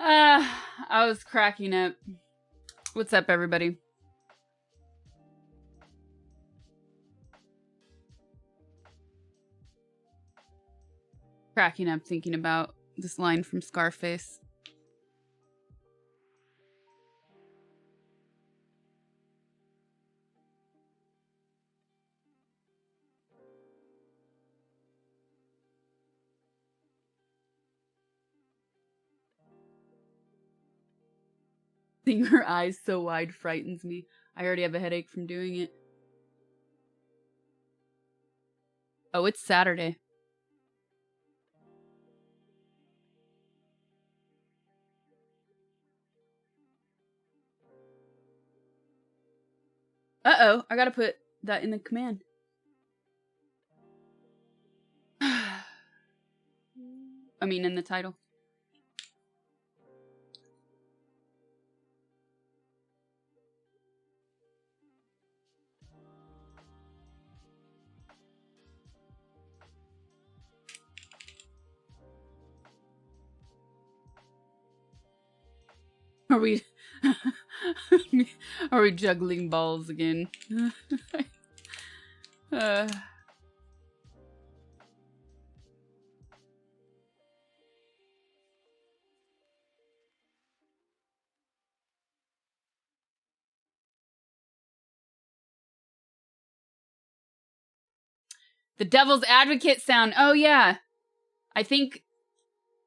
I was cracking up. What's up, everybody? Cracking up thinking about this line from Scarface. Seeing her eyes so wide frightens me. I already have a headache from doing it. Oh, it's Saturday. Uh-oh, I gotta put that in the command. I mean, in the title. Are we... Are we juggling balls again? The devil's advocate sound. Oh, yeah. I think...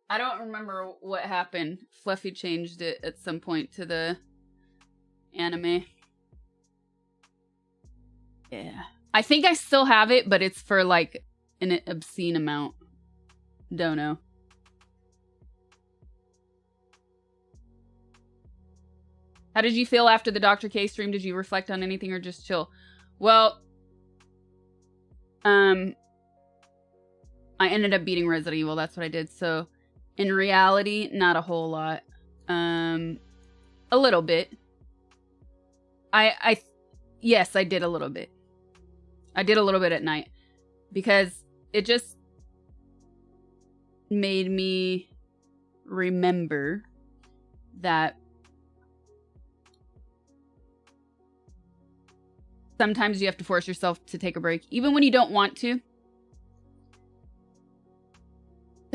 I don't remember what happened. Fluffy changed it at some point to the anime. Yeah. I think I still have it, but it's for like an obscene amount. Don't know. How did you feel after the Dr. K stream? Did you reflect on anything or just chill? Well, I ended up beating Resident Evil. That's what I did. So in reality, not a whole lot. A little bit. Yes, I did a little bit. I did a little bit at night because it just made me remember that sometimes you have to force yourself to take a break, even when you don't want to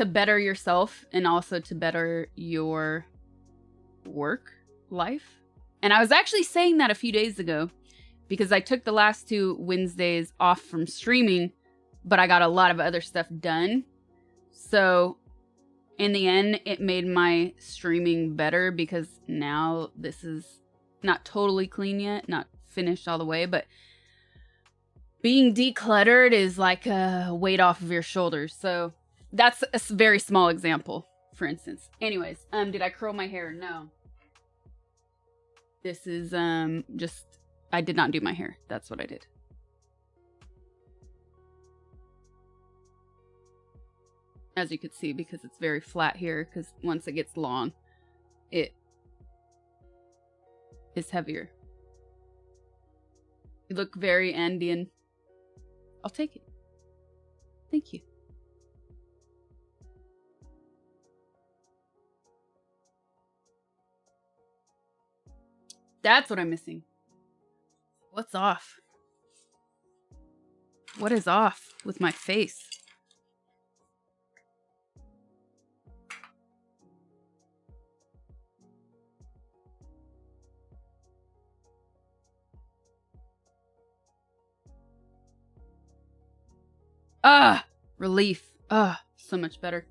better yourself and also to better your work life. And I was actually saying that a few days ago because I took the last 2 Wednesdays off from streaming, but I got a lot of other stuff done. So in the end, it made my streaming better because now this is not totally clean yet, not finished all the way, but being decluttered is like a weight off of your shoulders. So that's a very small example, for instance. Anyways, did I curl my hair? No. This is just, I did not do my hair. That's what I did. As you could see, because it's very flat here, because once it gets long, it is heavier. You look very Andean. I'll take it. Thank you. That's what I'm missing. What's off? What is off with my face? Ah, relief. Ah, so much better.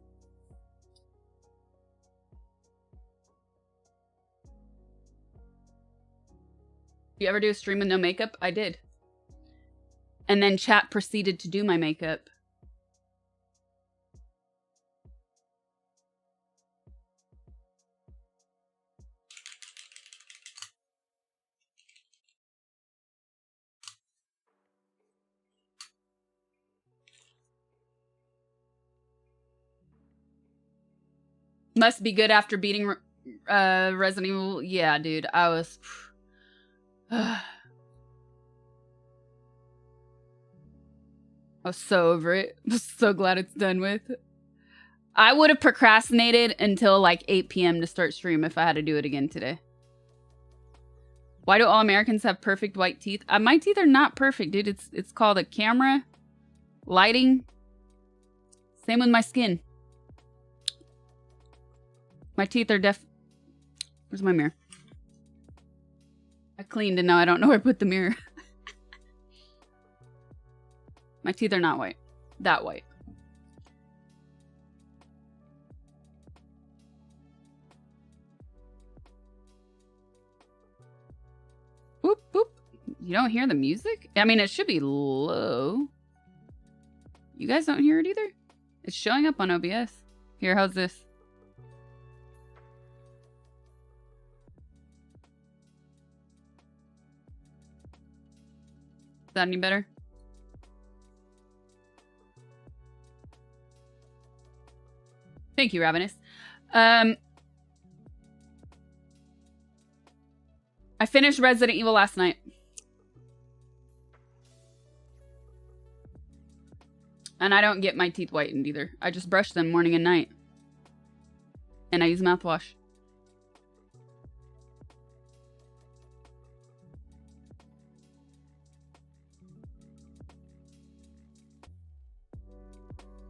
You ever do a stream with no makeup? I did. And then chat proceeded to do my makeup. Must be good after beating Resident Evil. Yeah, dude. I was... I was so over it. I'm so glad it's done with. I would have procrastinated until like 8 p.m. to start stream if I had to do it again today. Why do all Americans have perfect white teeth? My teeth are not perfect, dude. It's called a camera, lighting. Same with my skin. My teeth are Where's my mirror? I cleaned and now I don't know where I put the mirror. My teeth are not white. That white. Boop, boop. You don't hear the music? I mean, it should be low. You guys don't hear it either? It's showing up on OBS. Here, how's this? Is that any better? Thank you, Ravenous. I finished Resident Evil last night. And I don't get my teeth whitened either. I just brush them morning and night. And I use mouthwash.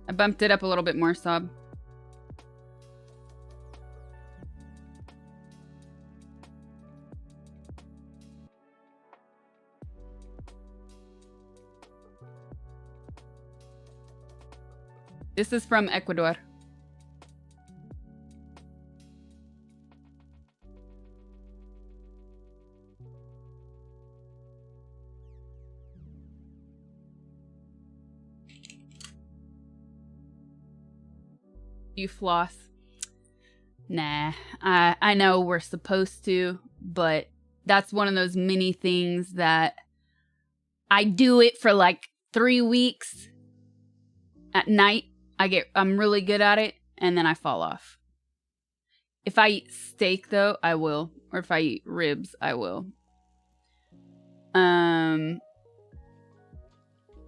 I bumped it up a little bit more, Sob. This is from Ecuador. You floss? Nah, I know we're supposed to, but that's one of those mini things that I do it for like 3 weeks. At night, I'm really good at it, and then I fall off. If I eat steak, though, I will. Or if I eat ribs, I will.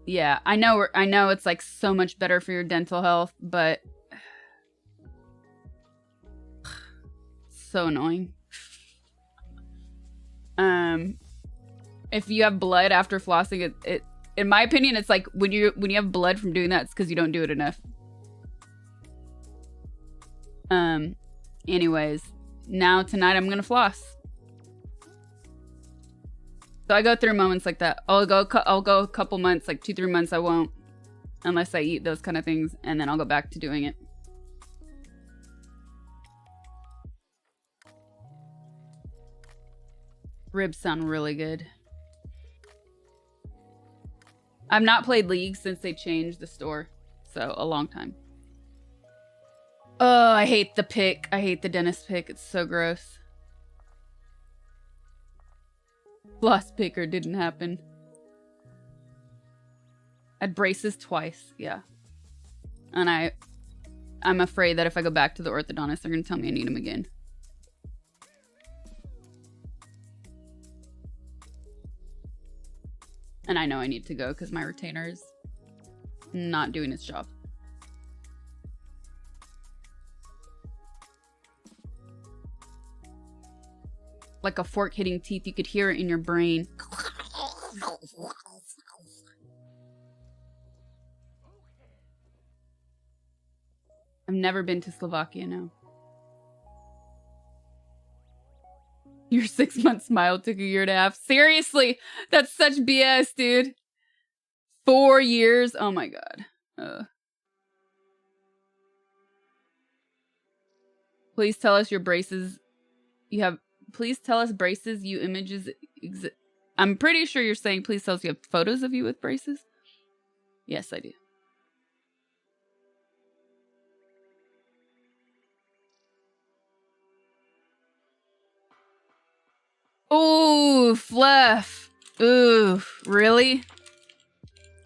Yeah, I know it's like so much better for your dental health, but so annoying. If you have blood after flossing, it in my opinion, it's like when you have blood from doing that, it's because you don't do it enough. Anyways, now tonight I'm gonna floss. So I go through moments like that. I'll go a couple months, like 2-3 months I won't, unless I eat those kind of things, and then I'll go back to doing it. Ribs sound really good. I've not played League since they changed the store, so a long time. Oh, I hate the pick. I hate the dentist pick. It's so gross. Floss picker didn't happen. I had braces twice, yeah. And I'm afraid that if I go back to the orthodontist, they're gonna tell me I need them again. And I know I need to go because my retainer is not doing its job. Like a fork hitting teeth, you could hear it in your brain. I've never been to Slovakia, no. Your 6-month smile took 1.5 years. Seriously, that's such BS, dude. 4 years. Oh my god. Please tell us your braces. You have. Please tell us braces. You images. I'm pretty sure you're saying please tell us you have photos of you with braces. Yes, I do. Ooh, fluff. Ooh, really?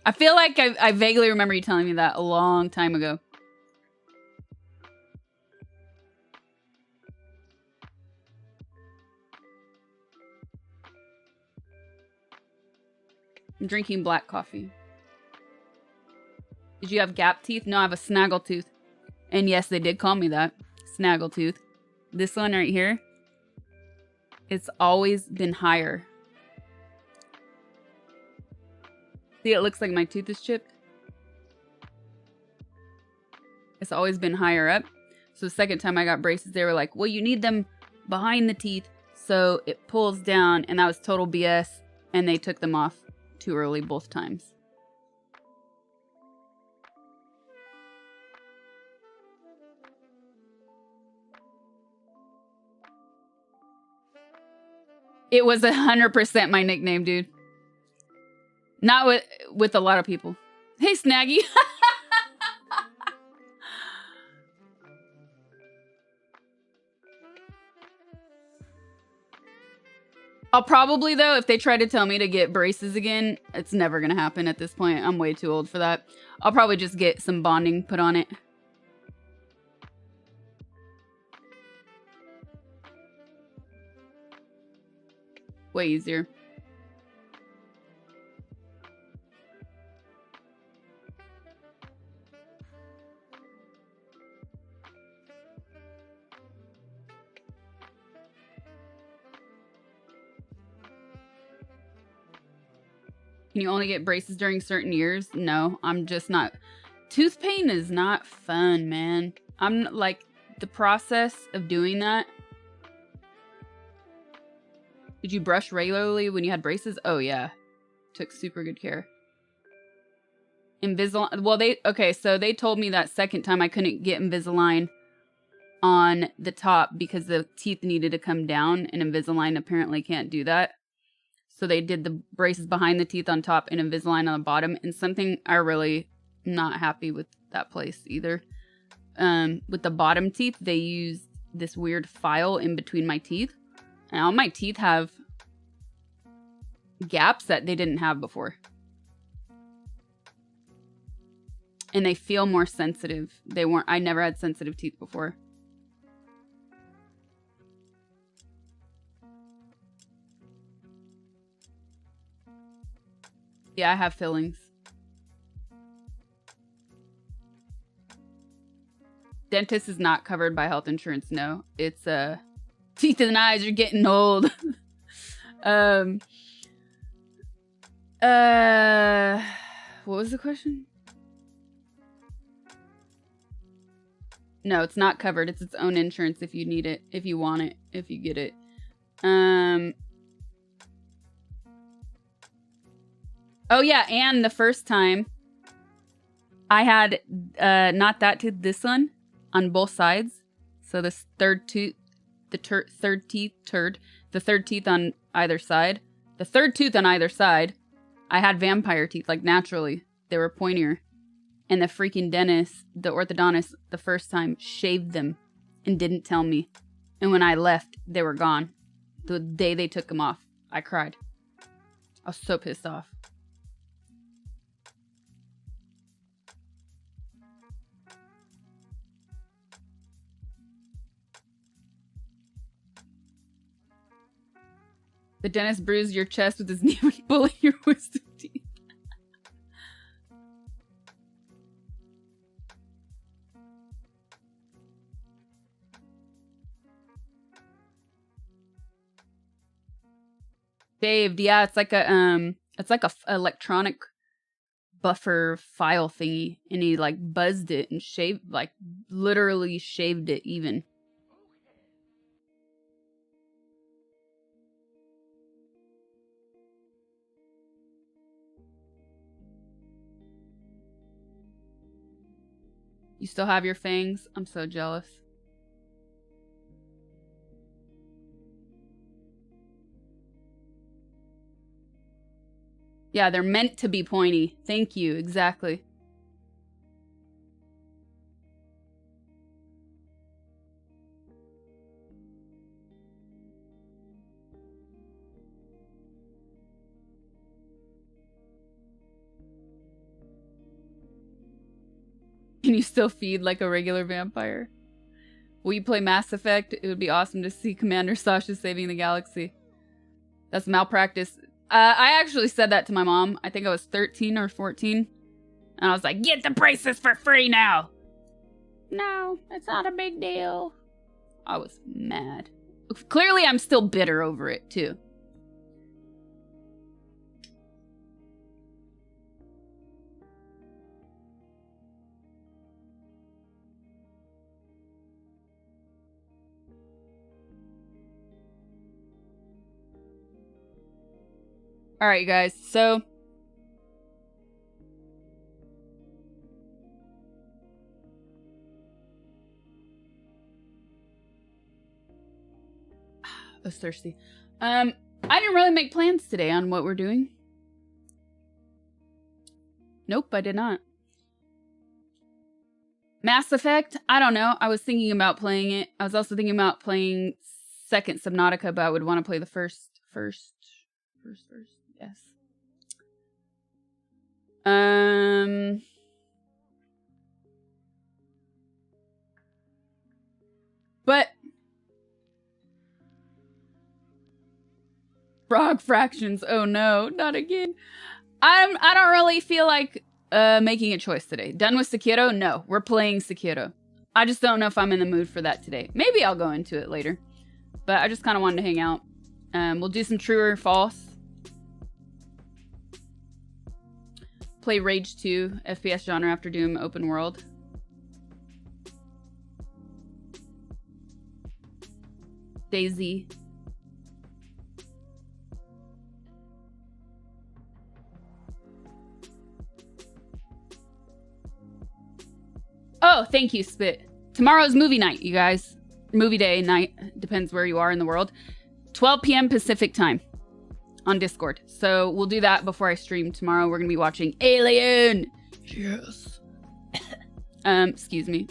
I feel like I vaguely remember you telling me that a long time ago. I'm drinking black coffee. Did you have gap teeth? No, I have a snaggle tooth. And yes, they did call me that. Snaggletooth. This one right here, it's always been higher. See, it looks like my tooth is chipped. It's always been higher up. So the second time I got braces, they were like, well, you need them behind the teeth so it pulls down. And that was total BS. And they took them off too early both times. It was 100% my nickname, dude. Not with a lot of people. Hey, Snaggy. I'll probably, though, if they try to tell me to get braces again, it's never going to happen at this point. I'm way too old for that. I'll probably just get some bonding put on it. Way easier. Can you only get braces during certain years? No, I'm just not. Tooth pain is not fun, man. I'm like, the process of doing that. Did you brush regularly when you had braces? Oh, yeah. Took super good care. Invisalign. Well, okay, so they told me that second time I couldn't get Invisalign on the top because the teeth needed to come down, and Invisalign apparently can't do that. So they did the braces behind the teeth on top and Invisalign on the bottom. And something I really not happy with that place either. With the bottom teeth, they used this weird file in between my teeth. And all my teeth have gaps that they didn't have before. And they feel more sensitive. I never had sensitive teeth before. Yeah, I have fillings. Dentist is not covered by health insurance, no. It's teeth and eyes are getting old. What was the question? No, it's not covered. It's its own insurance if you need it, if you want it, if you get it. Oh, yeah, and the first time, I had not that tooth, this one, on both sides. So this third tooth, the third teeth on either side. The third tooth on either side, I had vampire teeth, like naturally. They were pointier. And the freaking dentist, the orthodontist, the first time, shaved them and didn't tell me. And when I left, they were gone. The day they took them off, I cried. I was so pissed off. The dentist bruised your chest with his knee and bullied your wisdom teeth. Saved, yeah, it's like a electronic buffer file thingy, and he like buzzed it and shaved, like literally shaved it even. You still have your fangs? I'm so jealous. Yeah, they're meant to be pointy. Thank you, exactly. Can you still feed like a regular vampire? Will you play Mass Effect? It would be awesome to see Commander Sasha saving the galaxy. That's malpractice. I actually said that to my mom. I think I was 13 or 14. And I was like, get the braces for free now. No, it's not a big deal. I was mad. Clearly, I'm still bitter over it, too. All right, you guys. So I was thirsty. I didn't really make plans today on what we're doing. Nope, I did not. Mass Effect? I don't know. I was thinking about playing it. I was also thinking about playing second Subnautica, but I would want to play the first. Yes. But frog fractions. Oh no, not again. I don't really feel like making a choice today. Done with Sekiro? No, we're playing Sekiro. I just don't know if I'm in the mood for that today. Maybe I'll go into it later. But I just kind of wanted to hang out. We'll do some true or false. Play Rage 2, FPS genre after Doom, open world. DayZ. Oh, thank you, Spit. Tomorrow's movie night, you guys. Movie day, night. Depends where you are in the world. 12 p.m. Pacific time on Discord. So we'll do that before I stream tomorrow. We're going to be watching Alien. Yes. Excuse me.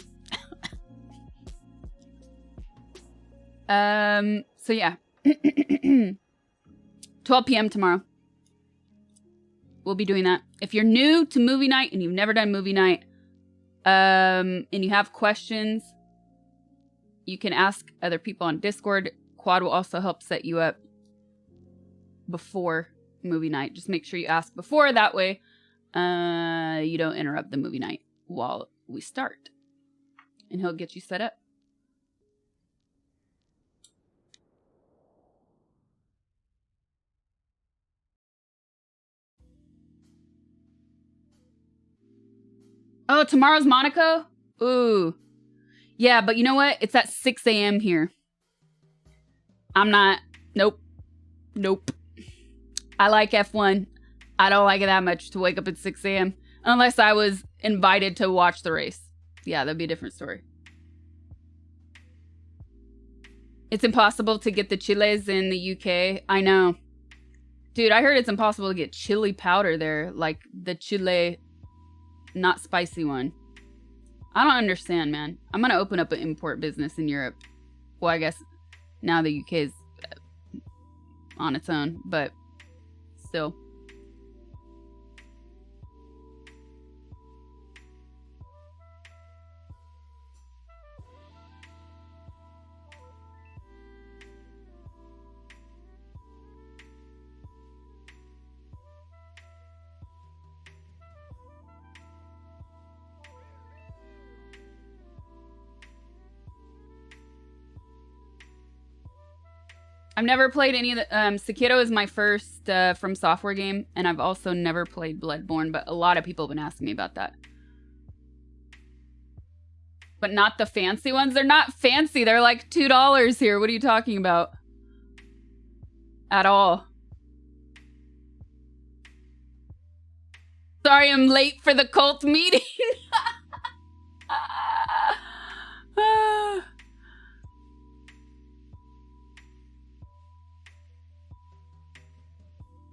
So yeah. 12 p.m. tomorrow. We'll be doing that. If you're new to movie night and you've never done movie night, and you have questions, you can ask other people on Discord. Quad will also help set you up before movie night. Just make sure you ask before. That way, you don't interrupt the movie night while we start. And he'll get you set up. Oh, tomorrow's Monaco? Ooh. Yeah, but you know what? It's at 6 a.m. here. I'm not. Nope. Nope. I like F1. I don't like it that much to wake up at 6 a.m. Unless I was invited to watch the race. Yeah, that'd be a different story. It's impossible to get the chiles in the UK. I know. Dude, I heard it's impossible to get chili powder there. Like the chile, not spicy one. I don't understand, man. I'm going to open up an import business in Europe. Well, I guess now the UK is on its own, but still. I've never played any of the... Sekiro is my first From Software game, and I've also never played Bloodborne, but a lot of people have been asking me about that. But not the fancy ones. They're not fancy. They're like $2 here. What are you talking about? At all. Sorry, I'm late for the cult meeting.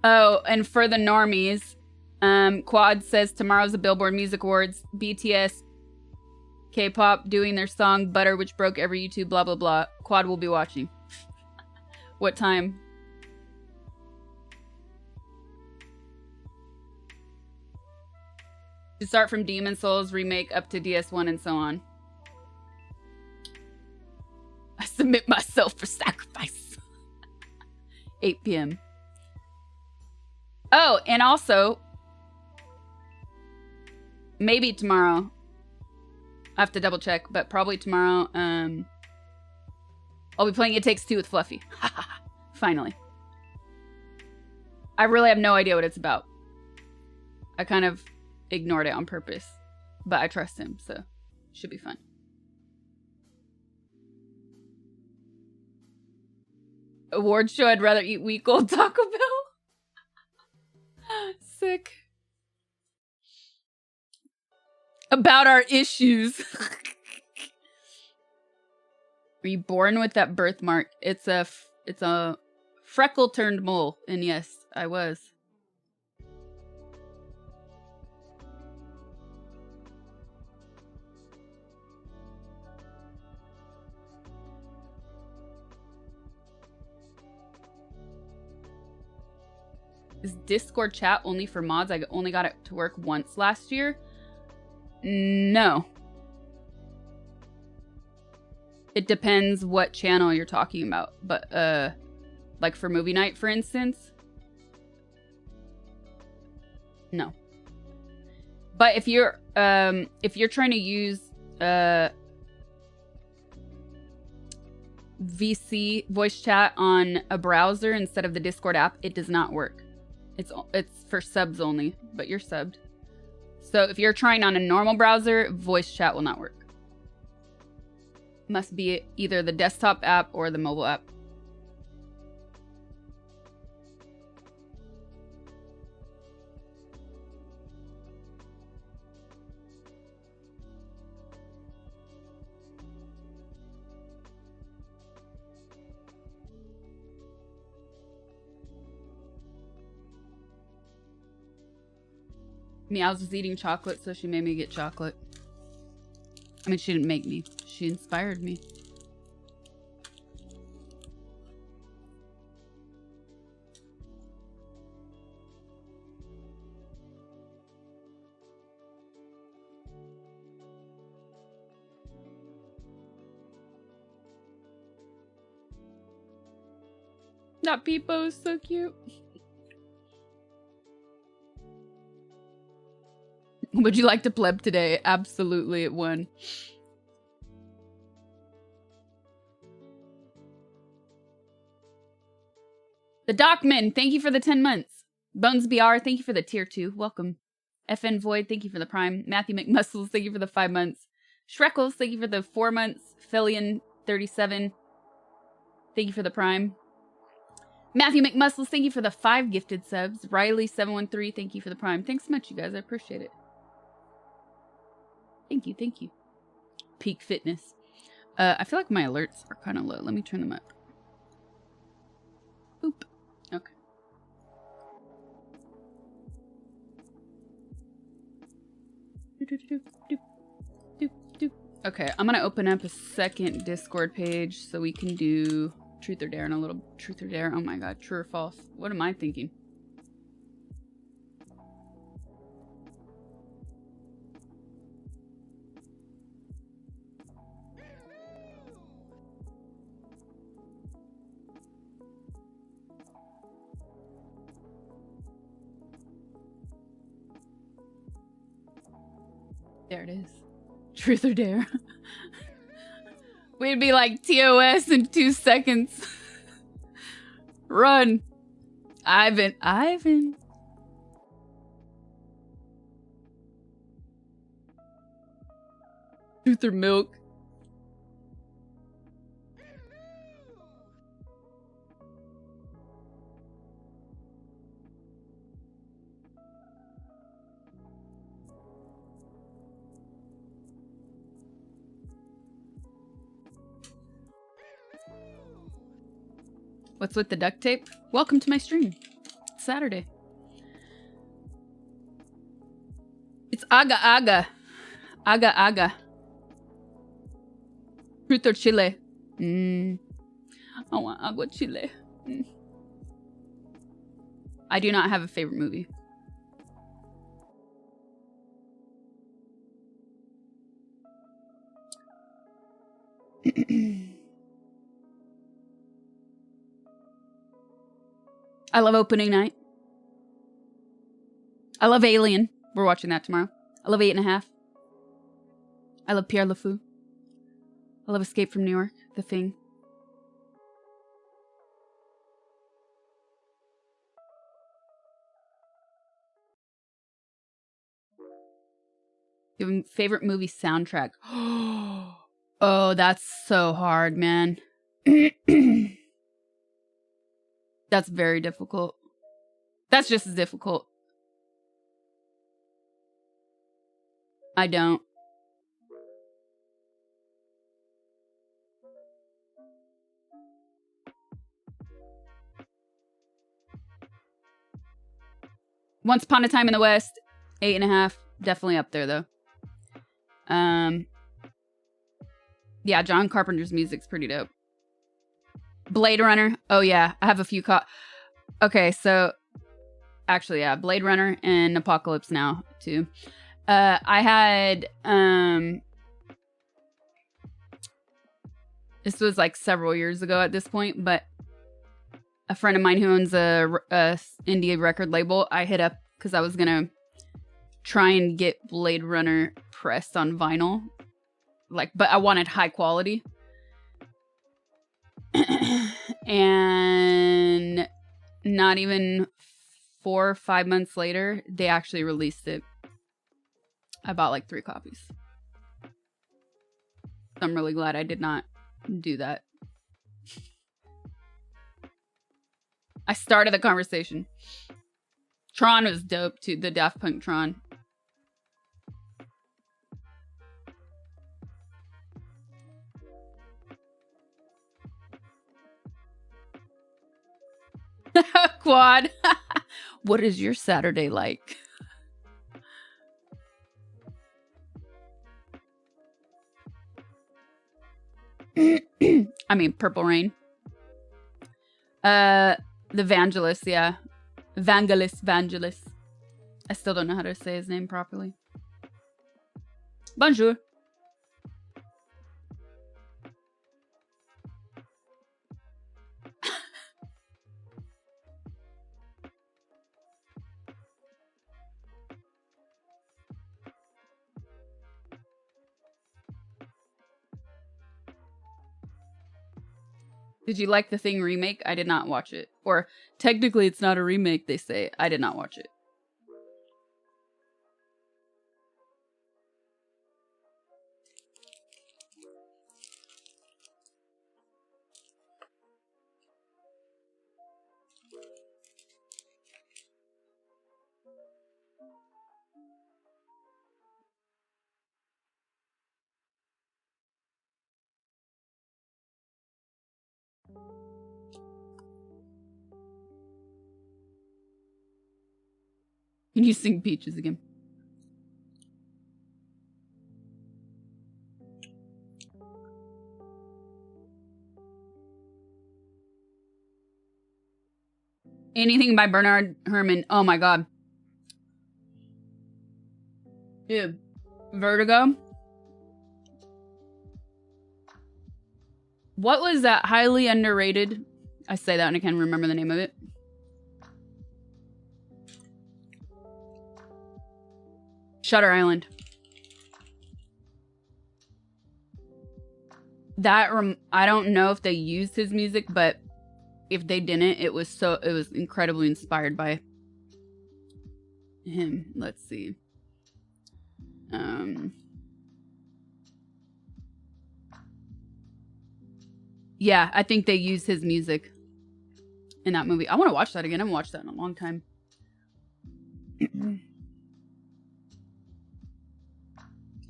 Oh, and for the normies, Quad says tomorrow's the Billboard Music Awards. BTS, K-pop doing their song Butter, which broke every YouTube, blah, blah, blah. Quad will be watching. What time? To start from Demon Souls remake up to DS1 and so on. I submit myself for sacrifice. 8 p.m. Oh, and also, maybe tomorrow, I have to double check, but probably tomorrow. I'll be playing It Takes Two with Fluffy. Finally. I really have no idea what it's about. I kind of ignored it on purpose, but I trust him, so should be fun. Award show, I'd rather eat week old Taco Bell. Sick. About our issues. Are you born with that birthmark? It's a freckle turned mole, and yes, I was. Is Discord chat only for mods? I only got it to work once last year. No. It depends what channel you're talking about. But, like for movie night, for instance. No. But if you're trying to use, VC voice chat on a browser instead of the Discord app, it does not work. It's for subs only, but you're subbed. So if you're trying on a normal browser, voice chat will not work. Must be either the desktop app or the mobile app. Meows was eating chocolate, so she made me get chocolate. I mean, she didn't make me. She inspired me. That Peepo is so cute. Would you like to pleb today? Absolutely, it won. The Docman, thank you for the 10 months. Bones BR, thank you for the tier 2. Welcome. FN Void, thank you for the prime. Matthew McMuscles, thank you for the 5 months. Shreckles, thank you for the 4 months. Fillion37, thank you for the prime. Matthew McMuscles, thank you for the 5 gifted subs. Riley713, thank you for the prime. Thanks so much, you guys. I appreciate it. Thank you, thank you. Peak Fitness. I feel like my alerts are kind of low. Let me turn them up. Oop. Okay. Okay, I'm gonna open up a second Discord page so we can do Truth or Dare and a little Truth or Dare. Oh my god, true or false? What am I thinking? There it is. Truth or Dare. We'd be like TOS in 2 seconds. Run. Ivan. Truth or milk. What's with the duct tape? Welcome to my stream. It's Saturday. It's Aga. Truth or chile? I want agua chile. I do not have a favorite movie. I love opening night. I love Alien. We're watching that tomorrow. I love 8.5. I love Pierre LeFou. I love Escape from New York, The Thing. Your favorite movie soundtrack? Oh, that's so hard, man. That's very difficult. That's just as difficult. I don't. Once Upon a Time in the West, 8.5. Definitely up there, though. Yeah, John Carpenter's music's pretty dope. Blade Runner. Oh, yeah. I have a few... Okay, so... Actually, yeah. Blade Runner and Apocalypse Now, too. I had... This was like several years ago at this point, but... A friend of mine who owns a indie record label, I hit up because I was going to try and get Blade Runner pressed on vinyl. But I wanted high quality. And not even 4 or 5 months later, they actually released it. I bought like 3 copies. I'm really glad I did not do that. I started the conversation. Tron was dope too, the Daft Punk Tron. Quad. What is your Saturday like? I mean, Purple Rain. The Vangelis, yeah. Vangelis. I still don't know how to say his name properly. Bonjour. Did you like The Thing remake? I did not watch it. Or technically it's not a remake, they say. I did not watch it. Can you sing Peaches again? Anything by Bernard Herrmann. Oh my god. Dude. Vertigo. What was that highly underrated? I say that and I can't remember the name of it. Shutter Island. That I don't know if they used his music, but if they didn't, it was incredibly inspired by him. Let's see. Yeah, I think they used his music in that movie. I want to watch that again. I haven't watched that in a long time.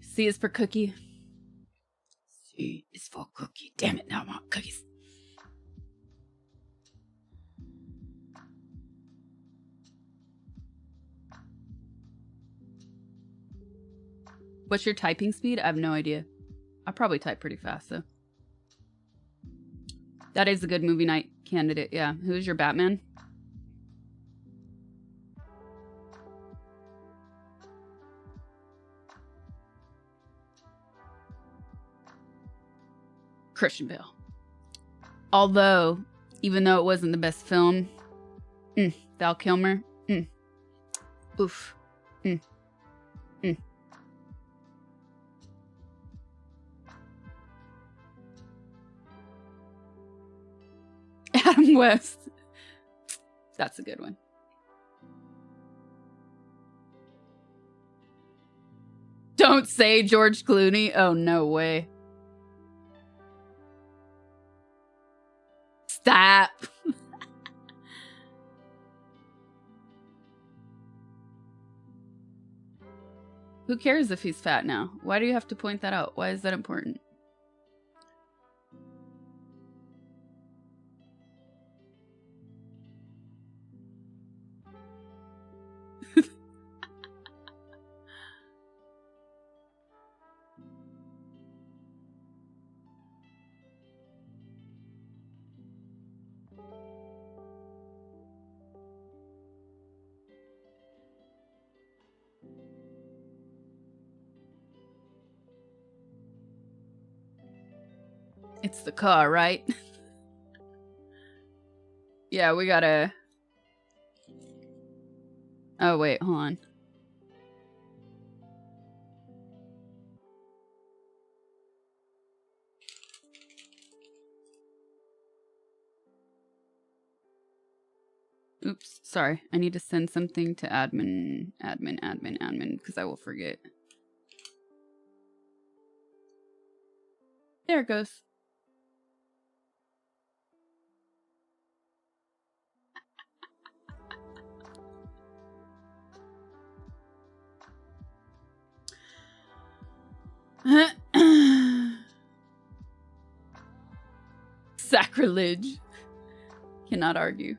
C is for cookie. C is for cookie. Damn it, now I want cookies. What's your typing speed? I have no idea. I probably type pretty fast, though. That is a good movie night candidate, yeah. Who's your Batman? Christian Bale. Although, even though it wasn't the best film, Val Kilmer, oof, Adam West. That's a good one. Don't say George Clooney. Oh, no way. Stop. Who cares if he's fat now? Why do you have to point that out? Why is that important? It's the car, right? Yeah, we gotta... Oh, wait, hold on. Oops, sorry. I need to send something to admin, because I will forget. There it goes. Sacrilege. Cannot argue.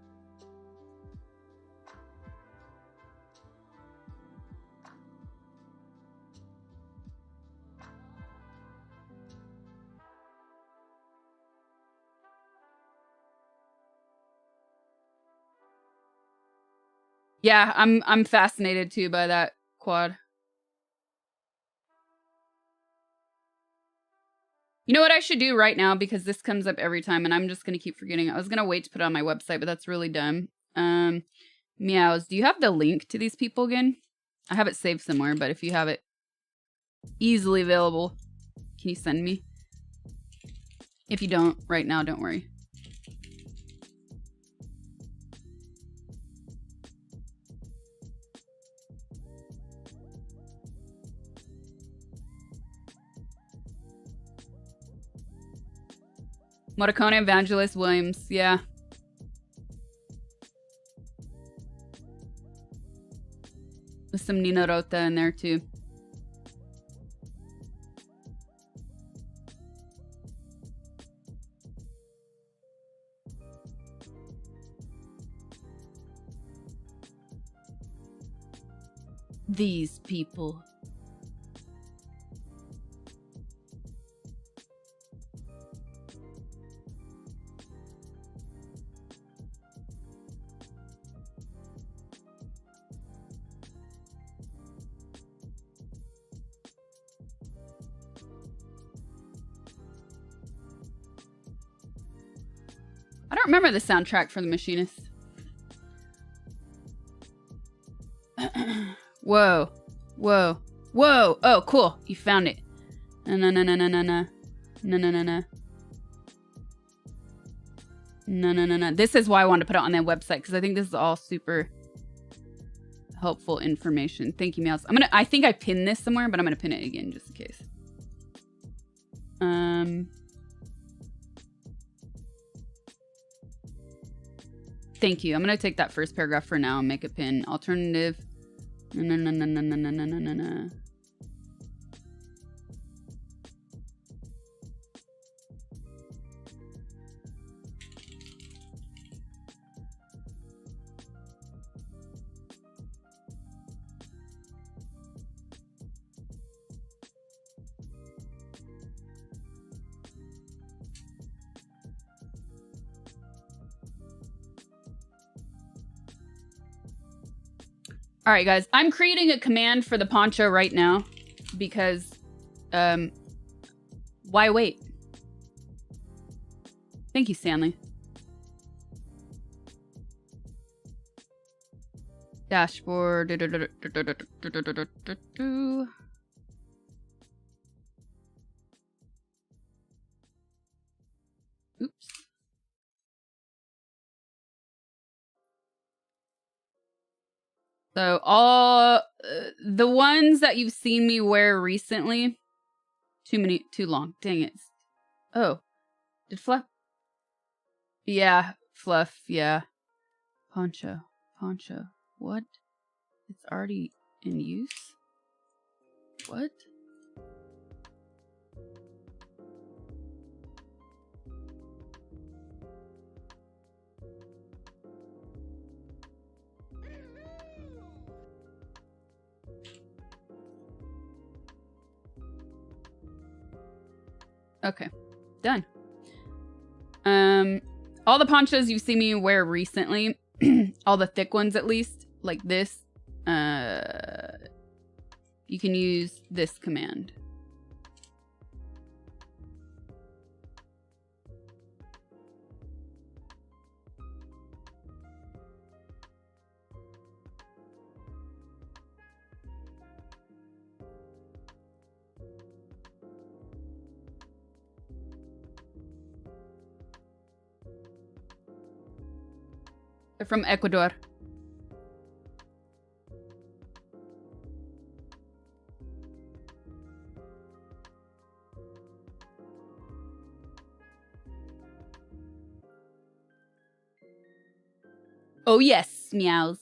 Yeah, I'm fascinated too by that quad. You know what I should do right now, because this comes up every time and I'm just gonna keep forgetting. I was gonna wait to put it on my website, but that's really dumb. Meows, do you have the link to these people again? I have it saved somewhere, but if you have it easily available, can you send me? If you don't right now, don't worry. Morricone, Evangelist, Williams, yeah. With some Nina Rota in there too. These people. I don't remember the soundtrack for The Machinist. Whoa. Whoa. Whoa. Oh, cool. You found it. No, no, no, no, no, no, no. No, no, no, no. No, no, no, no. This is why I wanted to put it on that website, because I think this is all super helpful information. Thank you, Meows. I think I pinned this somewhere, but I'm gonna pin it again just in case. Thank you. I'm gonna take that first paragraph for now and make a pin. Alternative. No, no, no, no, no, no, no, no, no, no. All right, guys. I'm creating a command for the poncho right now because, why wait? Thank you, Stanley. Dashboard. Oops. So all the ones that you've seen me wear recently, too long. Dang it. Oh, did Fluff? Yeah, Fluff. Yeah, poncho. What? It's already in use. What? Okay, done. All the ponchos you've seen me wear recently, all the thick ones at least, like this, you can use this command. They're from Ecuador. Oh yes, meows.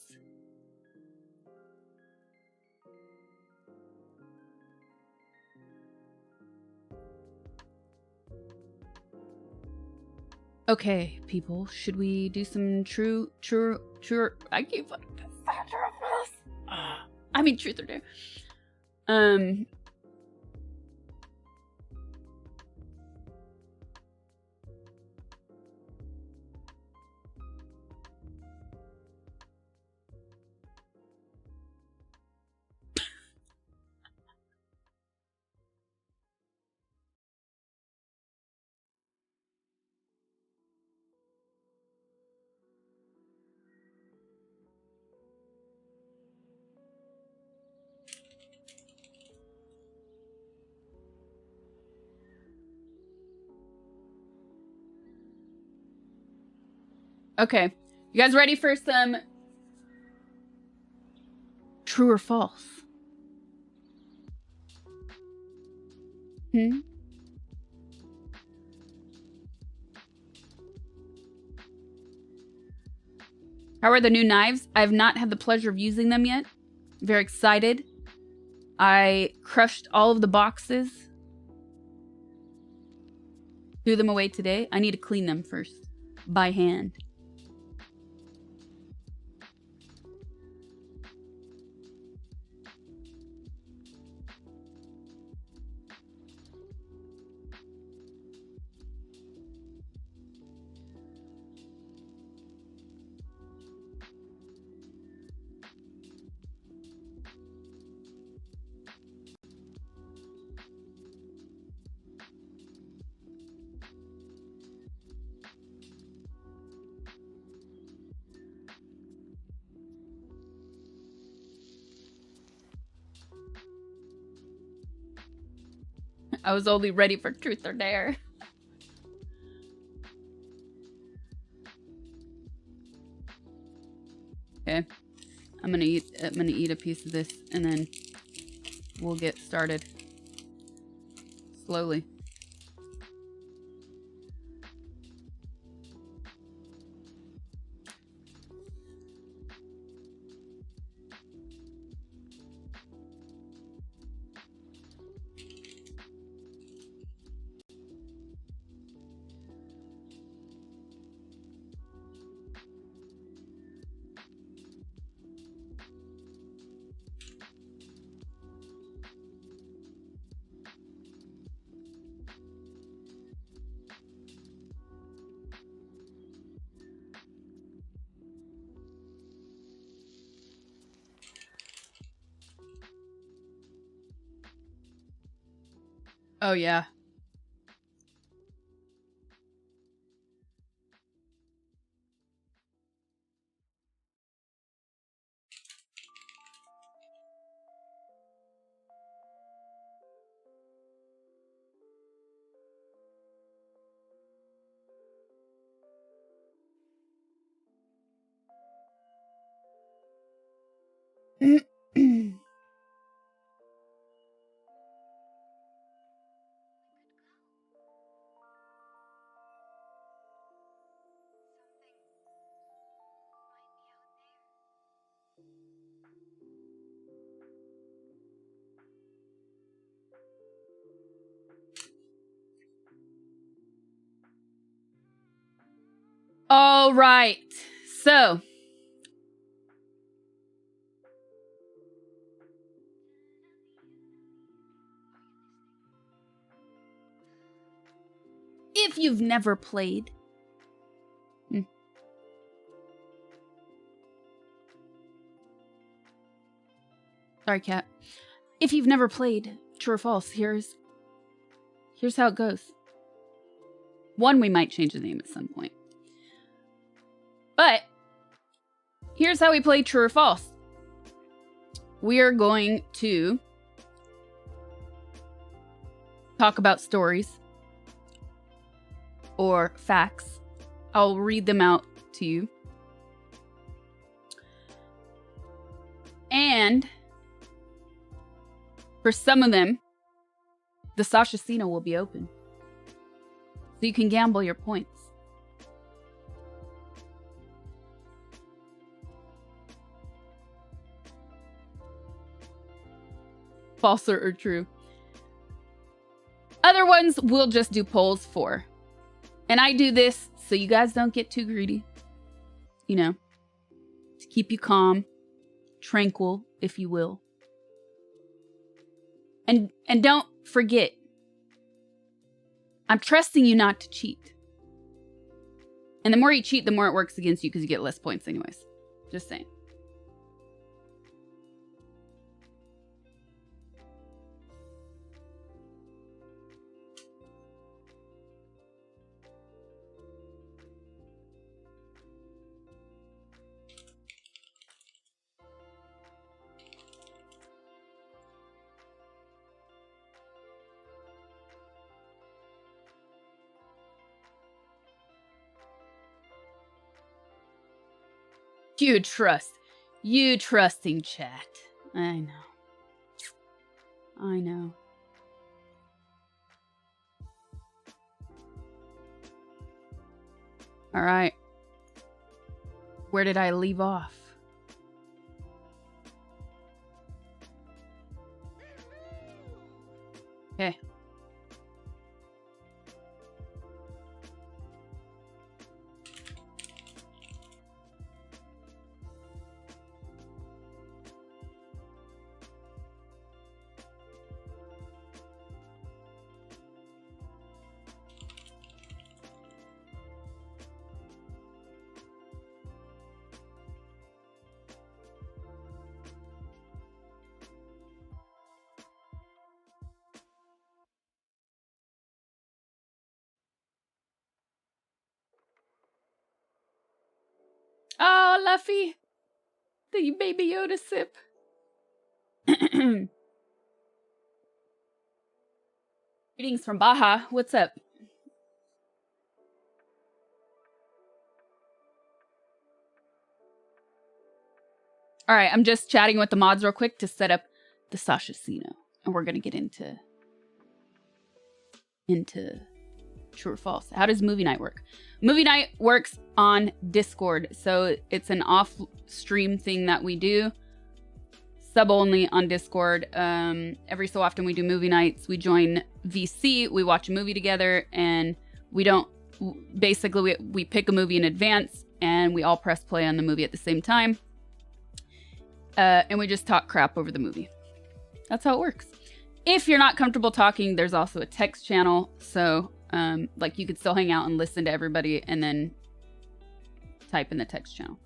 Okay, people, should we do some true, I keep I mean truth or dare. Okay, you guys ready for some true or false? How are the new knives? I've not had the pleasure of using them yet. Very excited. I crushed all of the boxes. Threw them away today. I need to clean them first by hand. I was only ready for truth or dare. Okay. I'm gonna eat a piece of this and then we'll get started. Slowly. Oh yeah. All right. So, if you've never played... Sorry, cat. If you've never played True or False, here's how it goes. One, we might change the name at some point. But here's how we play True or False. We are going to talk about stories or facts. I'll read them out to you. And for some of them, the Sasha Casino will be open. So you can gamble your points. False or true. Other ones we'll just do polls for. And I do this so you guys don't get too greedy. You know, to keep you calm, tranquil, if you will. And don't forget, I'm trusting you not to cheat. And the more you cheat, the more it works against you because you get less points anyways. Just saying. You trust. You trusting chat. I know. I know. All right. Where did I leave off? Okay. Oh, Luffy. The baby Yoda sip. Greetings from Baja. What's up? All right, I'm just chatting with the mods real quick to set up the Sasha Casino. And we're going to get into True or False. How does movie night work? Movie night works on Discord. So it's an off-stream thing that we do. Sub only on Discord. Every so often we do movie nights. We join VC. We watch a movie together. And we don't... Basically, we pick a movie in advance. And we all press play on the movie at the same time. And we just talk crap over the movie. That's how it works. If you're not comfortable talking, there's also a text channel. So... like you could still hang out and listen to everybody and then type in the text channel.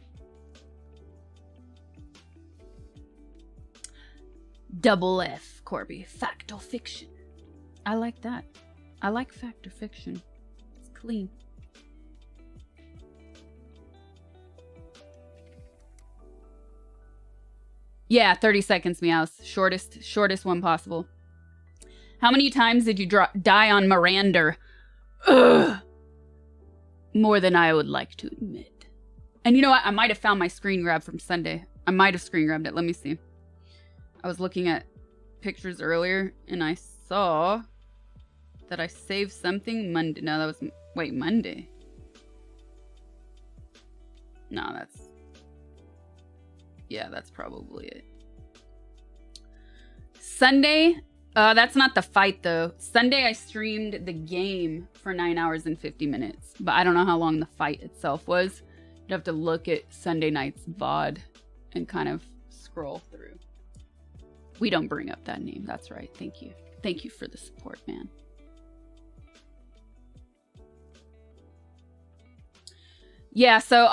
Double F, Corby. Fact or fiction. I like that. I like fact or fiction. It's clean. Yeah, 30 seconds, Meows. Shortest one possible. How many times did you die on Miranda? Ugh. More than I would like to admit. And you know what? I might have found my screen grab from Sunday. I might have screen grabbed it. Let me see. I was looking at pictures earlier and I saw that I saved something Monday. No, that was, wait, Monday. No, that's probably it. Sunday, that's not the fight though. Sunday I streamed the game for 9 hours and 50 minutes, but I don't know how long the fight itself was. You'd have to look at Sunday night's VOD and kind of scroll through. We don't bring up that name. That's right. Thank you. Thank you for the support, man. Yeah, so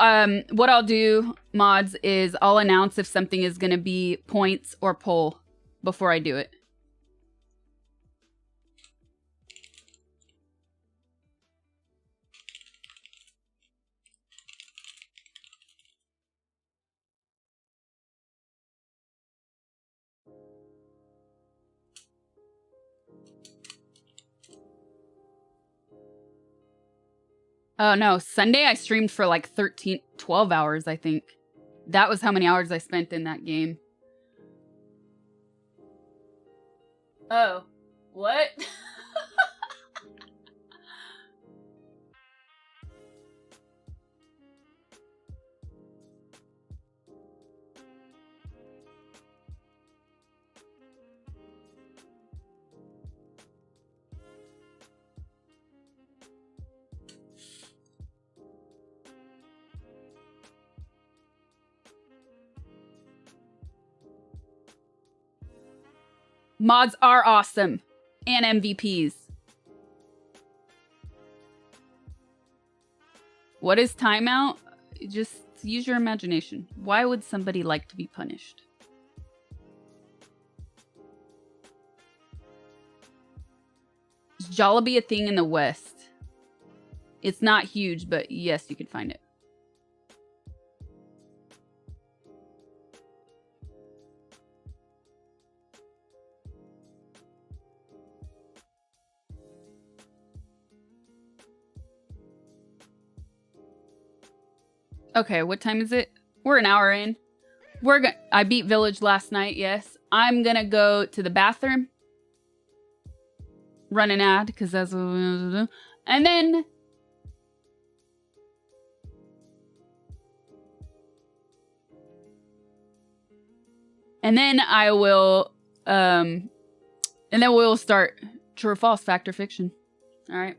what I'll do, mods, is I'll announce if something is going to be points or poll before I do it. Oh, no. Sunday I streamed for like 12 hours, I think. That was how many hours I spent in that game. Oh. What? Mods are awesome. And MVPs. What is timeout? Just use your imagination. Why would somebody like to be punished? Is Jollibee a thing in the West? It's not huge, but yes, you can find it. Okay, what time is it? We're an hour in. I beat Village last night, yes. I'm gonna go to the bathroom. Run an ad, because that's what we have to do. And then... I will... and then we'll start True or False, Fact or Fiction. Alright.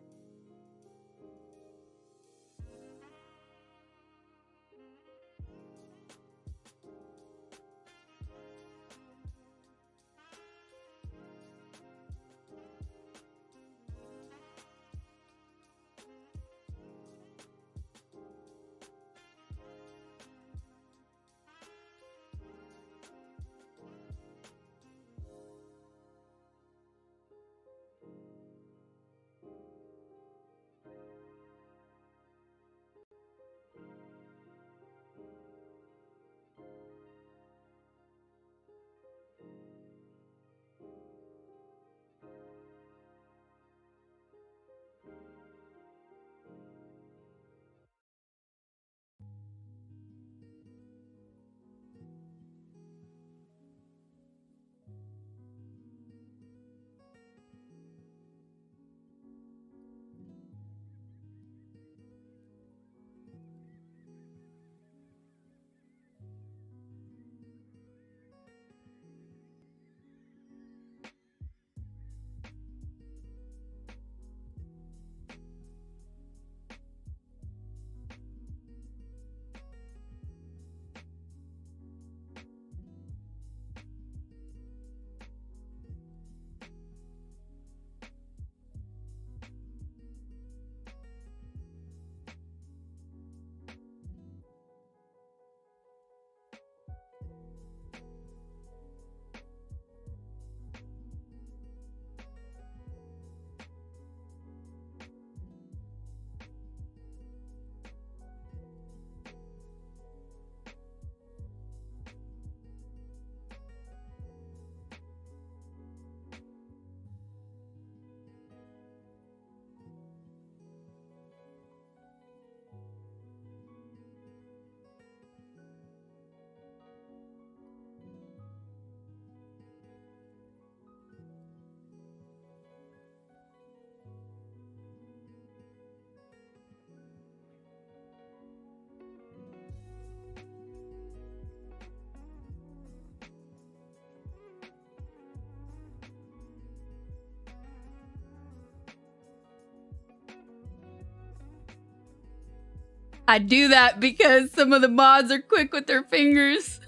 I do that because some of the mods are quick with their fingers.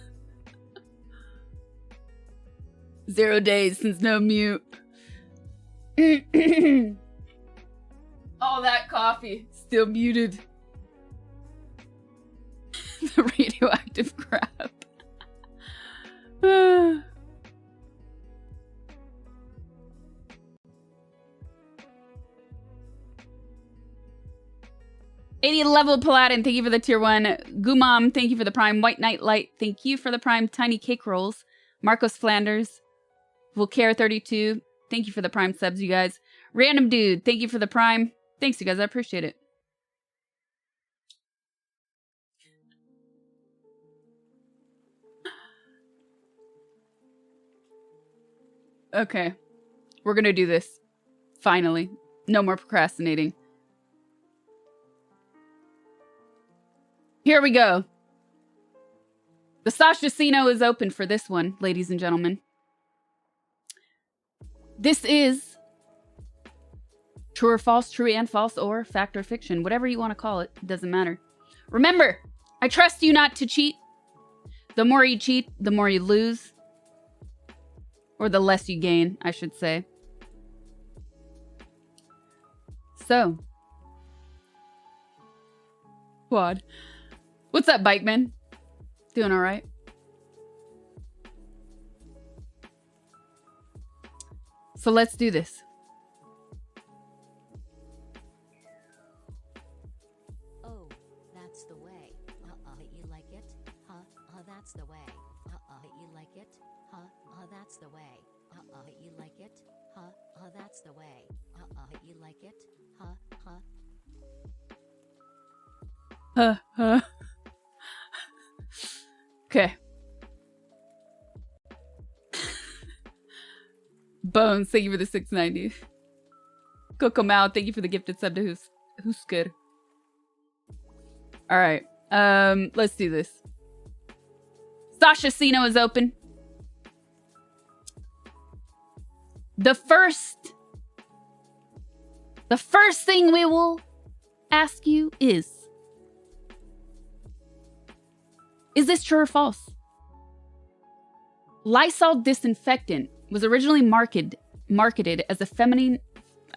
0 days since no mute. All that coffee still muted. The radioactive crap. 80 level Paladin, thank you for the tier 1. Gumam, thank you for the prime. White Knight Light, thank you for the prime. Tiny Cake Rolls. Marcos Flanders. Vulcare32, thank you for the prime subs, you guys. Random Dude, thank you for the prime. Thanks, you guys, I appreciate it. Okay, we're gonna do this. Finally. No more procrastinating. Here we go. The Sasha Casino is open for this one, ladies and gentlemen. This is true or false, true and false, or fact or fiction. Whatever you want to call it, it doesn't matter. Remember, I trust you not to cheat. The more you cheat, the more you lose. Or the less you gain, I should say. So. Quad. What's up, Bikeman? Doing all right? So let's do this. Oh, that's the way. You like it? That's the way. You like it? That's the way. You like it? That's the way. You like it? Okay. Bones, thank you for the 690. Coco Mao, thank you for the gifted sub to who's good. All right. Let's do this. Sasha Casino is open. The first thing we will ask you is this true or false? Lysol disinfectant was originally marketed as a feminine...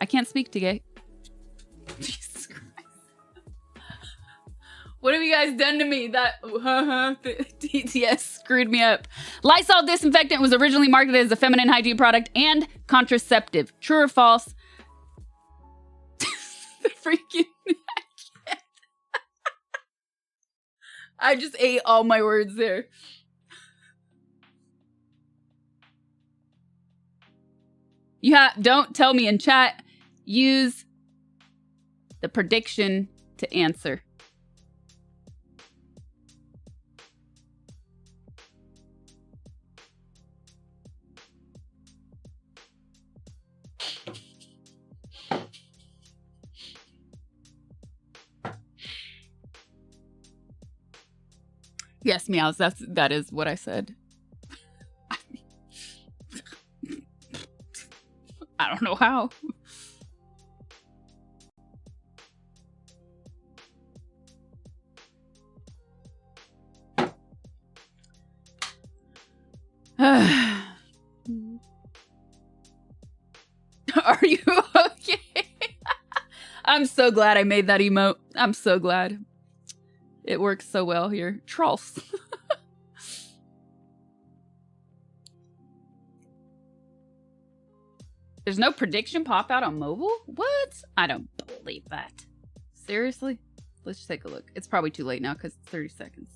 I can't speak today. Jesus Christ. What have you guys done to me? That TTS screwed me up. Lysol disinfectant was originally marketed as a feminine hygiene product and contraceptive. True or false? The freaking... I just ate all my words there. Don't tell me in chat. Use the prediction to answer. Yes, meows. That is what I said. I don't know how. Are you okay? I'm so glad I made that emote. I'm so glad. It works so well here. Trolls. There's no prediction pop out on mobile? What? I don't believe that. Seriously? Let's just take a look. It's probably too late now because it's 30 seconds.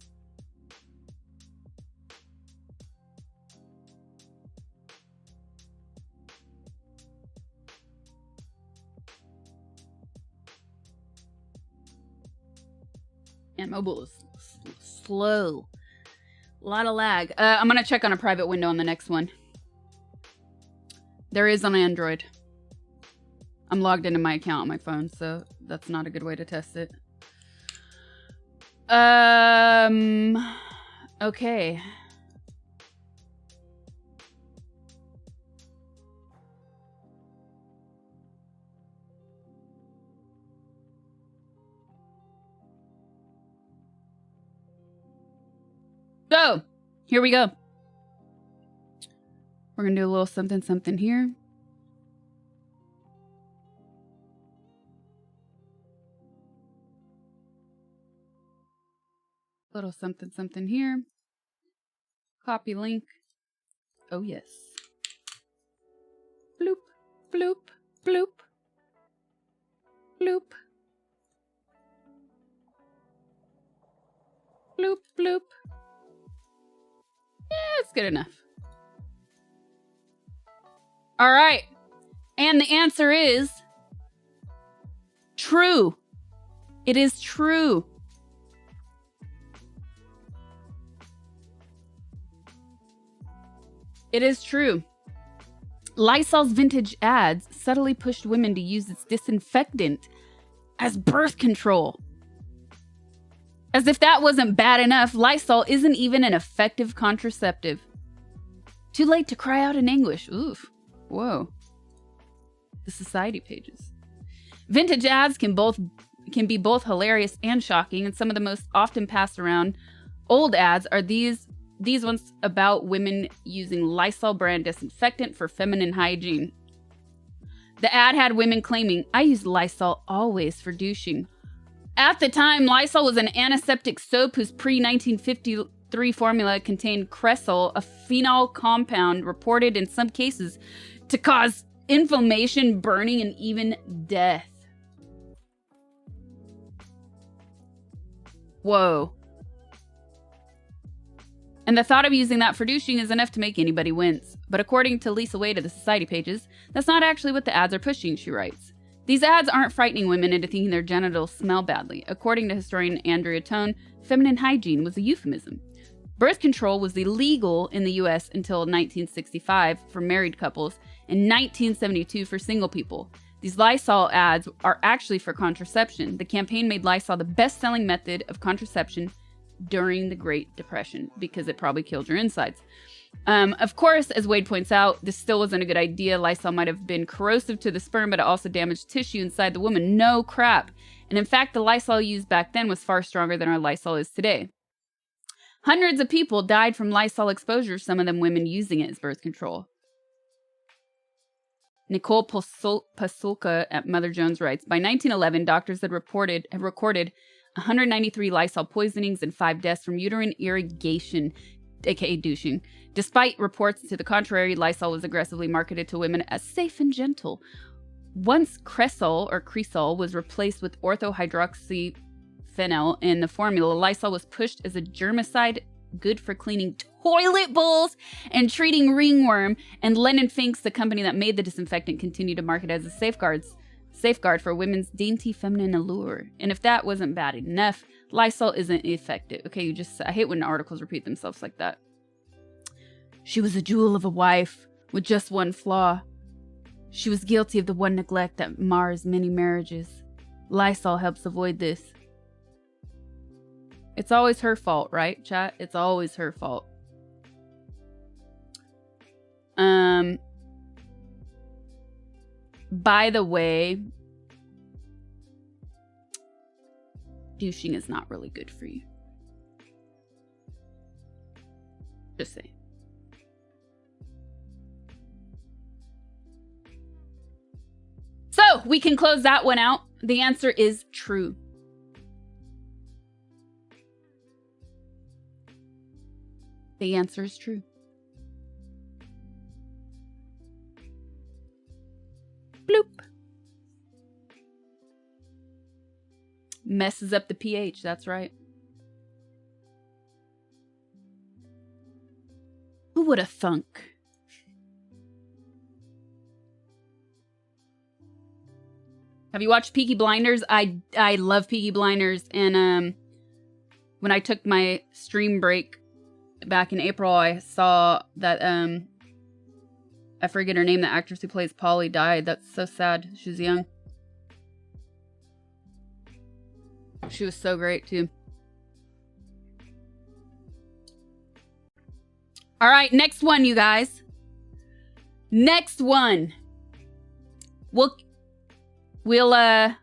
And mobile is slow. A lot of lag. I'm going to check on a private window on the next one. There is on Android. I'm logged into my account on my phone, so that's not a good way to test it. Okay. So, here we go. We're going to do a little something, something here. Little something, something here. Copy link. Oh, yes. Bloop, bloop, bloop, bloop. Bloop, bloop. Yeah, it's good enough. All right. And the answer is true. It is true. It is true. Lysol's vintage ads subtly pushed women to use its disinfectant as birth control. As if that wasn't bad enough, Lysol isn't even an effective contraceptive. Too late to cry out in anguish. Oof. Whoa. The society pages. Vintage ads can be both hilarious and shocking, and some of the most often passed around old ads are these ones about women using Lysol brand disinfectant for feminine hygiene. The ad had women claiming, "I use Lysol always for douching." At the time, Lysol was an antiseptic soap whose pre-1953 formula contained cresol, a phenol compound reported in some cases to cause inflammation, burning, and even death. Whoa. And the thought of using that for douching is enough to make anybody wince. But according to Lisa Wade of the Society pages, that's not actually what the ads are pushing, she writes. These ads aren't frightening women into thinking their genitals smell badly. According to historian Andrea Tone, feminine hygiene was a euphemism. Birth control was illegal in the US until 1965 for married couples and 1972 for single people. These Lysol ads are actually for contraception. The campaign made Lysol the best-selling method of contraception during the Great Depression because it probably killed your insides. Of course, as Wade points out, this still wasn't a good idea. Lysol might have been corrosive to the sperm, but it also damaged tissue inside the woman. No crap. And in fact, the Lysol used back then was far stronger than our Lysol is today. Hundreds of people died from Lysol exposure, some of them women using it as birth control. Nicole Pasulka at Mother Jones writes, by 1911, doctors had recorded 193 Lysol poisonings and 5 deaths from uterine irrigation, aka douching. Despite reports to the contrary, Lysol was aggressively marketed to women as safe and gentle. Once Cresol was replaced with orthohydroxyphenyl in the formula, Lysol was pushed as a germicide good for cleaning toilet bowls and treating ringworm, and Lennon Finks, the company that made the disinfectant, continued to market it as a safeguard for women's dainty feminine allure. And if that wasn't bad enough, Lysol isn't effective. Okay, I hate when articles repeat themselves like that. She was a jewel of a wife with just one flaw. She was guilty of the one neglect that mars many marriages. Lysol helps avoid this. It's always her fault, right, chat? It's always her fault. By the way, douching is not really good for you. Just saying. So, we can close that one out. The answer is true. The answer is true. Bloop. Messes up the pH, that's right. Who would have thunk? Have you watched Peaky Blinders? I love Peaky Blinders, and when I took my stream break back in April, I saw that I forget her name, the actress who plays Polly died. That's so sad. She was young. She was so great too. All right, next one, you guys. Next one. We'll I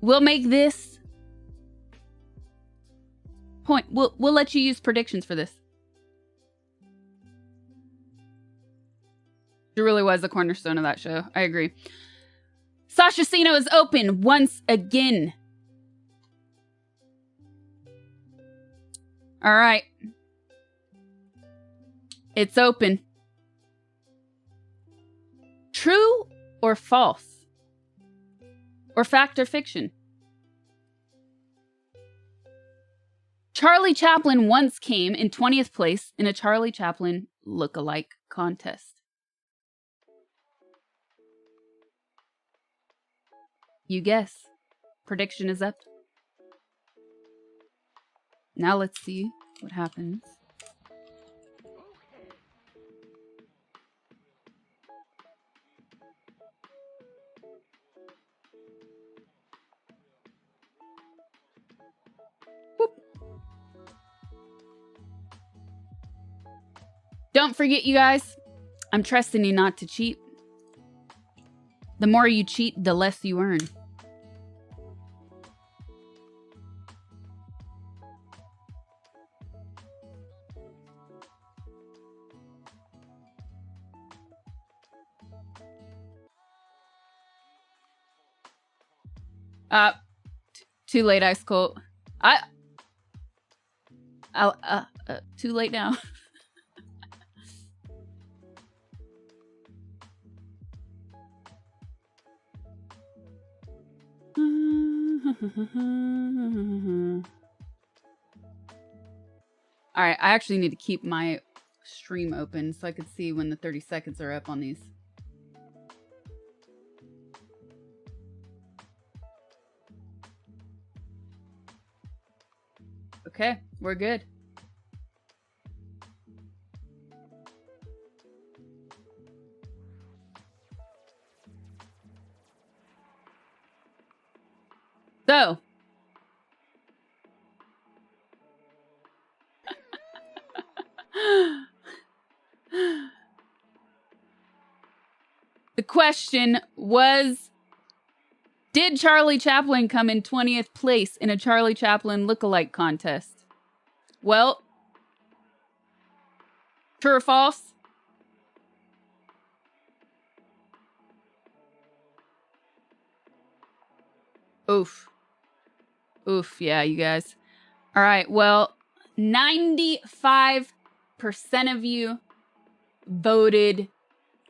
We'll make this point. We'll let you use predictions for this. It really was the cornerstone of that show. I agree. Sasha Casino is open once again. All right. It's open. True or false? Or fact or fiction? Charlie Chaplin once came in 20th place in a Charlie Chaplin look-alike contest. You guess. Prediction is up. Now let's see what happens. Whoop. Don't forget, you guys, I'm trusting you not to cheat. The more you cheat, the less you earn. Too late, Ice Cold. Too late now. All right, I actually need to keep my stream open so I can see when the 30 seconds are up on these. Okay, we're good. So, the question was, did Charlie Chaplin come in 20th place in a Charlie Chaplin look-alike contest? Well, true or false? Oof. Oof, yeah, you guys. All right, well, 95% of you voted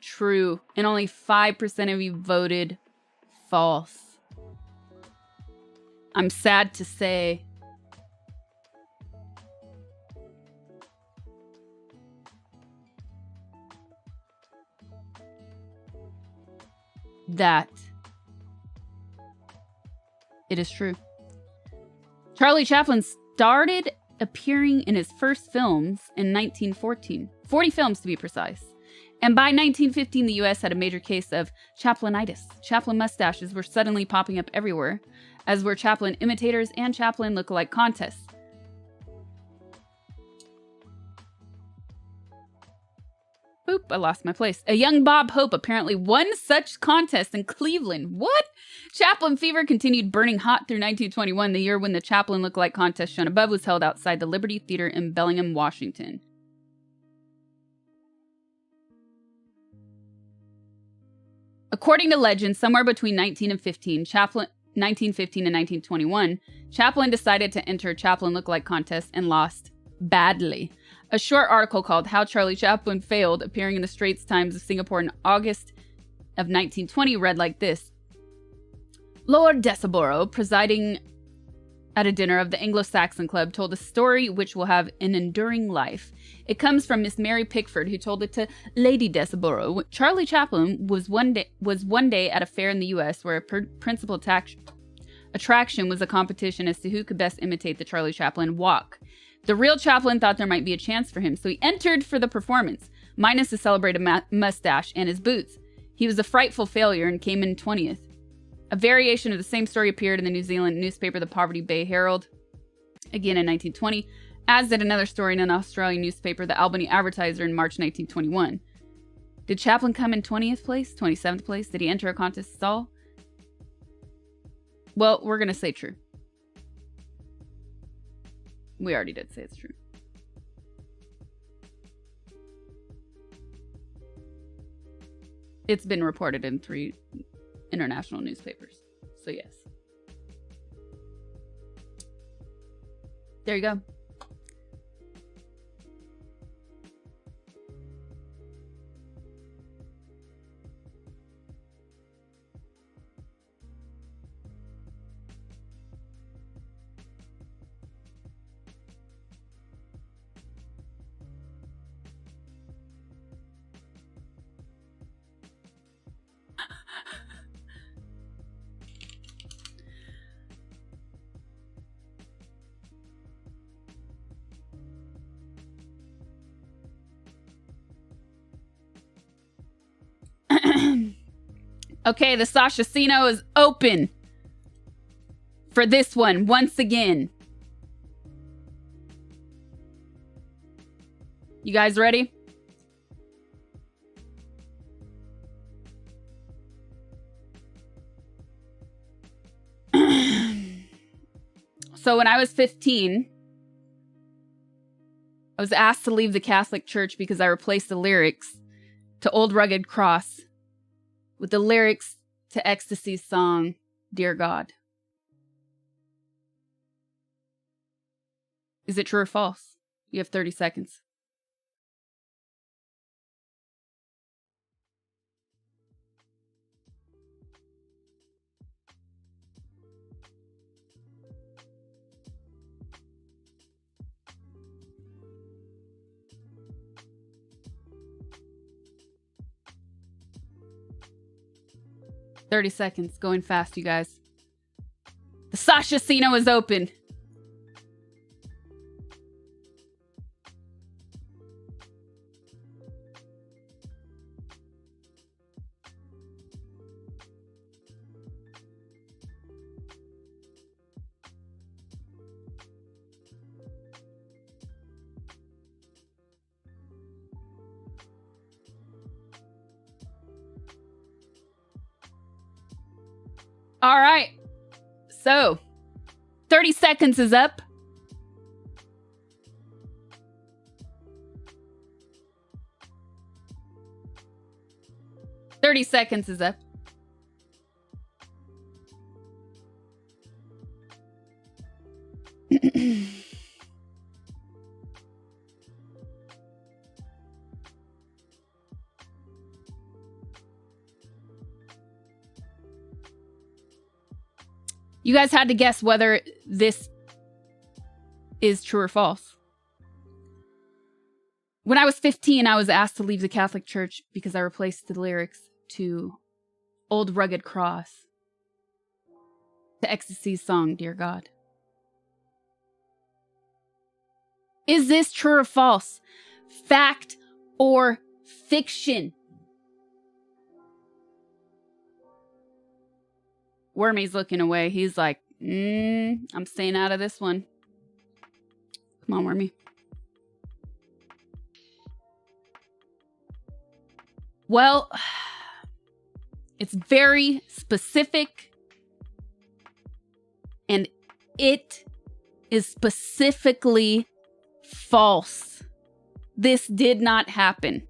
true, and only 5% of you voted false. I'm sad to say. That it is true. Charlie Chaplin started appearing in his first films in 1914. 40 films to be precise. And by 1915, the US had a major case of Chaplinitis. Chaplin mustaches were suddenly popping up everywhere, as were Chaplin imitators and Chaplin look-alike contests. Boop, I lost my place. A young Bob Hope apparently won such contest in Cleveland. What? Chaplin fever continued burning hot through 1921, the year when the Chaplin look-alike contest shown above was held outside the Liberty Theater in Bellingham, Washington. According to legend, somewhere between 1915 and 1921, Chaplin decided to enter a Chaplin look-alike contest and lost badly. A short article called How Charlie Chaplin Failed, appearing in the Straits Times of Singapore in August of 1920, read like this. Lord Desborough, presiding at a dinner of the Anglo-Saxon Club, told a story which will have an enduring life. It comes from Miss Mary Pickford, who told it to Lady Desborough. Charlie Chaplin was one day at a fair in the U.S. where a principal attraction was a competition as to who could best imitate the Charlie Chaplin walk. The real Chaplin thought there might be a chance for him, so he entered for the performance, minus his celebrated mustache and his boots. He was a frightful failure and came in 20th. A variation of the same story appeared in the New Zealand newspaper, the Poverty Bay Herald, again in 1920, as did another story in an Australian newspaper, the Albany Advertiser, in March 1921. Did Chaplin come in 20th place, 27th place? Did he enter a contest at all? Well, we're going to say true. We already did say it's true. It's been reported in 3 international newspapers. So yes. There you go. Okay, the Sasha Casino is open for this one once again. You guys ready? So when I was 15, I was asked to leave the Catholic Church because I replaced the lyrics to Old Rugged Cross with the lyrics to Ecstasy's song, Dear God. Is it true or false? You have 30 seconds. $30 seconds. Going fast, you guys. The Sasha Casino is open. All right. So, 30 seconds is up. $30 seconds is up. You guys had to guess whether this is true or false. When I was 15, I was asked to leave the Catholic Church because I replaced the lyrics to Old Rugged Cross to Ecstasy's song, Dear God. Is this true or false? Fact or fiction? Wormy's looking away. He's like, I'm staying out of this one. Come on, Wormy. Well, it's very specific. And it is specifically false. This did not happen.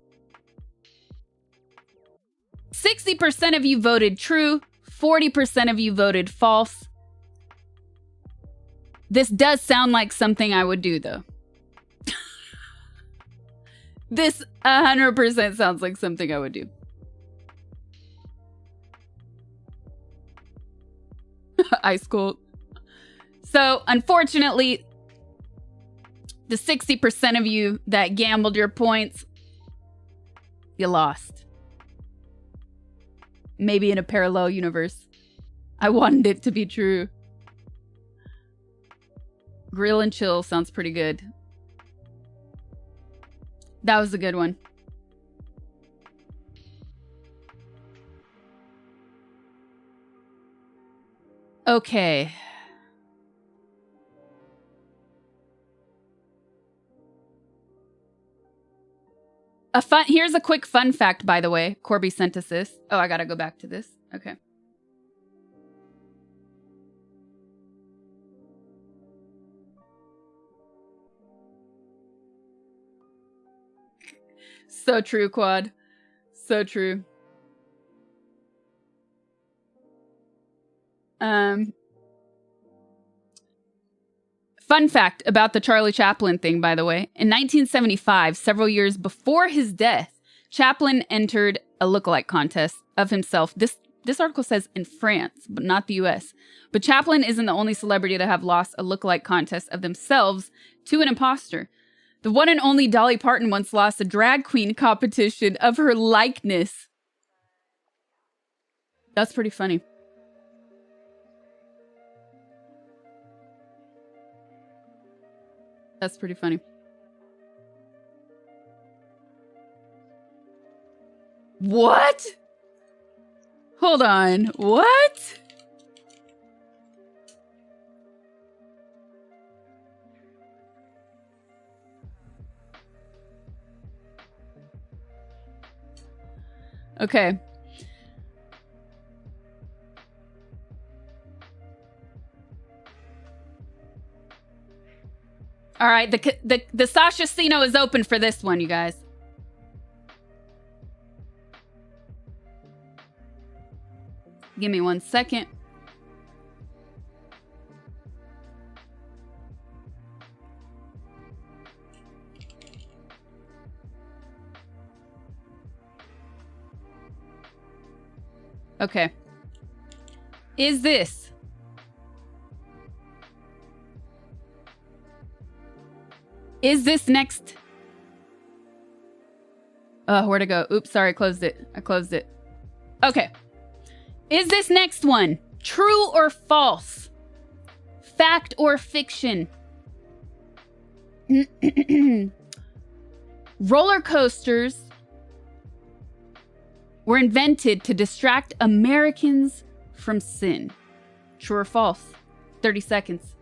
60% of you voted true. 40% of you voted false. This does sound like something I would do, though. This 100% sounds like something I would do. Ice cold. So, unfortunately, the 60% of you that gambled your points, you lost. Maybe in a parallel universe. I wanted it to be true. Grill and chill sounds pretty good. That was a good one. Okay. Here's a quick fun fact, by the way. Corby sent us this. Oh, I gotta go back to this. Okay. So true, Quad. So true. Fun fact about the Charlie Chaplin thing, by the way. In 1975, several years before his death, Chaplin entered a lookalike contest of himself. This article says in France, but not the US. But Chaplin isn't the only celebrity to have lost a lookalike contest of themselves to an imposter. The one and only Dolly Parton once lost a drag queen competition of her likeness. That's pretty funny. That's pretty funny. What? Hold on. What? Okay. All right, the Sasha Cino is open for this one, you guys. Give me 1 second. Okay. Is this next? Where'd it go? Oops, sorry, I closed it. Okay. Is this next one true or false? Fact or fiction? Roller coasters were invented to distract Americans from sin. True or false? 30 seconds.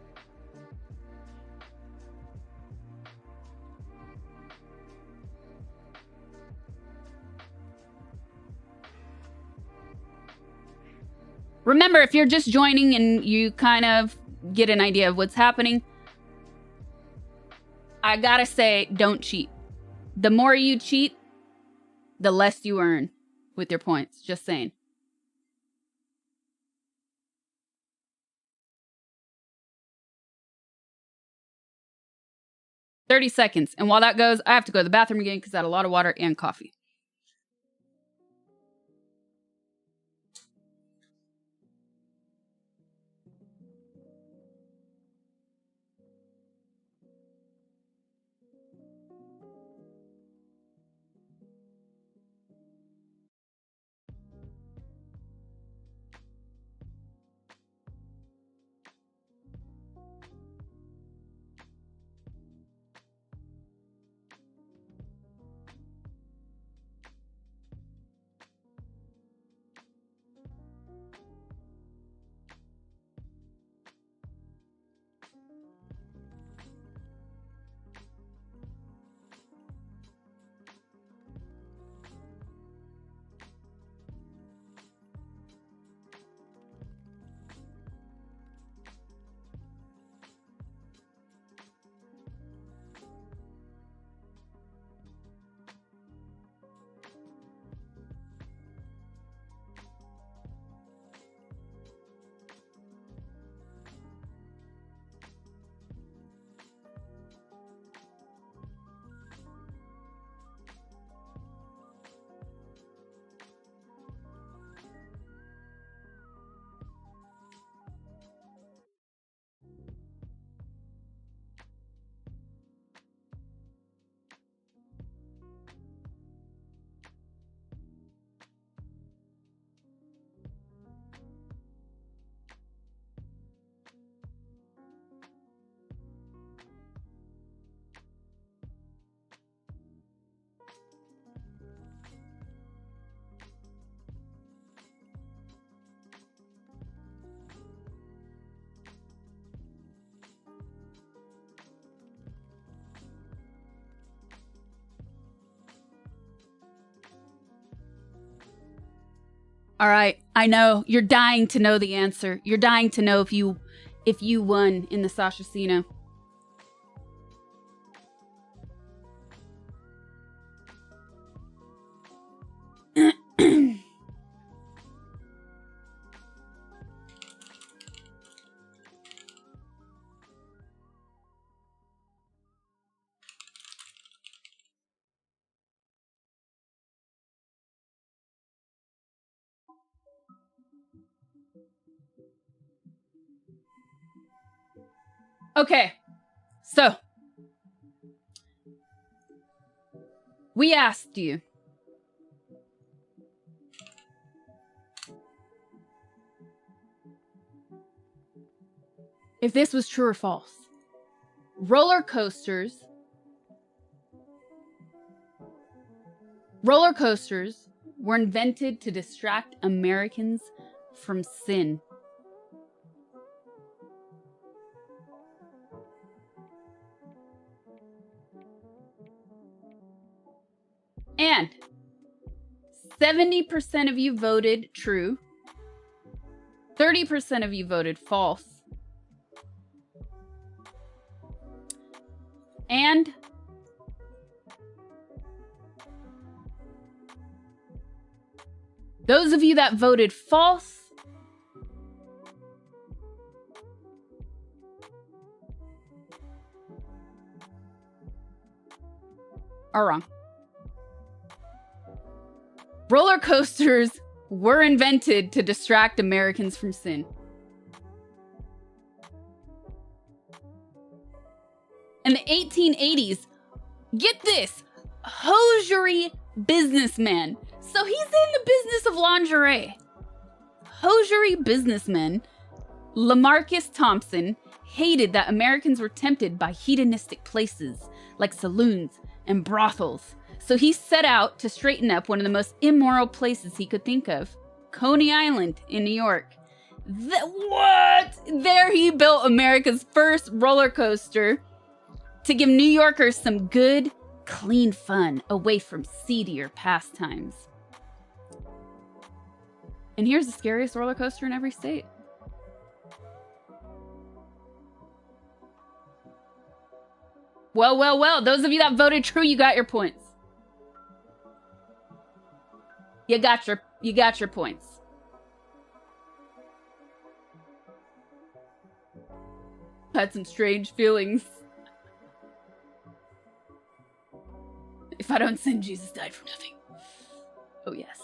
Remember, if you're just joining and you kind of get an idea of what's happening, I gotta say, don't cheat. The more you cheat, the less you earn with your points. Just saying. "30 seconds. And while that goes, I have to go to the bathroom again because I had a lot of water and coffee. All right, I know you're dying to know the answer. You're dying to know if you won in the Sasha Cino. Okay, so we asked you if this was true or false. Roller coasters were invented to distract Americans from sin. And 70% of you voted true. 30% of you voted false. And those of you that voted false are wrong. Roller coasters were invented to distract Americans from sin. In the 1880s, get this, hosiery businessman. So he's in the business of lingerie. Hosiery businessman Lamarcus Thompson hated that Americans were tempted by hedonistic places like saloons and brothels. So he set out to straighten up one of the most immoral places he could think of, Coney Island in New York. What? There he built America's first roller coaster to give New Yorkers some good, clean fun away from seedier pastimes. And here's the scariest roller coaster in every state. Well, well, well. Those of you that voted true, you got your points. You got your points. Had some strange feelings. If I don't sin, Jesus died for nothing. Oh, yes.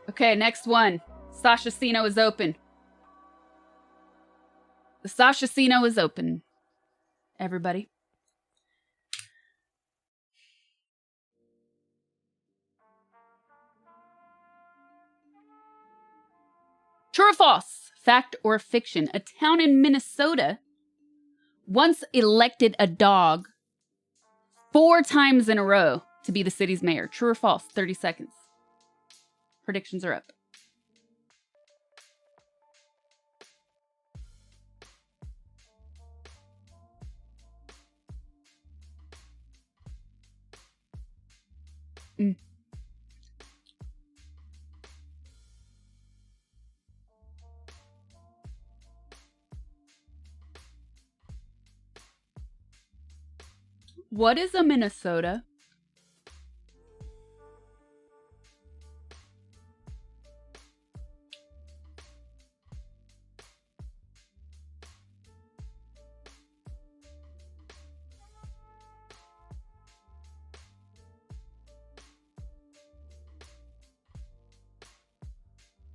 Okay, next one. Sasha Casino is open. The Sasha Casino is open. Everybody. True or false? Fact or fiction? A town in Minnesota once elected a dog 4 times in a row to be the city's mayor. True or false? 30 seconds. Predictions are up. What is a Minnesota?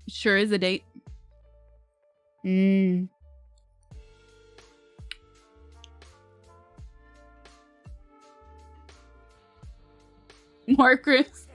Sure is a date. More Chris.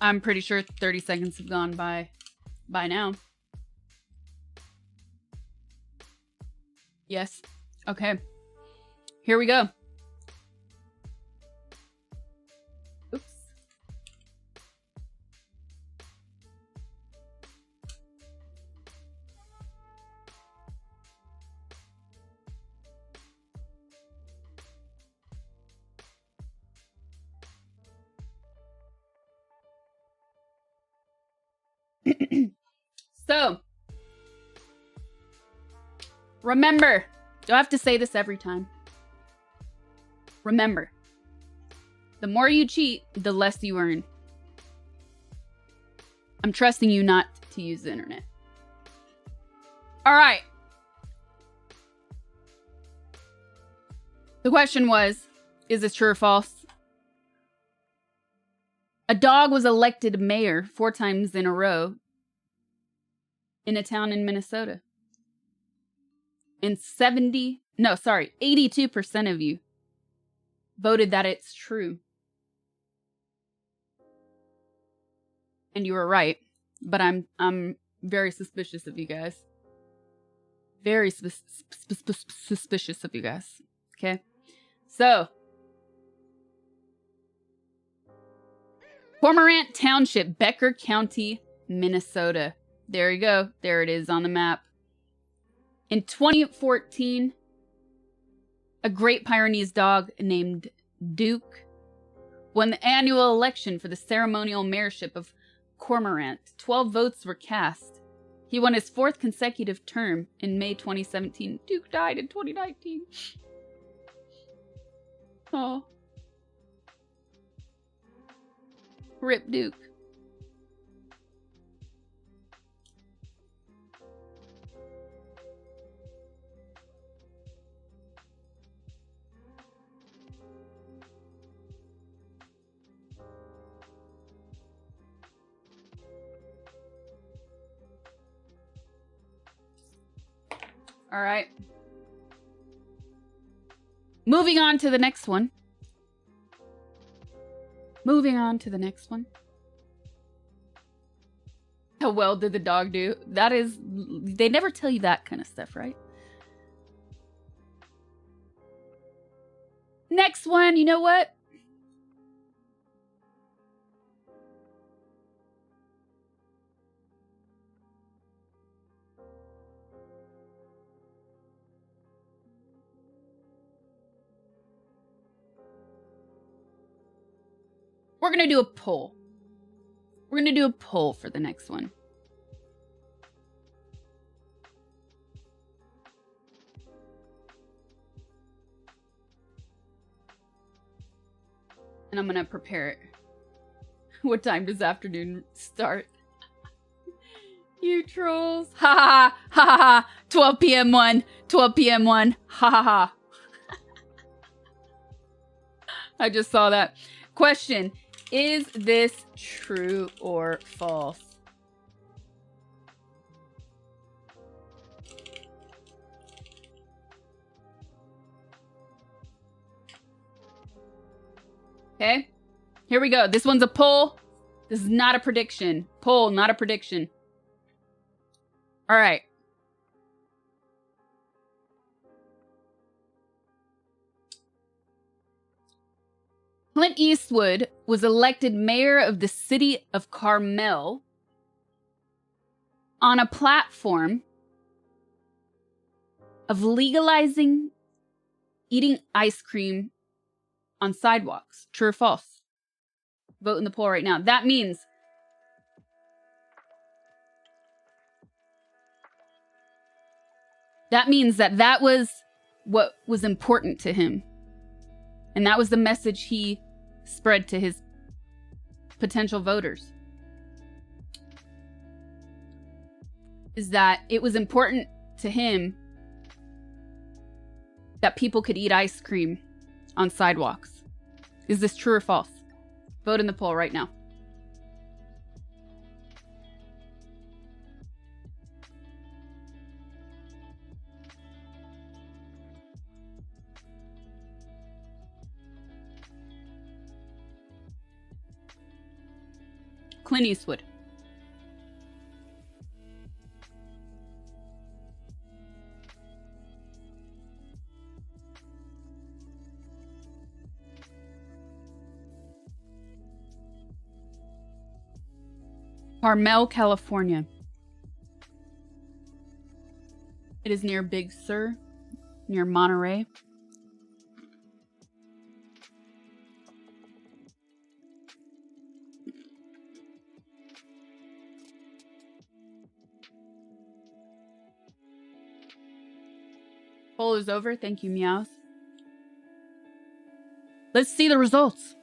I'm pretty sure 30 seconds have gone by now. Yes. Okay. Here we go. Oops. So, remember, do I have to say this every time? Remember, the more you cheat, the less you earn. I'm trusting you not to use the internet. All right. The question was, is this true or false? A dog was elected mayor 4 times in a row in a town in Minnesota. And 82% of you voted that it's true. And you were right, but I'm very suspicious of you guys. Very suspicious of you guys. Okay? So, Cormorant Township, Becker County, Minnesota. There you go. There it is on the map. In 2014, a Great Pyrenees dog named Duke won the annual election for the ceremonial mayorship of Cormorant. 12 votes were cast. He won his 4th consecutive term in May 2017. Duke died in 2019. Oh. Rip Duke. All right. Moving on to the next one. How well did the dog do? That is, they never tell you that kind of stuff, right? Next one, you know what? We're going to do a poll. We're going to do a poll for the next one. And I'm going to prepare it. What time does afternoon start? You trolls. Ha ha ha ha ha. 12 p.m. 1. 12 p.m. 1. Ha ha ha. I just saw that. Question. Is this true or false? Okay. Here we go. This one's a poll. This is not a prediction. Poll, not a prediction. All right. Clint Eastwood was elected mayor of the city of Carmel on a platform of legalizing eating ice cream on sidewalks. True or false? Vote in the poll right now. That means that was what was important to him. And that was the message he spread to his potential voters. Is that it was important to him that people could eat ice cream on sidewalks. Is this true or false? Vote in the poll right now. Clint Eastwood. Carmel, California. It is near Big Sur, near Monterey. poll is over. Thank you, meows. Let's see the results.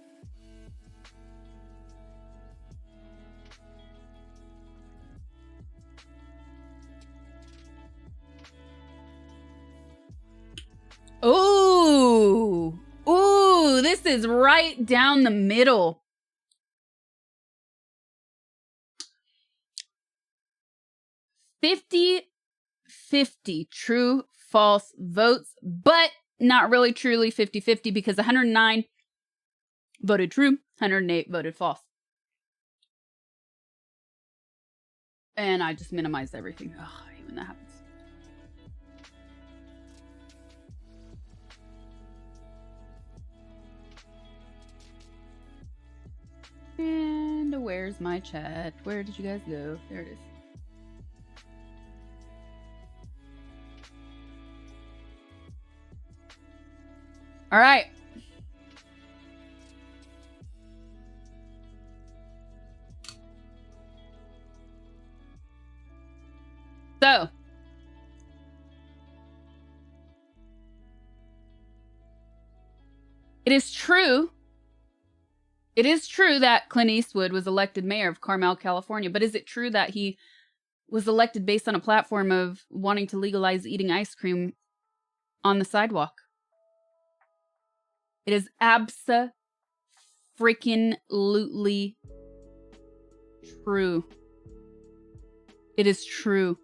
Ooh. Ooh, this is right down the middle. 50-50 true, false votes, but not really truly 50-50 because 109 voted true, 108 voted false. And I just minimized everything. Ugh, I hate when that happens. And where's my chat? Where did you guys go? There it is. All right. So, it is true that Clint Eastwood was elected mayor of Carmel, California, but is it true that he was elected based on a platform of wanting to legalize eating ice cream on the sidewalk? It is abso-freaking-lutely true. It is true.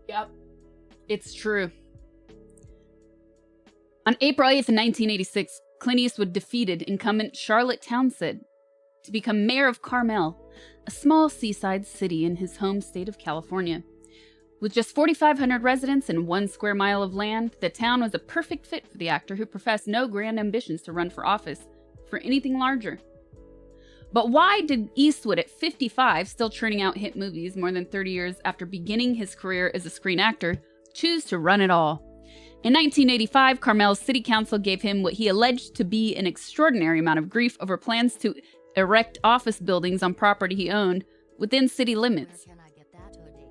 Yep, it's true. On April 8th, 1986, Clint Eastwood defeated incumbent Charlotte Townsend to become mayor of Carmel, a small seaside city in his home state of California. With just 4,500 residents and 1 square mile of land, the town was a perfect fit for the actor who professed no grand ambitions to run for office for anything larger. But why did Eastwood, at 55, still churning out hit movies more than 30 years after beginning his career as a screen actor, choose to run it all? In 1985, Carmel's city council gave him what he alleged to be an extraordinary amount of grief over plans to erect office buildings on property he owned within city limits. Where can I get that hoodie?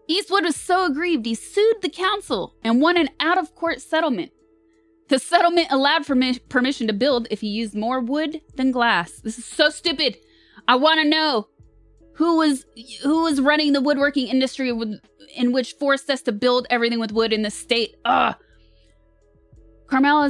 Eastwood was so aggrieved, he sued the council and won an out-of-court settlement. The settlement allowed for permission to build if he used more wood than glass. This is so stupid. I want to know who was running the woodworking industry in which forced us to build everything with wood in the state. Ugh. Carmel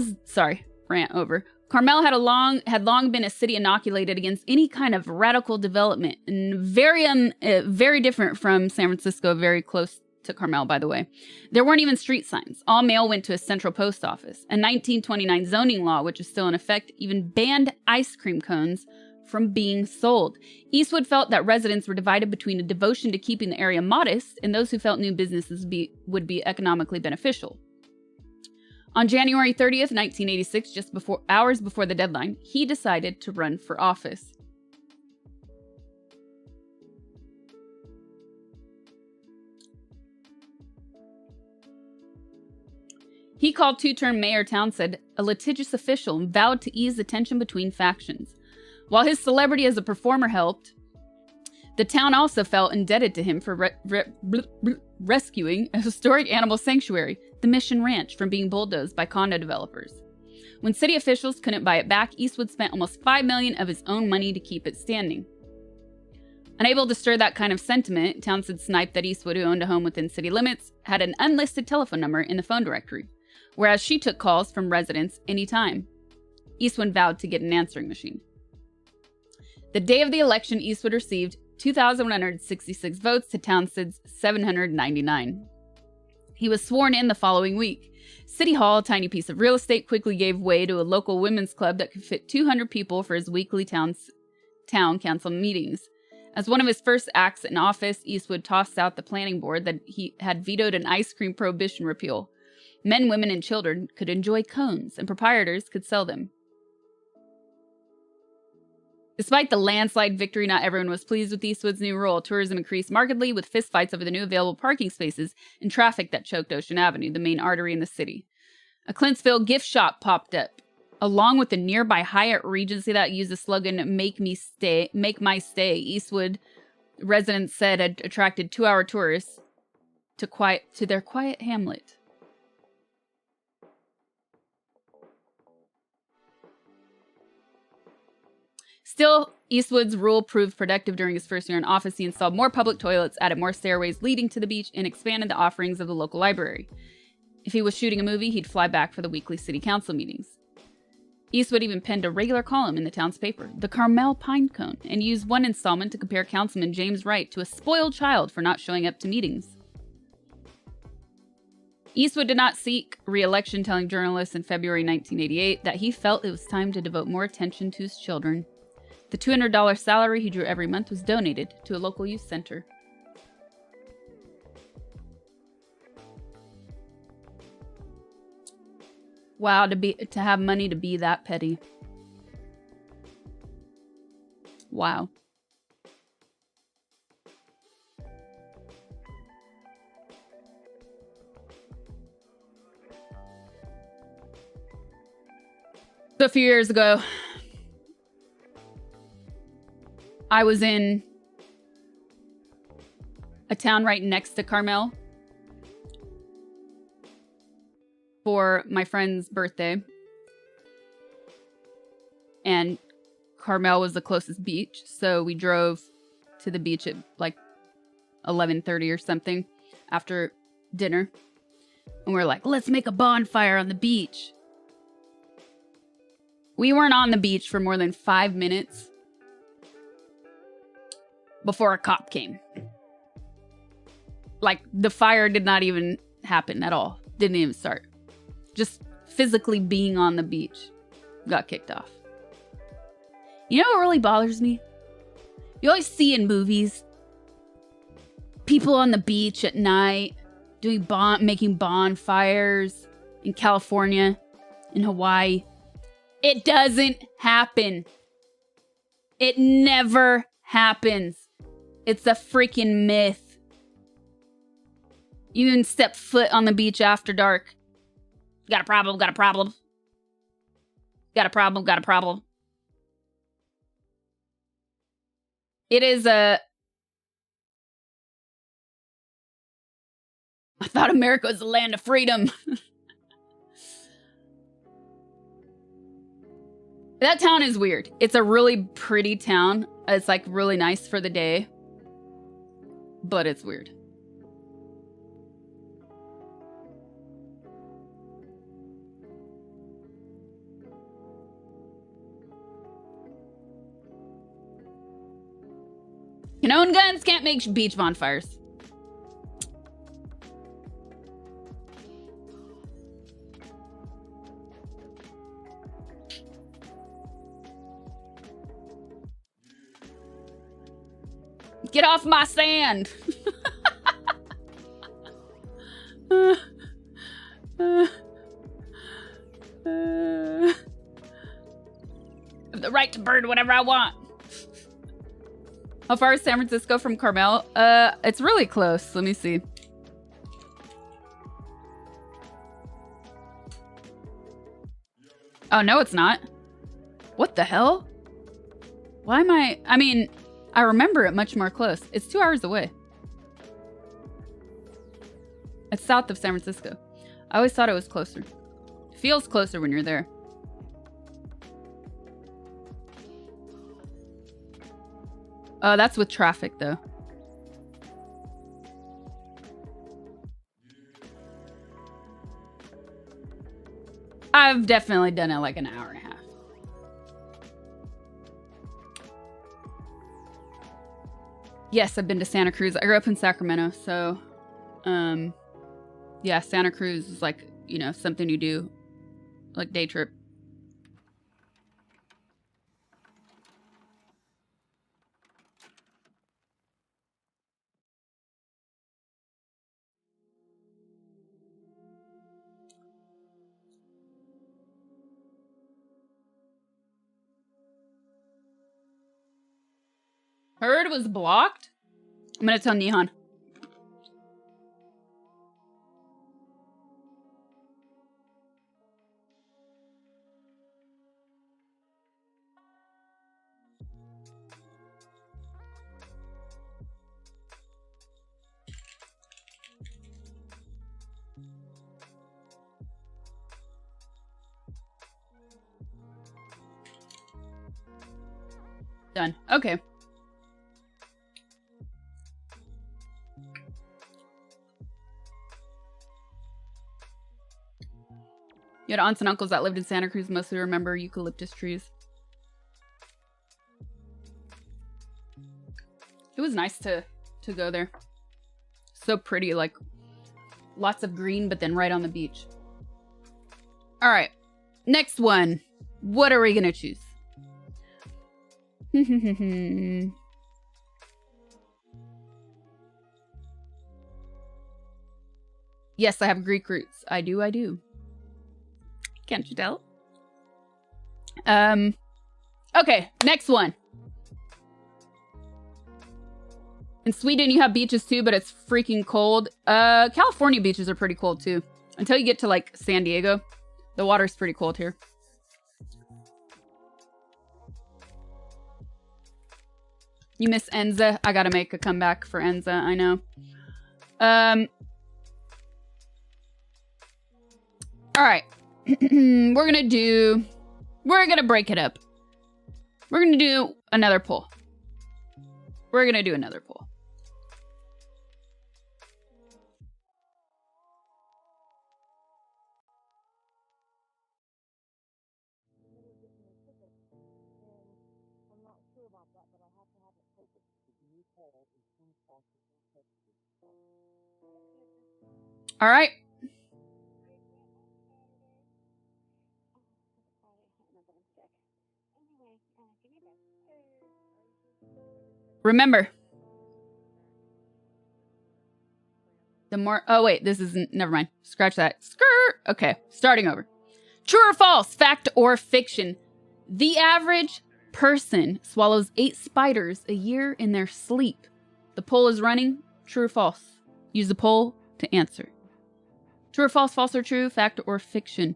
had long been a city inoculated against any kind of radical development, and very different from San Francisco, very close to Carmel, by the way. There weren't even street signs. All mail went to a central post office. A 1929 zoning law, which is still in effect, even banned ice cream cones from being sold. Eastwood felt that residents were divided between a devotion to keeping the area modest and those who felt new businesses would be economically beneficial. On January 30th, 1986, just hours before the deadline, he decided to run for office. He called two-term Mayor Townsend a litigious official and vowed to ease the tension between factions. While his celebrity as a performer helped, the town also felt indebted to him for rescuing a historic animal sanctuary, the Mission Ranch, from being bulldozed by condo developers. When city officials couldn't buy it back, Eastwood spent almost $5 million of his own money to keep it standing. Unable to stir that kind of sentiment, Townsend sniped that Eastwood, who owned a home within city limits, had an unlisted telephone number in the phone directory, whereas she took calls from residents anytime. Eastwood vowed to get an answering machine. The day of the election, Eastwood received 2,166 votes to Townsend's 799. He was sworn in the following week. City Hall, a tiny piece of real estate, quickly gave way to a local women's club that could fit 200 people for his weekly town council meetings. As one of his first acts in office, Eastwood tossed out the planning board that he had vetoed an ice cream prohibition repeal. Men, women, and children could enjoy cones, and proprietors could sell them. Despite the landslide victory, not everyone was pleased with Eastwood's new rule. Tourism increased markedly, with fistfights over the new available parking spaces and traffic that choked Ocean Avenue, the main artery in the city. A Clintsville gift shop popped up, along with the nearby Hyatt Regency that used the slogan "Make my stay." Eastwood residents said had attracted 2-hour tourists to their quiet hamlet. Still, Eastwood's rule proved productive during his first year in office. He installed more public toilets, added more stairways leading to the beach, and expanded the offerings of the local library. If he was shooting a movie, he'd fly back for the weekly city council meetings. Eastwood even penned a regular column in the town's paper, the Carmel Pinecone, and used one installment to compare Councilman James Wright to a spoiled child for not showing up to meetings. Eastwood did not seek re-election, telling journalists in February 1988 that he felt it was time to devote more attention to his children. The $200 salary he drew every month was donated to a local youth center. Wow, to have money to be that petty. Wow. So a few years ago, I was in a town right next to Carmel for my friend's birthday. And Carmel was the closest beach, so we drove to the beach at like 11:30 or something after dinner. And we were like, let's make a bonfire on the beach. We weren't on the beach for more than 5 minutes before a cop came. Like, the fire did not even happen at all. Didn't even start. Just physically being on the beach got kicked off. You know what really bothers me? You always see in movies people on the beach at night making bonfires in California, in Hawaii. It doesn't happen. It never happens. It's a freaking myth. You even step foot on the beach after dark. Got a problem, got a problem. Got a problem, got a problem. It is I thought America was the land of freedom. That town is weird. It's a really pretty town. It's like really nice for the day. But it's weird. Can own guns, can't make beach bonfires. Get off my sand. The right to burn whatever I want. How far is San Francisco from Carmel? It's really close. Let me see. Oh, no, it's not. What the hell? Why am I mean, I remember it much more close. It's 2 hours away. It's south of San Francisco. I always thought it was closer. It feels closer when you're there. Oh, that's with traffic, though. I've definitely done it like an hour and a half. Yes, I've been to Santa Cruz. I grew up in Sacramento, so yeah, Santa Cruz is like, you know, something you do, like day trip. Heard was blocked? I'm gonna tell Nihon. Done. Okay. You had aunts and uncles that lived in Santa Cruz, mostly remember eucalyptus trees. It was nice to go there. So pretty, like lots of green, but then right on the beach. All right, next one. What are we gonna choose? Yes, I have Greek roots. I do. Can't you tell? Okay, next one. In Sweden, you have beaches too, but it's freaking cold. California beaches are pretty cold too. Until you get to like San Diego, the water's pretty cold here. You miss Enza. I gotta make a comeback for Enza, I know. All right. We're gonna break it up. We're gonna do another poll. All right. Remember, the more... Oh, wait. This isn't... Never mind. Scratch that. Skirt. Okay. Starting over. True or false? Fact or fiction? The average person swallows 8 spiders a year in their sleep. The poll is running. True or false? Use the poll to answer. True or false? False or true? Fact or fiction?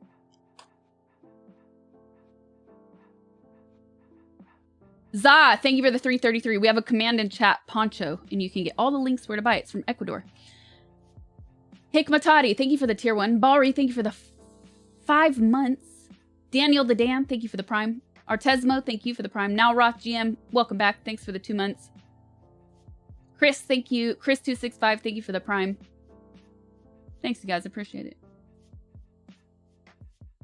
Za, thank you for the 333. We have a command in chat, Poncho, and you can get all the links where to buy it. It's from Ecuador. Hikmatati, thank you for the tier 1. Balri, thank you for the 5 months. Daniel the Dan, thank you for the prime. Artesmo, thank you for the prime. Nowroth GM, welcome back. Thanks for the 2 months. Chris, thank you. Chris265, thank you for the prime. Thanks, you guys. Appreciate it.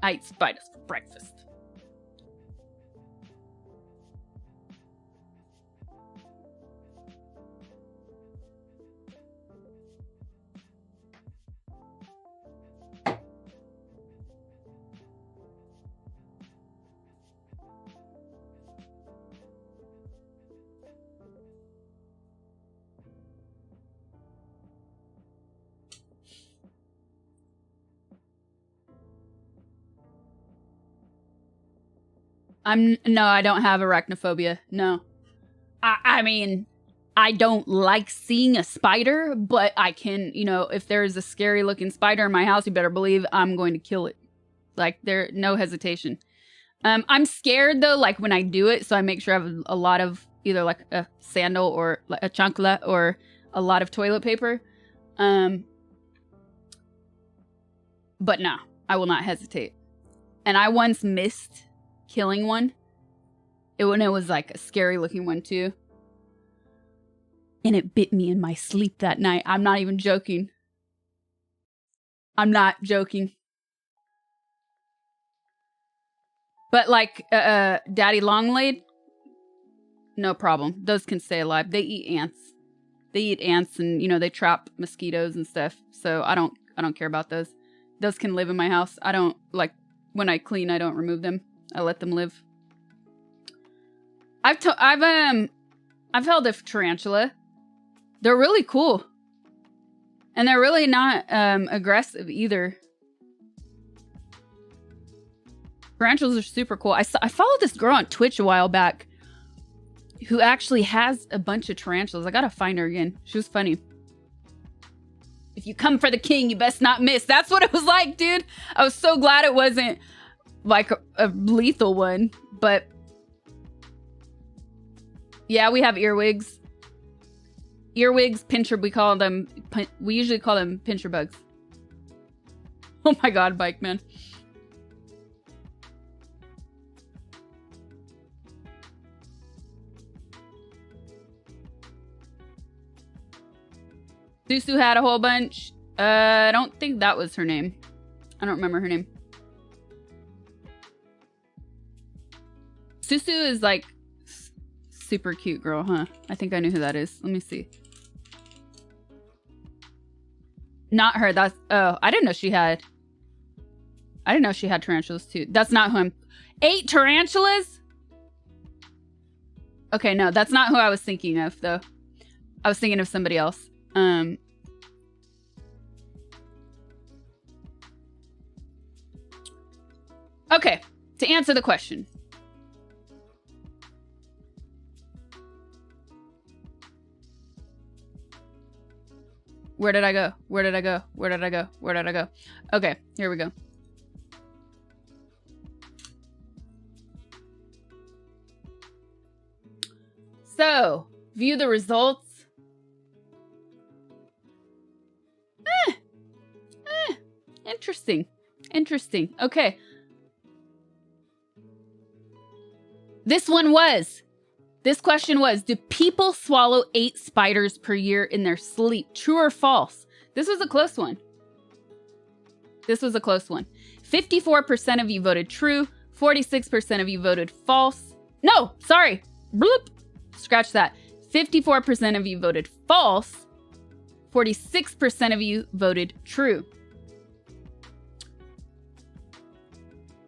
I eat spiders for breakfast. No, I don't have arachnophobia. No. I mean, I don't like seeing a spider, but I can, you know, if there's a scary looking spider in my house, you better believe I'm going to kill it. Like, no hesitation. I'm scared though, like when I do it, so I make sure I have a lot of either like a sandal or like a chancla or a lot of toilet paper. But no, I will not hesitate. And I once missed killing one. When it was like a scary looking one too. And it bit me in my sleep that night. I'm not even joking. I'm not joking. But like daddy longlegged, no problem. Those can stay alive. They eat ants. They eat ants and, you know, they trap mosquitoes and stuff. So I don't care about those. Those can live in my house. I don't, like, when I clean, I don't remove them. I let them live. I've held a tarantula. They're really cool. And they're really not aggressive either. Tarantulas are super cool. I followed this girl on Twitch a while back. who actually has a bunch of tarantulas. I gotta find her again. She was funny. If you come for the king, you best not miss. That's what it was like, dude. I was so glad it wasn't like a lethal one. But yeah, we have earwigs. Earwigs, pincher, we usually call them pincher bugs. Oh my god, bike man. Susu had a whole bunch. I don't think that was her name. I don't remember her name. Susu is like super cute girl, huh? I think I knew who that is. Let me see. Not her. That's... Oh, I didn't know she had... I didn't know she had tarantulas too. That's not who I'm... 8 tarantulas? Okay, no. That's not who I was thinking of, though. I was thinking of somebody else. Okay. To answer the question. Where did I go? Where did I go? Where did I go? Where did I go? Okay, here we go. So, view the results. Interesting. Interesting. Okay. This question was, do people swallow 8 spiders per year in their sleep? True or false? This was a close one. 54% of you voted true. 46% of you voted false. No, sorry. Bloop. Scratch that. 54% of you voted false. 46% of you voted true.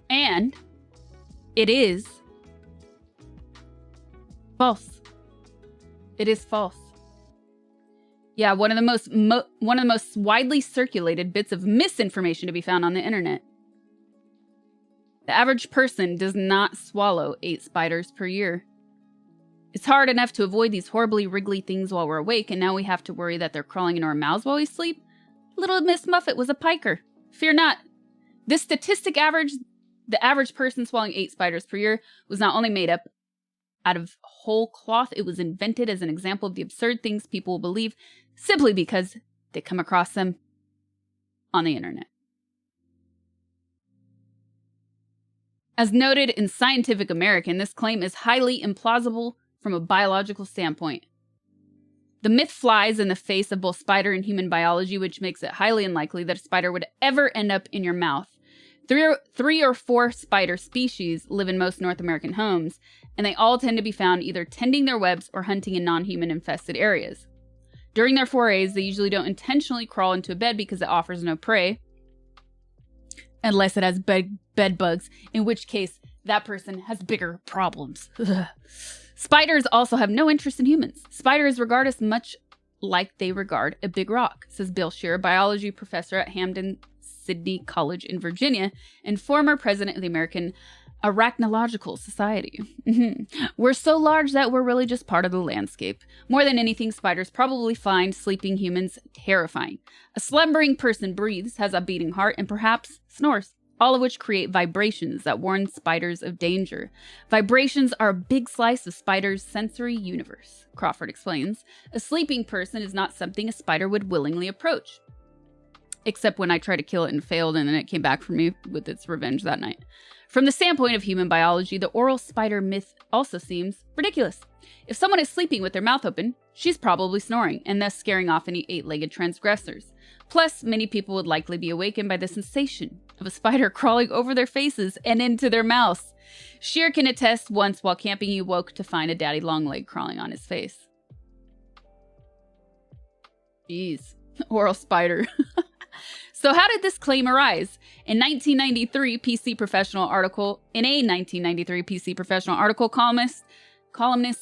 And it is false. It is false. Yeah, one of the most widely circulated bits of misinformation to be found on the internet. The average person does not swallow 8 spiders per year. It's hard enough to avoid these horribly wriggly things while we're awake, and now we have to worry that they're crawling into our mouths while we sleep? Little Miss Muffet was a piker. Fear not. This statistic the average person swallowing 8 spiders per year was not only made up out of whole cloth, it was invented as an example of the absurd things people will believe simply because they come across them on the internet. As noted in Scientific American, this claim is highly implausible from a biological standpoint. The myth flies in the face of both spider and human biology, which makes it highly unlikely that a spider would ever end up in your mouth. 3 or 4 spider species live in most North American homes, and they all tend to be found either tending their webs or hunting in non-human infested areas. During their forays, they usually don't intentionally crawl into a bed because it offers no prey, unless it has bed bugs, in which case that person has bigger problems. Spiders also have no interest in humans. Spiders regard us much like they regard a big rock, says Bill Shear, biology professor at Hampden-Sydney College in Virginia and former president of the American Arachnological Society. We're so large that we're really just part of the landscape. More than anything, spiders probably find sleeping humans terrifying. A slumbering person breathes, has a beating heart, and perhaps snores, all of which create vibrations that warn spiders of danger. Vibrations are a big slice of spiders' sensory universe, Crawford explains. A sleeping person is not something a spider would willingly approach. Except when I tried to kill it and failed, and then it came back for me with its revenge that night. From the standpoint of human biology, the oral spider myth also seems ridiculous. If someone is sleeping with their mouth open, she's probably snoring, and thus scaring off any 8-legged transgressors. Plus, many people would likely be awakened by the sensation of a spider crawling over their faces and into their mouths. Shear can attest once while camping he woke to find a daddy longleg crawling on his face. Jeez, oral spider. So how did this claim arise? In a 1993 PC Professional article, columnist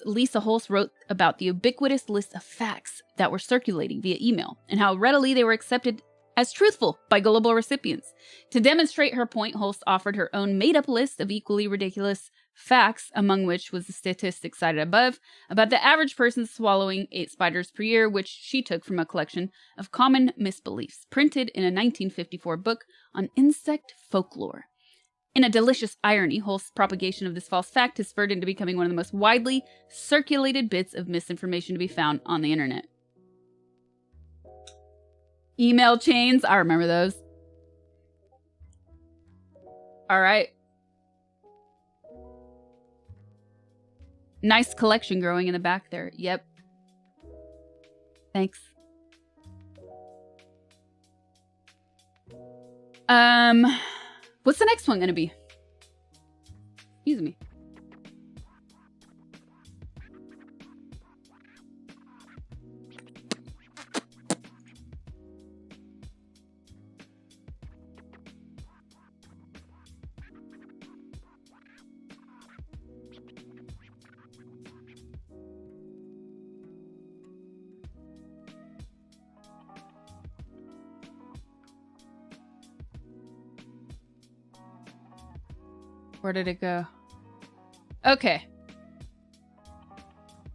Lisa Holst wrote about the ubiquitous list of facts that were circulating via email and how readily they were accepted as truthful by gullible recipients. To demonstrate her point, Holst offered her own made-up list of equally ridiculous facts, among which was the statistic cited above about the average person swallowing 8 spiders per year, which she took from a collection of common misbeliefs printed in a 1954 book on insect folklore. In a delicious irony, Holst's propagation of this false fact has spurred into becoming one of the most widely circulated bits of misinformation to be found on the internet. Email chains, I remember those. All right. Nice collection growing in the back there. Yep. Thanks. What's the next one gonna be? Excuse me. Where did it go? Okay.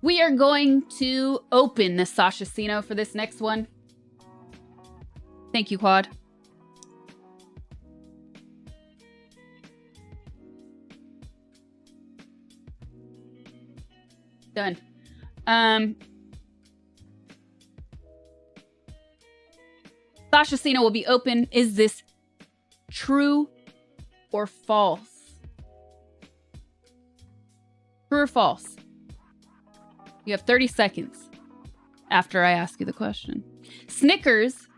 We are going to open the Sasha Sino for this next one. Thank you, Quad. Done. Sasha Sino will be open. Is this true or false? True or false? You have 30 seconds after I ask you the question. Snickers,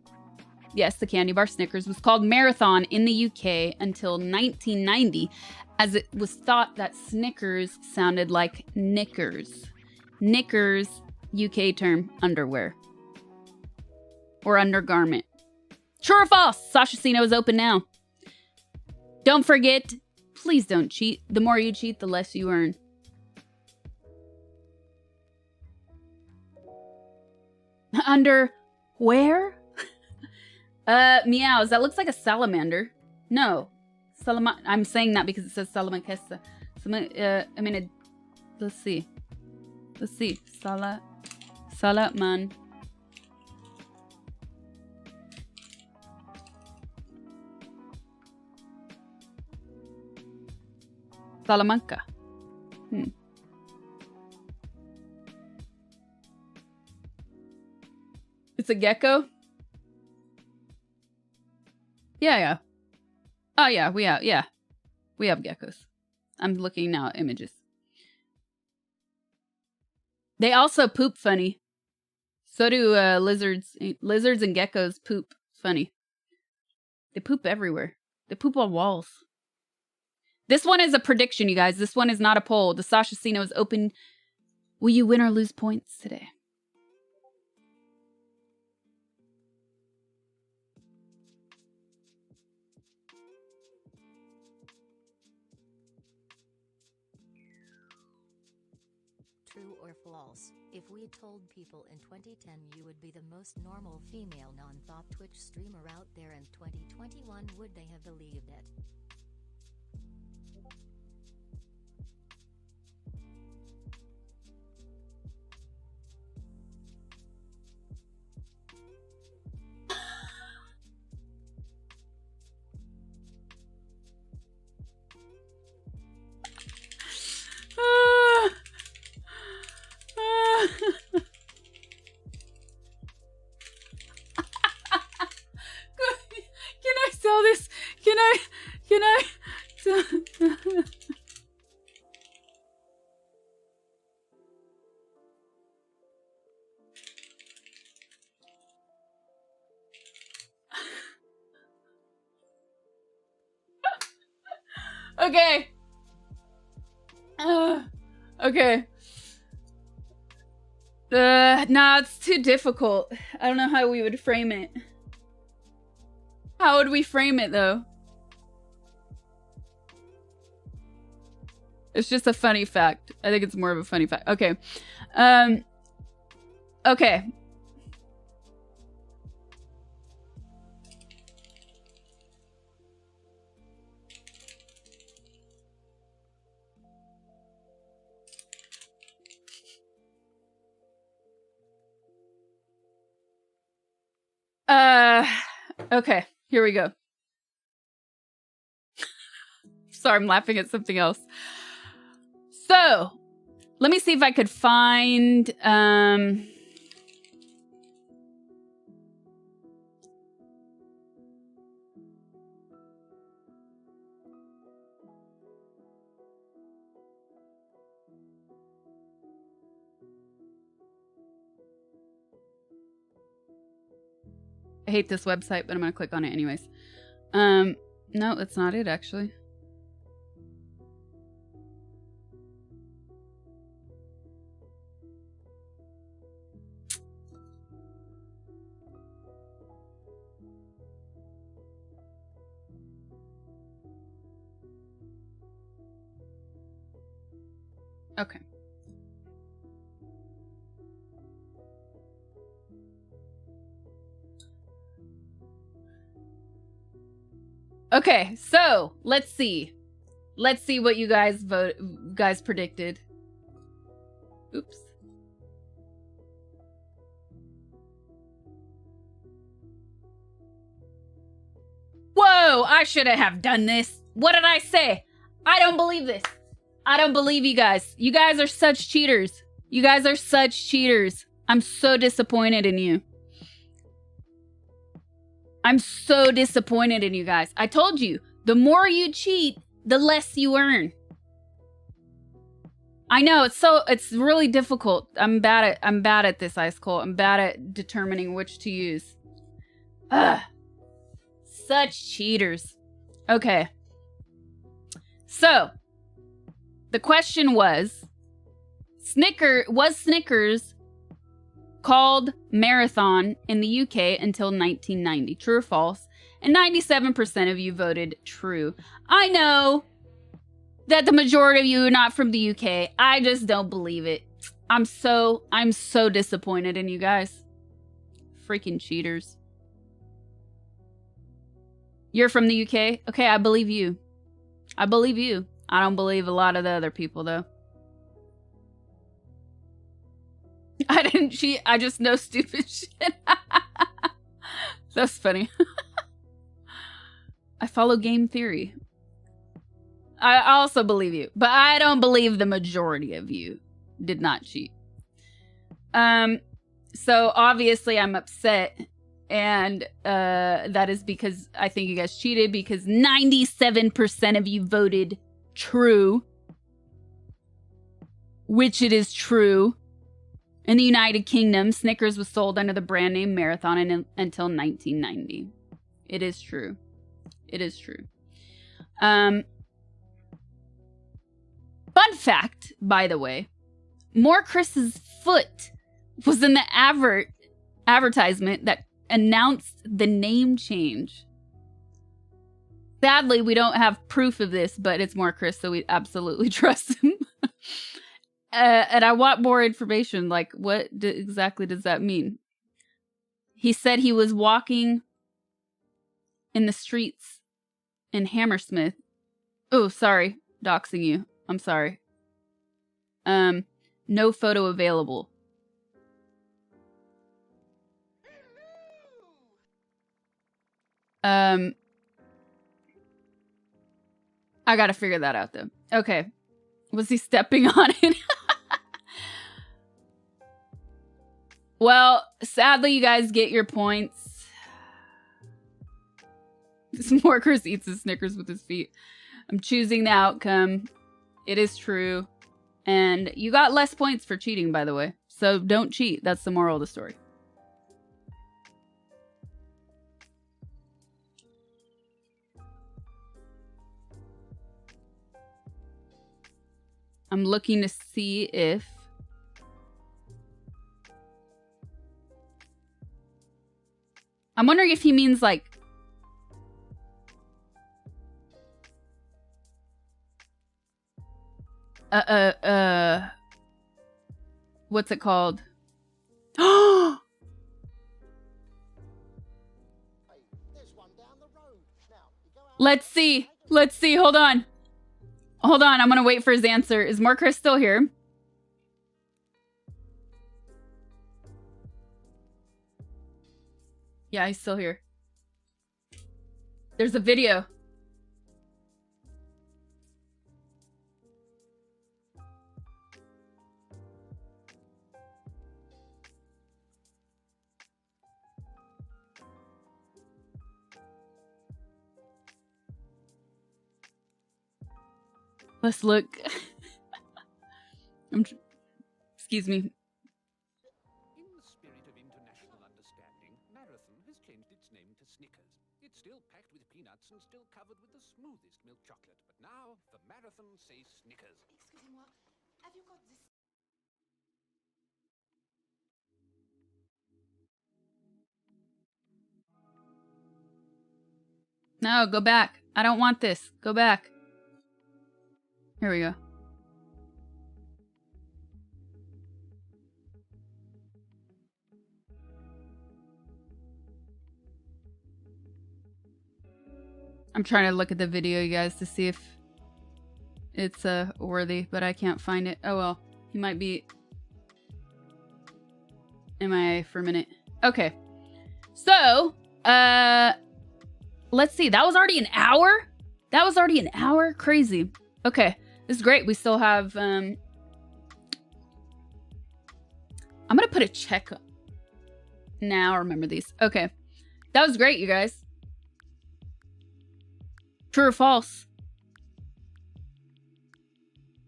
yes, the candy bar Snickers, was called Marathon in the UK until 1990, as it was thought that Snickers sounded like knickers. Knickers, UK term, underwear. Or undergarment. True or false? Sasha Sino is open now. Don't forget, please don't cheat. The more you cheat, the less you earn. Under where? Meows. That looks like a salamander. No. I'm saying that because it says salamakessa. Let's see. Let's see. Salaman. Salamanca. It's a gecko? Yeah. Oh, yeah, we have geckos. I'm looking now at images. They also poop funny. So do lizards. Lizards and geckos poop funny. They poop everywhere. They poop on walls. This one is a prediction, you guys. This one is not a poll. The Sasha Sino is open. Will you win or lose points today? True or false? If we told people in 2010 you would be the most normal female non-thought Twitch streamer out there in 2021, would they have believed it? Can I sell this? Can I Okay. Okay. Nah, it's too difficult. I don't know how we would frame it. How would we frame it, though? It's just a funny fact. I think it's more of a funny fact. Okay. Okay. Okay, here we go. Sorry, I'm laughing at something else. So, let me see if I could find, I hate this website, but I'm gonna click on it anyways. No, that's not it, actually. Okay. Okay, so let's see. Let's see what you guys predicted. Oops. Whoa, I shouldn't have done this. What did I say? I don't believe this. I don't believe you guys. You guys are such cheaters. You guys are such cheaters. I'm so disappointed in you. I'm so disappointed in you guys. I told you, the more you cheat, the less you earn. I know, it's really difficult. I'm bad at this, Ice Cold. I'm bad at determining which to use. Ugh. Such cheaters. Okay. So, the question was Snickers called Marathon in the UK until 1990? True or false? And 97% of you voted true. I know that the majority of you are not from the UK. I just don't believe it. I'm so disappointed in you guys. Freaking cheaters. You're from the UK? Okay, I believe you. I believe you. I don't believe a lot of the other people, though. I didn't cheat. I just know stupid shit. That's funny. I follow game theory. I also believe you. But I don't believe the majority of you did not cheat. So obviously I'm upset. And that is because I think you guys cheated, because 97% of you voted true. Which it is true. In the United Kingdom, Snickers was sold under the brand name Marathon until 1990. It is true. It is true. Fun fact, by the way, More Chris's foot was in the advertisement that announced the name change. Sadly, we don't have proof of this, but it's More Chris, so we absolutely trust him. And I want more information. Like, what exactly does that mean? He said he was walking in the streets in Hammersmith. Oh, sorry. Doxing you. I'm sorry. No photo available. I gotta figure that out, though. Okay. Was he stepping on it? Well, sadly, you guys get your points. More Chris eats his Snickers with his feet. I'm choosing the outcome. It is true. And you got less points for cheating, by the way. So don't cheat. That's the moral of the story. I'm looking to see if... I'm wondering if he means like... What's it called? Let's see. Let's see. Hold on. Hold on. I'm going to wait for his answer. Is More Chris still here? Yeah, he's still here. There's a video. Let's look. Excuse me. In the spirit of international understanding, Marathon has changed its name to Snickers. It's still packed with peanuts and still covered with the smoothest milk chocolate. But now, the Marathon says Snickers. Excusez-moi, have you got this? No, go back. I don't want this. Go back. Here we go. I'm trying to look at the video, you guys, to see if it's worthy, but I can't find it. Oh well, he might be MIA for a minute. Okay. So, let's see. That was already an hour? That was already an hour? Crazy. Okay. This is great. We still have, I'm going to put a check up. Now remember these. Okay. That was great, you guys. True or false?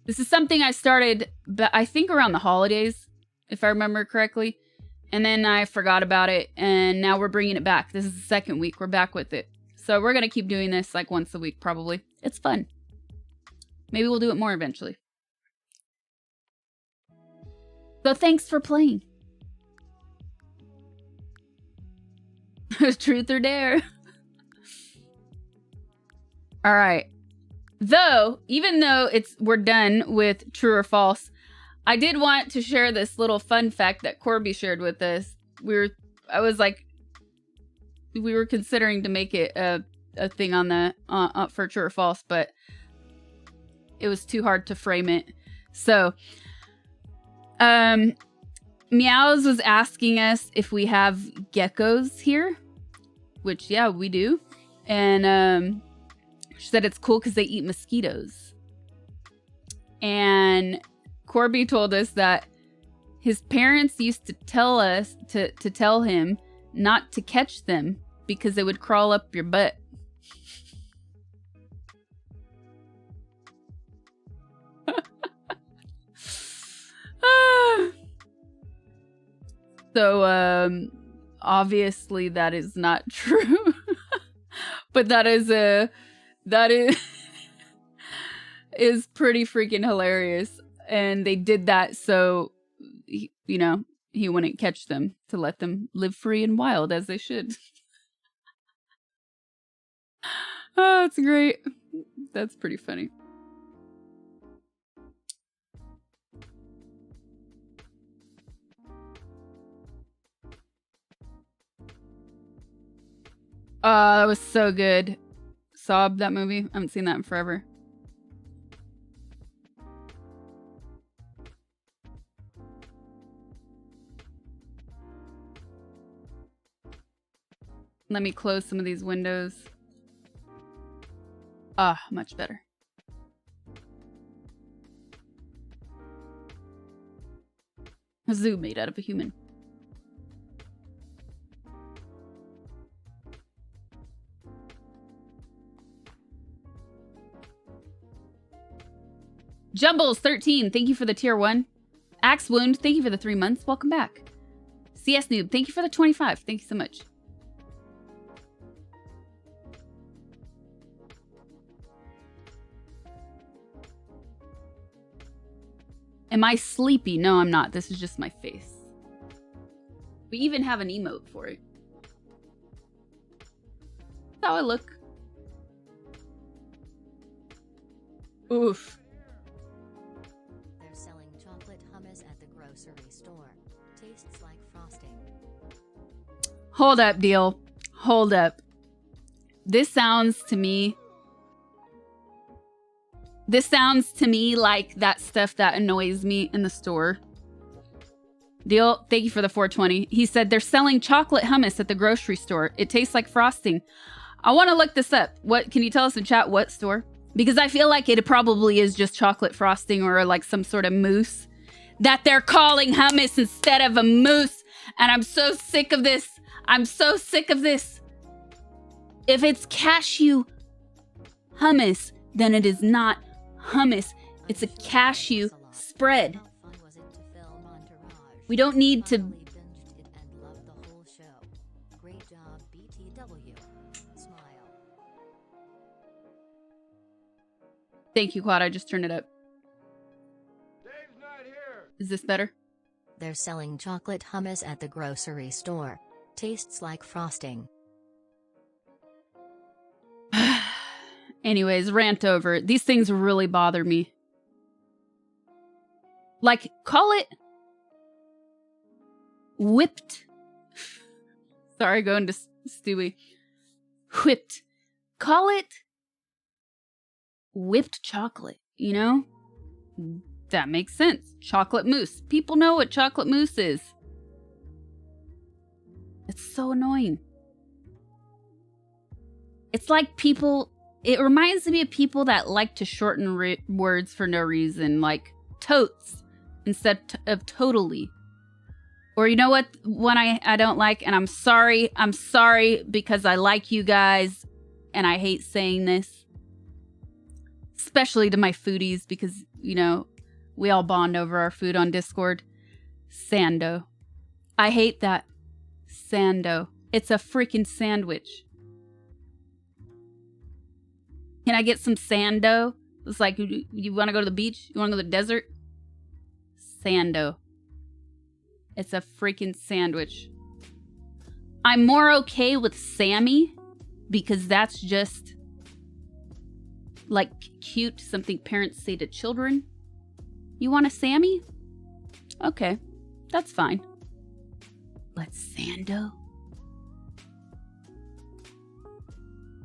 This is something I started, but I think around the holidays, if I remember correctly. And then I forgot about it, and now we're bringing it back. This is the second week. We're back with it. So we're going to keep doing this like once a week, probably. It's fun. Maybe we'll do it more eventually. So thanks for playing. Truth or dare. All right. Though, even though we're done with true or false, I did want to share this little fun fact that Corby shared with us. We were considering to make it a thing on the for true or false, but it was too hard to frame it. So, Meows was asking us if we have geckos here, which yeah, we do, and she said it's cool because they eat mosquitoes. And Corby told us that his parents used to tell us to tell him not to catch them because they would crawl up your butt. So, obviously that is not true, but that is is pretty freaking hilarious. And they did that so, he wouldn't catch them, to let them live free and wild as they should. Oh, it's great. That's pretty funny. That was so good. Sob, that movie. I haven't seen that in forever. Let me close some of these windows. Ah, much better. A zoo made out of a human. Jumbles 13, thank you for the tier 1. Axe Wound, thank you for the 3 months. Welcome back. CS Noob, thank you for the 25. Thank you so much. Am I sleepy? No, I'm not. This is just my face. We even have an emote for it. That's how I look. Oof. They're selling chocolate hummus at the grocery store. Tastes like frosting. Hold up, deal. Hold up. This sounds to me like that stuff that annoys me in the store. Deal. Thank you for the 420. He said they're selling chocolate hummus at the grocery store. It tastes like frosting. I want to look this up. What can you tell us in chat? What store? Because I feel like it probably is just chocolate frosting or like some sort of mousse that they're calling hummus instead of a mousse. And I'm so sick of this. I'm so sick of this. If it's cashew hummus, then it is not hummus. It's a cashew spread. We don't need to. Great job, BTW. Smile. Thank you, Quad. I just turned it up. Dave's not here. Is this better? They're selling chocolate hummus at the grocery store. Tastes like frosting. Anyways, rant over. These things really bother me. Like, call it whipped. Sorry, going to Stewie. Whipped. Call it whipped chocolate, you know? That makes sense. Chocolate mousse. People know what chocolate mousse is. It's so annoying. It's like people... It reminds me of people that like to shorten words for no reason, like totes instead of totally. Or you know what one I don't like, and I'm sorry because I like you guys and I hate saying this. Especially to my foodies because, you know, we all bond over our food on Discord. Sando. I hate that. Sando. It's a freaking sandwich. Can I get some sando? It's like, you want to go to the beach? You want to go to the desert? Sando. It's a freaking sandwich. I'm more okay with Sammy because that's just like cute, something parents say to children. You want a Sammy? Okay, that's fine. But Sando?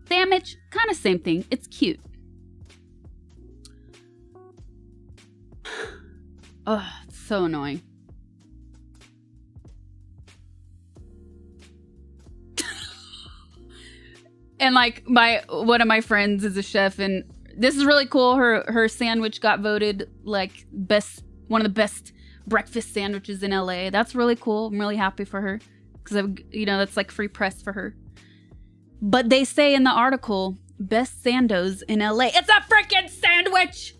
Sandwich, kind of same thing. It's cute. Oh, it's so annoying. And like one of my friends is a chef, and this is really cool. Her sandwich got voted like one of the best breakfast sandwiches in LA. That's really cool. I'm really happy for her because that's like free press for her. But they say in the article, best sandos in LA. It's a freaking sandwich!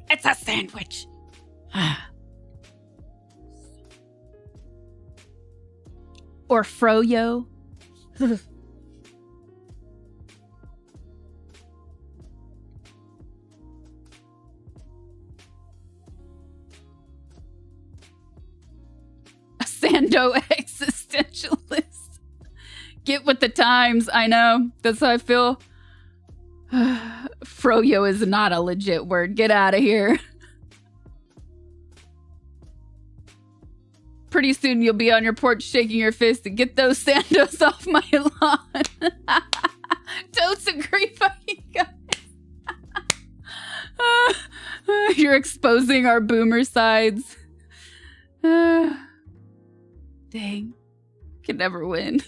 It's a sandwich. Or froyo. A sando existentialist. Get with the times. I know. That's how I feel. Froyo is not a legit word. Get out of here. Pretty soon you'll be on your porch shaking your fist and get those sandos off my lawn. Totes agree, fucking guys. You're exposing our boomer sides. Dang. Can never win.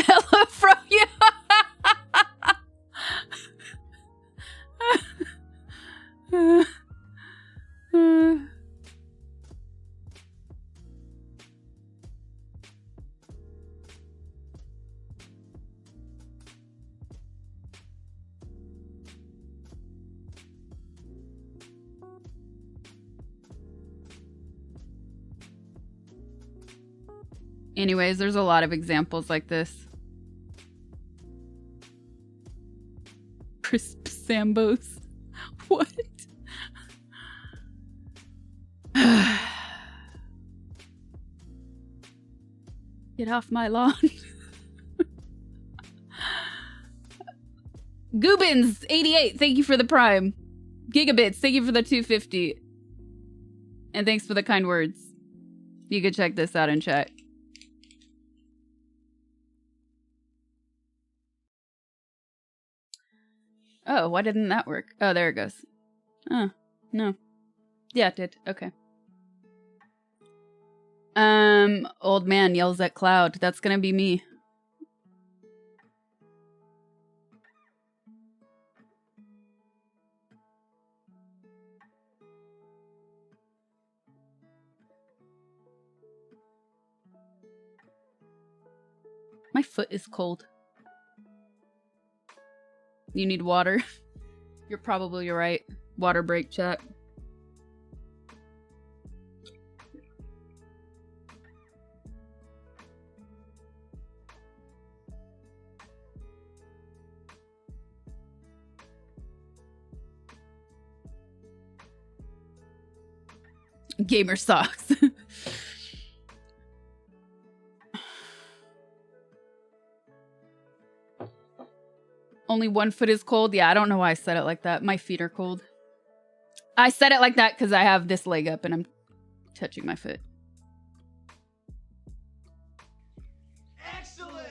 Hello, Froyo. Anyways, there's a lot of examples like this. Crisp Sambos. What? Get off my lawn. Goobins88, thank you for the prime. Gigabits, thank you for the 250. And thanks for the kind words. You can check this out in chat. Oh, why didn't that work? Oh, there it goes. Oh, no. Yeah, it did. Okay. Old man yells at cloud. That's gonna be me. My foot is cold. You need water. You're probably right. Water break, chat. Gamer socks. Only one foot is cold? Yeah, I don't know why I said it like that. My feet are cold. I said it like that because I have this leg up and I'm touching my foot. Excellent!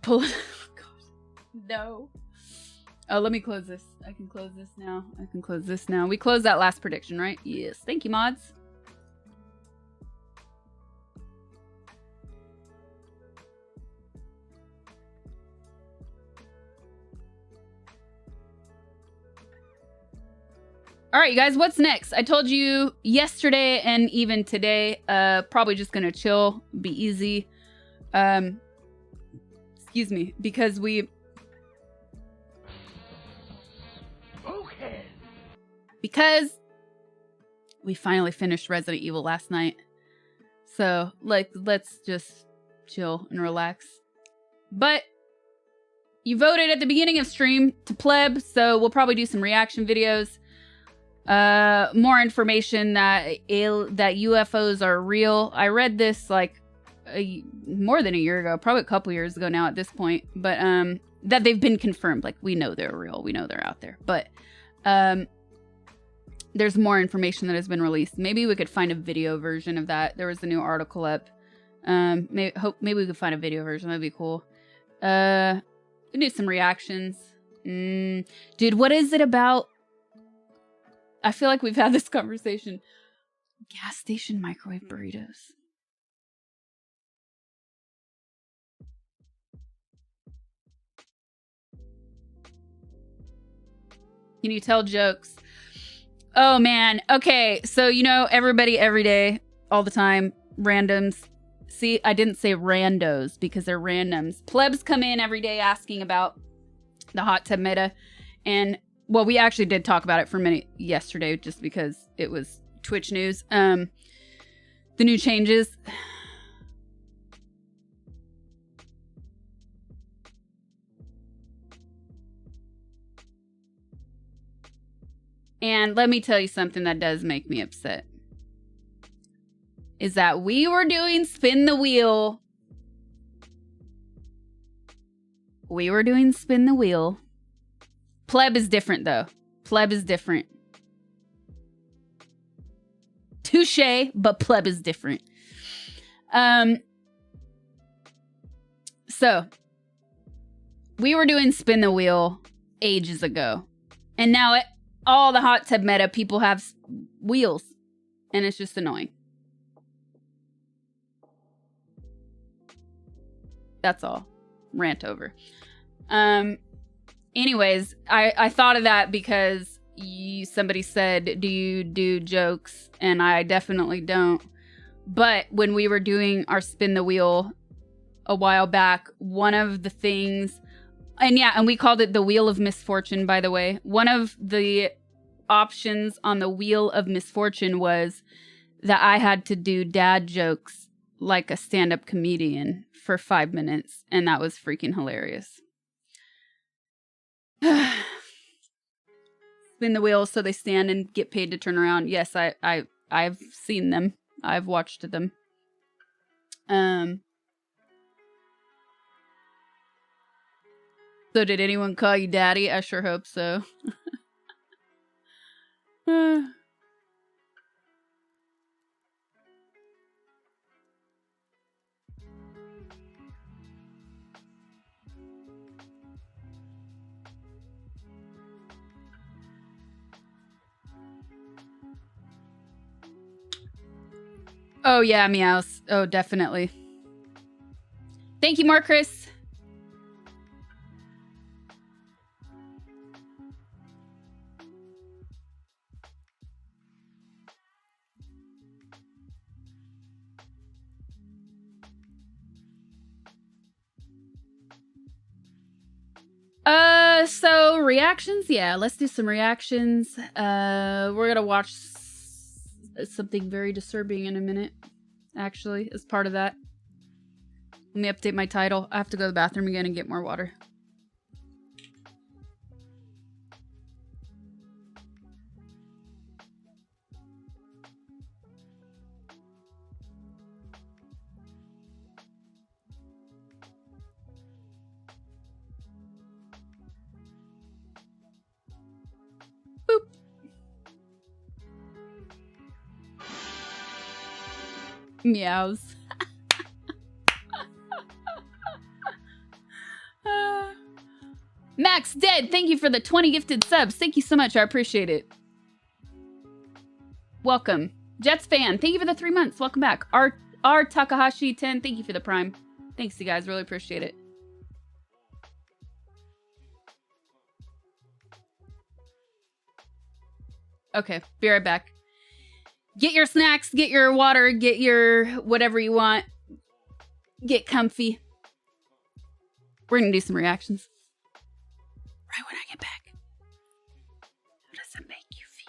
Pull it. No. Oh, let me close this. I can close this now. I can close this now. We closed that last prediction, right? Yes. Thank you, mods. All right, you guys, what's next? I told you yesterday and even today, probably just gonna chill, be easy. Excuse me, because we... Okay. Because we finally finished Resident Evil last night. So, like, let's just chill and relax. But you voted at the beginning of stream to pleb, so we'll probably do some reaction videos. More information that UFOs are real. I read this like more than a year ago, probably a couple years ago now at this point, but that they've been confirmed. Like, we know they're real, we know they're out there, but there's more information that has been released. Maybe we could find a video version of that. There was a new article up. Maybe we could find a video version. That'd be cool. We can do some reactions. Dude, what is it about? I feel like we've had this conversation. Gas station microwave burritos. Can you tell jokes? Oh, man. Okay, so, you know, everybody, every day, all the time, randoms. See, I didn't say randos because they're randoms. Plebs come in every day asking about the hot tub meta. And, well, we actually did talk about it for a minute yesterday just because it was Twitch news. The new changes. And let me tell you something that does make me upset. Is that we were doing spin the wheel. We were doing spin the wheel. Pleb is different, though. Pleb is different. Touche, but pleb is different. So, we were doing spin the wheel ages ago. And now all the hot tub meta people have wheels. And it's just annoying. That's all. Rant over. Anyways, I thought of that because somebody said, do you do jokes? And I definitely don't. But when we were doing our spin the wheel a while back, one of the things, and we called it the Wheel of Misfortune, by the way. One of the options on the Wheel of Misfortune was that I had to do dad jokes like a stand-up comedian for 5 minutes, and that was freaking hilarious. Spin the wheel so they stand and get paid to turn around. Yes, I've seen them. I've watched them. So did anyone call you daddy? I sure hope so. Oh, yeah, meows. Oh, definitely. Thank you, Marcus. So reactions, yeah, let's do some reactions. We're gonna watch something very disturbing in a minute, actually, as part of that. Let me update my title. I have to go to the bathroom again and get more water. Boop. Meows. Max Dead, thank you for the 20 gifted subs. Thank you so much. I appreciate it. Welcome. Jets fan, thank you for the 3 months. Welcome back. R Takahashi 10, thank you for the prime. Thanks, you guys. Really appreciate it. Okay, be right back. Get your snacks, get your water, get your whatever you want. Get comfy. We're gonna do some reactions. Right when I get back. How does it make you feel?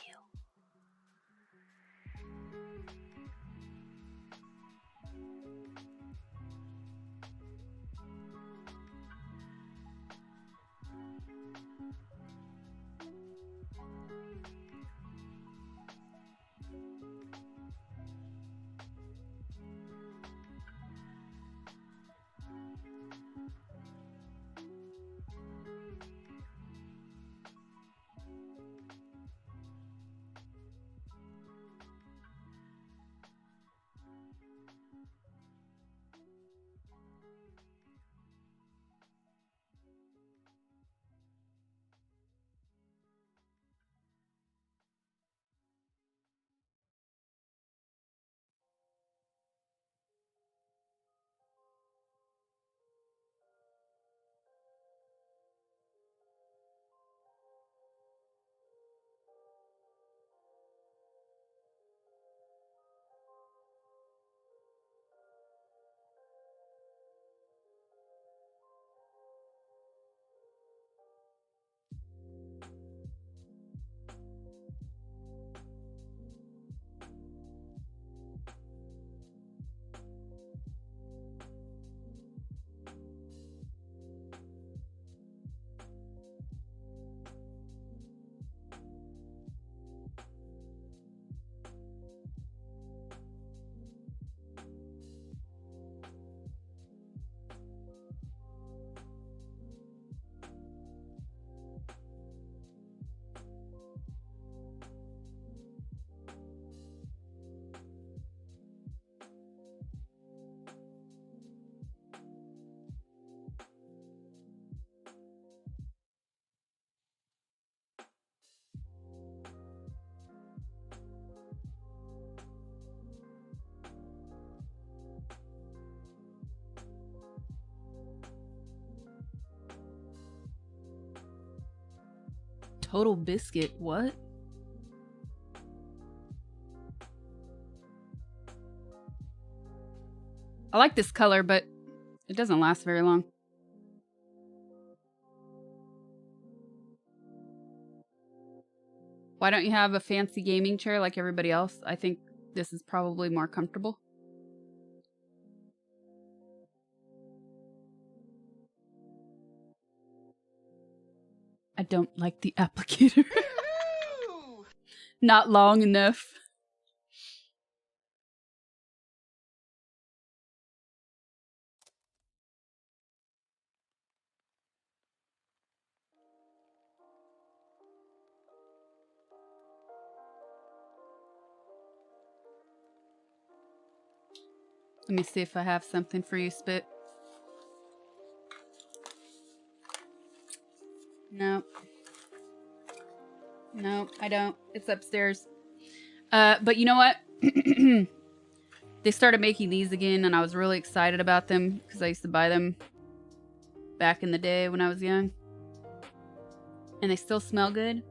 Total Biscuit, what? I like this color, but it doesn't last very long. Why don't you have a fancy gaming chair like everybody else? I think this is probably more comfortable. I don't like the applicator. Not long enough. Let me see if I have something for you, Spit. No. No, I don't. It's upstairs. But you know what? they started making these again, and I was really excited about them because I used to buy them back in the day when I was young. And they still smell good,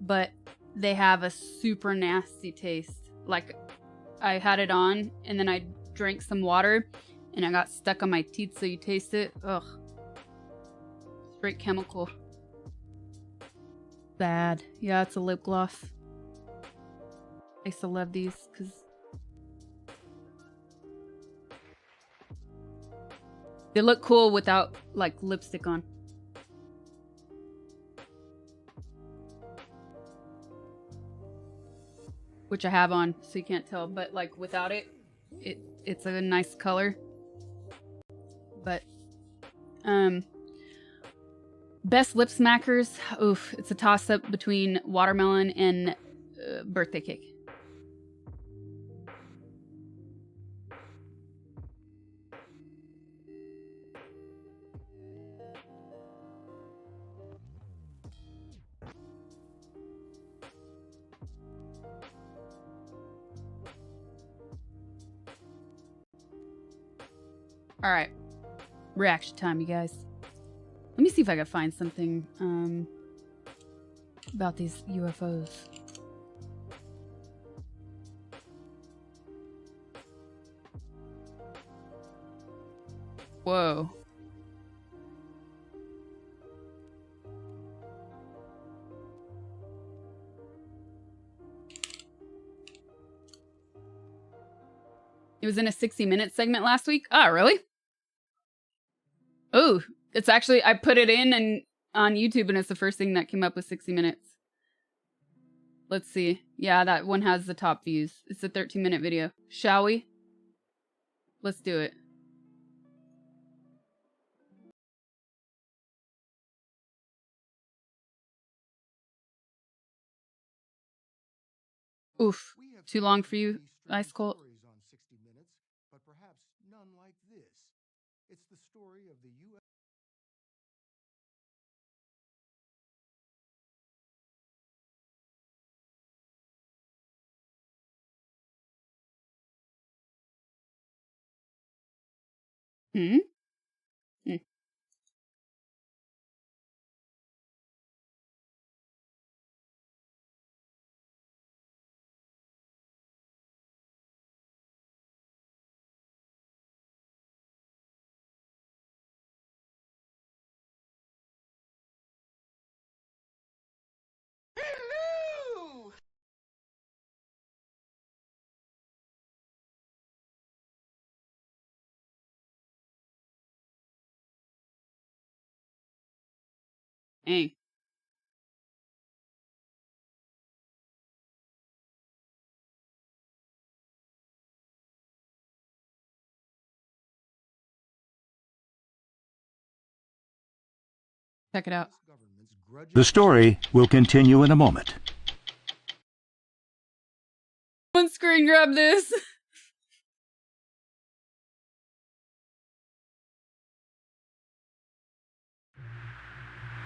but they have a super nasty taste. Like, I had it on, and then I drank some water, and it got stuck on my teeth, so you taste it. Ugh. Straight chemical. Bad. Yeah, it's a lip gloss. I used to love these, because they look cool without, like, lipstick on. Which I have on, so you can't tell, but like without it, it's a nice color. But best lip smackers, oof, it's a toss up between watermelon and birthday cake. All right, reaction time, you guys. Let me see if I can find something about these UFOs. Whoa. It was in a 60-minute segment last week. Oh, really? Oh, it's actually, I put it in and on YouTube, and it's the first thing that came up with 60 minutes. Let's see. Yeah, that one has the top views. It's a 13-minute video. Shall we? Let's do it. Oof. Too long for you, Ice Cold? On 60 Minutes, but perhaps none like this. It's the story of the U.S. Hmm? Hello! Hey. Check it out. The story will continue in a moment. Someone screen grab this.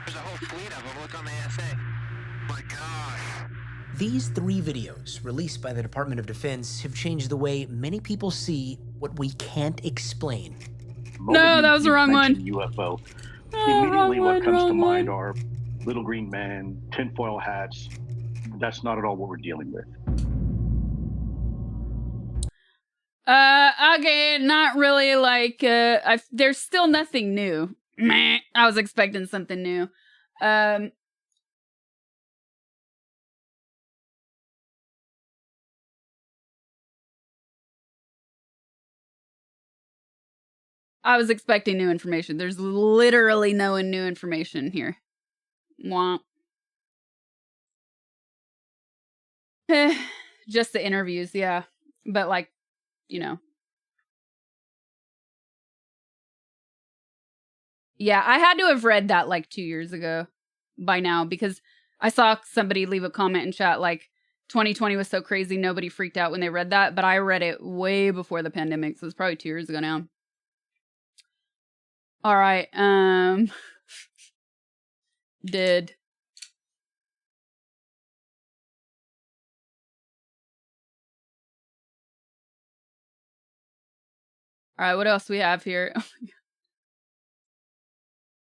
There's a whole fleet of them. Look on the SA. My gosh. These 3 videos, released by the Department of Defense, have changed the way many people see what we can't explain. No, that was the wrong one. UFO. Oh, Immediately, what comes to mind one. are little green men, tinfoil hats. That's not at all what we're dealing with. Okay, not really. Like, there's still nothing new. Meh. I was expecting something new. I was expecting new information. There's literally no new information here. Womp. Just the interviews, yeah. But like, you know. Yeah, I had to have read that like 2 years ago by now, because I saw somebody leave a comment in chat like 2020 was so crazy nobody freaked out when they read that, but I read it way before the pandemic, so it's probably 2 years ago now. All right, did All right, what else we have here?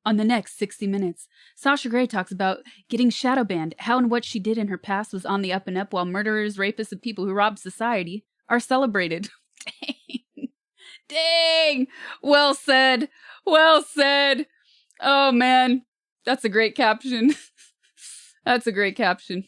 On the next 60 Minutes, Sasha Grey talks about getting shadow banned, how and what she did in her past was on the up and up, while murderers, rapists, and people who rob society are celebrated. Dang. Dang. Well said. Well said. Oh, man. That's a great caption. That's a great caption.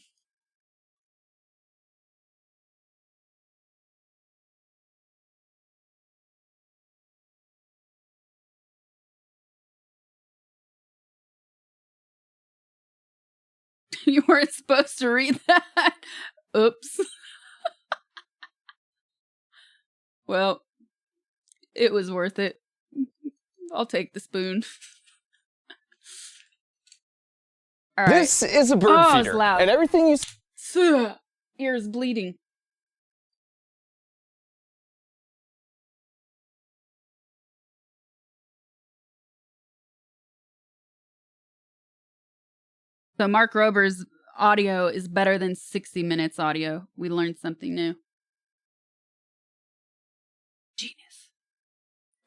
You weren't supposed to read that. Oops. Well, it was worth it. I'll take the spoon. All right. This is a bird feeder, loud. and everything you ears bleeding. So Mark Rober's audio is better than 60 Minutes audio. We learned something new. Genius.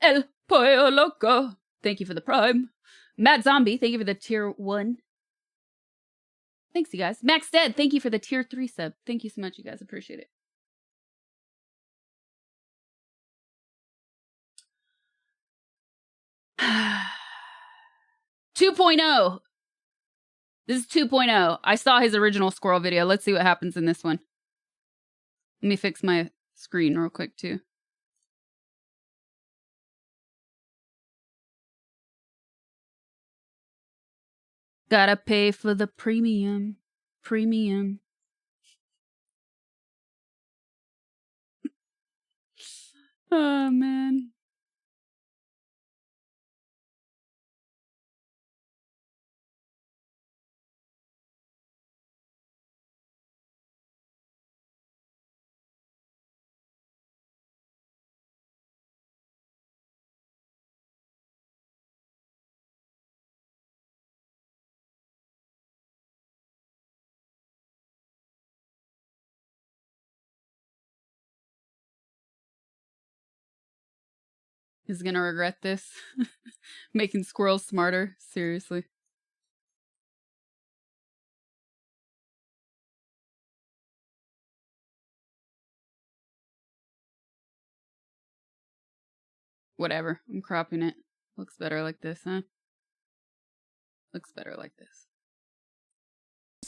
El Pollo Loco. Thank you for the prime. Mad Zombie, thank you for the tier 1. Thanks, you guys. Max Dead, thank you for the tier 3 sub. Thank you so much, you guys. Appreciate it. "2.0. This is 2.0. I saw his original squirrel video. Let's see what happens in this one. Let me fix my screen real quick, too. Gotta pay for the premium. Premium. Oh, man. He's gonna regret this. Making squirrels smarter. Seriously. Whatever. I'm cropping it. Looks better like this, huh? Looks better like this.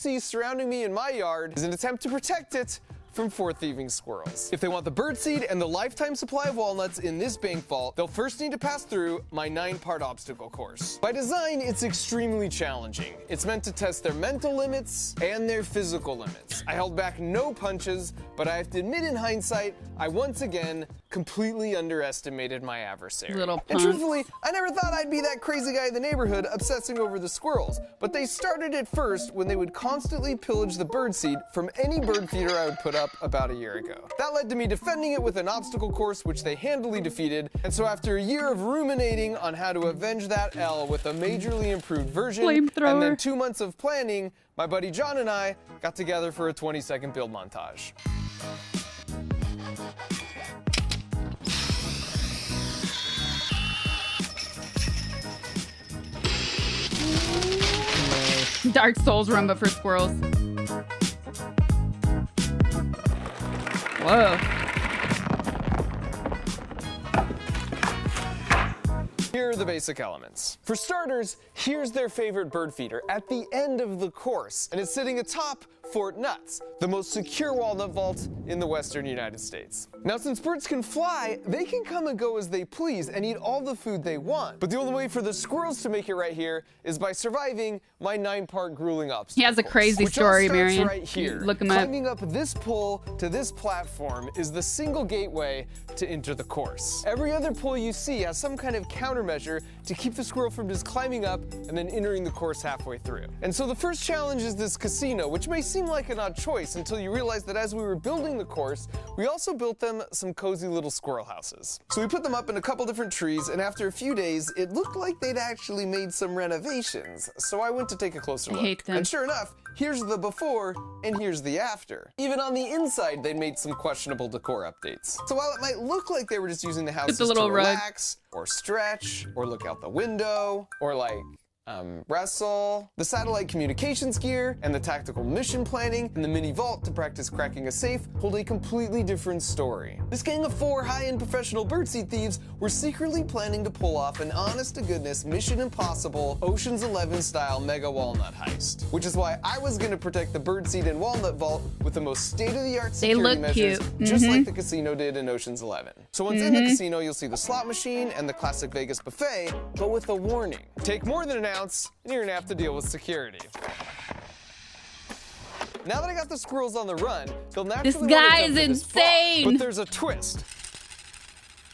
see surrounding me in my yard is an attempt to protect it from 4-thieving squirrels. If they want the birdseed and the lifetime supply of walnuts in this bank vault, they'll first need to pass through my 9-part obstacle course. By design, it's extremely challenging. It's meant to test their mental limits and their physical limits. I held back no punches, but I have to admit in hindsight, I once again completely underestimated my adversary. Little and punks. truthfully, I never thought I'd be that crazy guy in the neighborhood obsessing over the squirrels, but they started it first when they would constantly pillage the birdseed from any bird feeder I would put up about a year ago. That led to me defending it with an obstacle course which they handily defeated, and so after a year of ruminating on how to avenge that L with a majorly improved version, and then 2 months of planning, my buddy John and I got together for a 20-second build montage. Dark Souls run, but for squirrels. Whoa. Here are the basic elements. For starters, here's their favorite bird feeder at the end of the course, and it's sitting atop Fort Nuts, the most secure walnut vault in the western United States. Now, since birds can fly, they can come and go as they please and eat all the food they want. But the only way for the squirrels to make it right here is by surviving my 9-part grueling obstacle. He has a crazy story, Marion. Right here. Look him up. Climbing up this pole to this platform is the single gateway to enter the course. Every other pole you see has some kind of countermeasure to keep the squirrel from just climbing up and then entering the course halfway through. And so the first challenge is this casino, which may seem seem like an odd choice until you realize that as we were building the course, we also built them some cozy little squirrel houses. So we put them up in a couple different trees, and after a few days, it looked like they'd actually made some renovations. So I went to take a closer look. I hate them. And sure enough, here's the before and here's the after. Even on the inside, they made some questionable decor updates. So while it might look like they were just using the houses to relax, or stretch, or look out the window, or like, wrestle, the satellite communications gear, and the tactical mission planning, and the mini vault to practice cracking a safe hold a completely different story. This gang of 4 high-end professional birdseed thieves were secretly planning to pull off an honest-to-goodness Mission Impossible Ocean's 11 style mega walnut heist, which is why I was gonna protect the birdseed and walnut vault with the most state-of-the-art security measures, just like the casino did in Ocean's 11. So once in the casino, you'll see the slot machine and the classic Vegas buffet, but with a warning. Take more than an ounce, and you're gonna have to deal with security. Now that I got the squirrels on the run, they'll naturally This guy is insane. But there's a twist.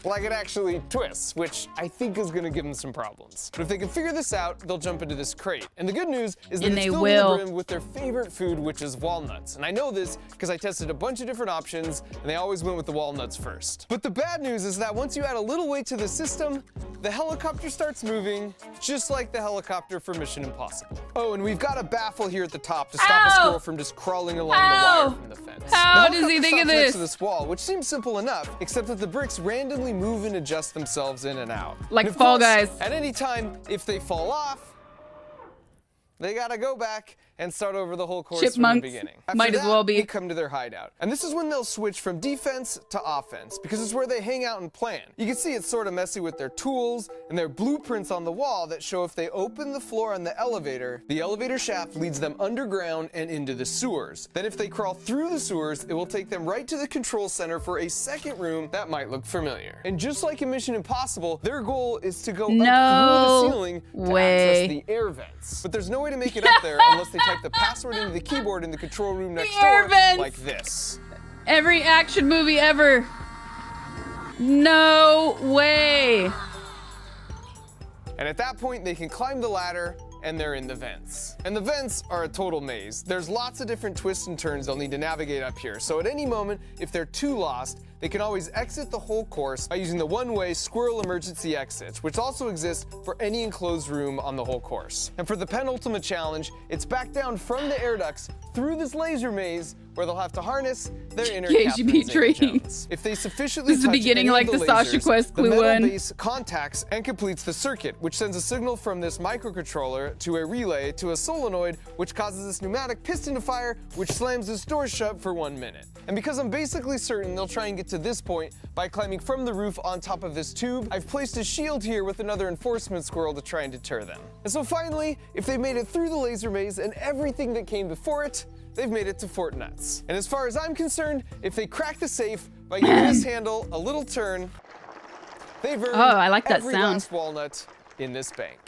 Like it actually twists, which I think is gonna give them some problems. But if they can figure this out, they'll jump into this crate. And the good news is that it's filled to the brim with their favorite food, which is walnuts. And I know this because I tested a bunch of different options, and they always went with the walnuts first. But the bad news is that once you add a little weight to the system, the helicopter starts moving, just like the helicopter for Mission Impossible. Oh, and we've got a baffle here at the top to stop a squirrel from just crawling along the wire from the fence. How does he think of next this? to this wall, which seems simple enough, except that the bricks randomly move and adjust themselves in and out. Like And of Fall course, Guys. At any time, if they fall off, they gotta go back and start over the whole course from the beginning. Might as well be. They come to their hideout. And this is when they'll switch from defense to offense, because it's where they hang out and plan. You can see it's sort of messy with their tools and their blueprints on the wall that show if they open the floor on the elevator shaft leads them underground and into the sewers. Then if they crawl through the sewers, it will take them right to the control center for a second room that might look familiar. And just like in Mission Impossible, their goal is to go up through the ceiling to access the air vents. But there's no way to make it up there unless they type the password into the keyboard in the control room next door, like this. Every action movie ever. No way. And at that point, they can climb the ladder and they're in the vents. And the vents are a total maze. There's lots of different twists and turns they'll need to navigate up here. So at any moment, if they're too lost, they can always exit the whole course by using the one-way squirrel emergency exits, which also exists for any enclosed room on the whole course. And for the penultimate challenge, it's back down from the air ducts through this laser maze where they'll have to harness their inner KGB training. If they sufficiently This is the touch beginning, any like of the Sasha lasers, Quest the Clue metal one. base contacts and completes the circuit, which sends a signal from this microcontroller to a relay to a solenoid, which causes this pneumatic piston to fire, which slams this door shut for 1 minute. And because I'm basically certain they'll try and get to this point by climbing from the roof on top of this tube, I've placed a shield here with another enforcement squirrel to try and deter them. And so finally, if they made it through the laser maze and everything that came before it, they've made it to Fort Nuts. And as far as I'm concerned, if they crack the safe by giving this handle a little turn, they've earned I like that every sound. last walnut in this bank.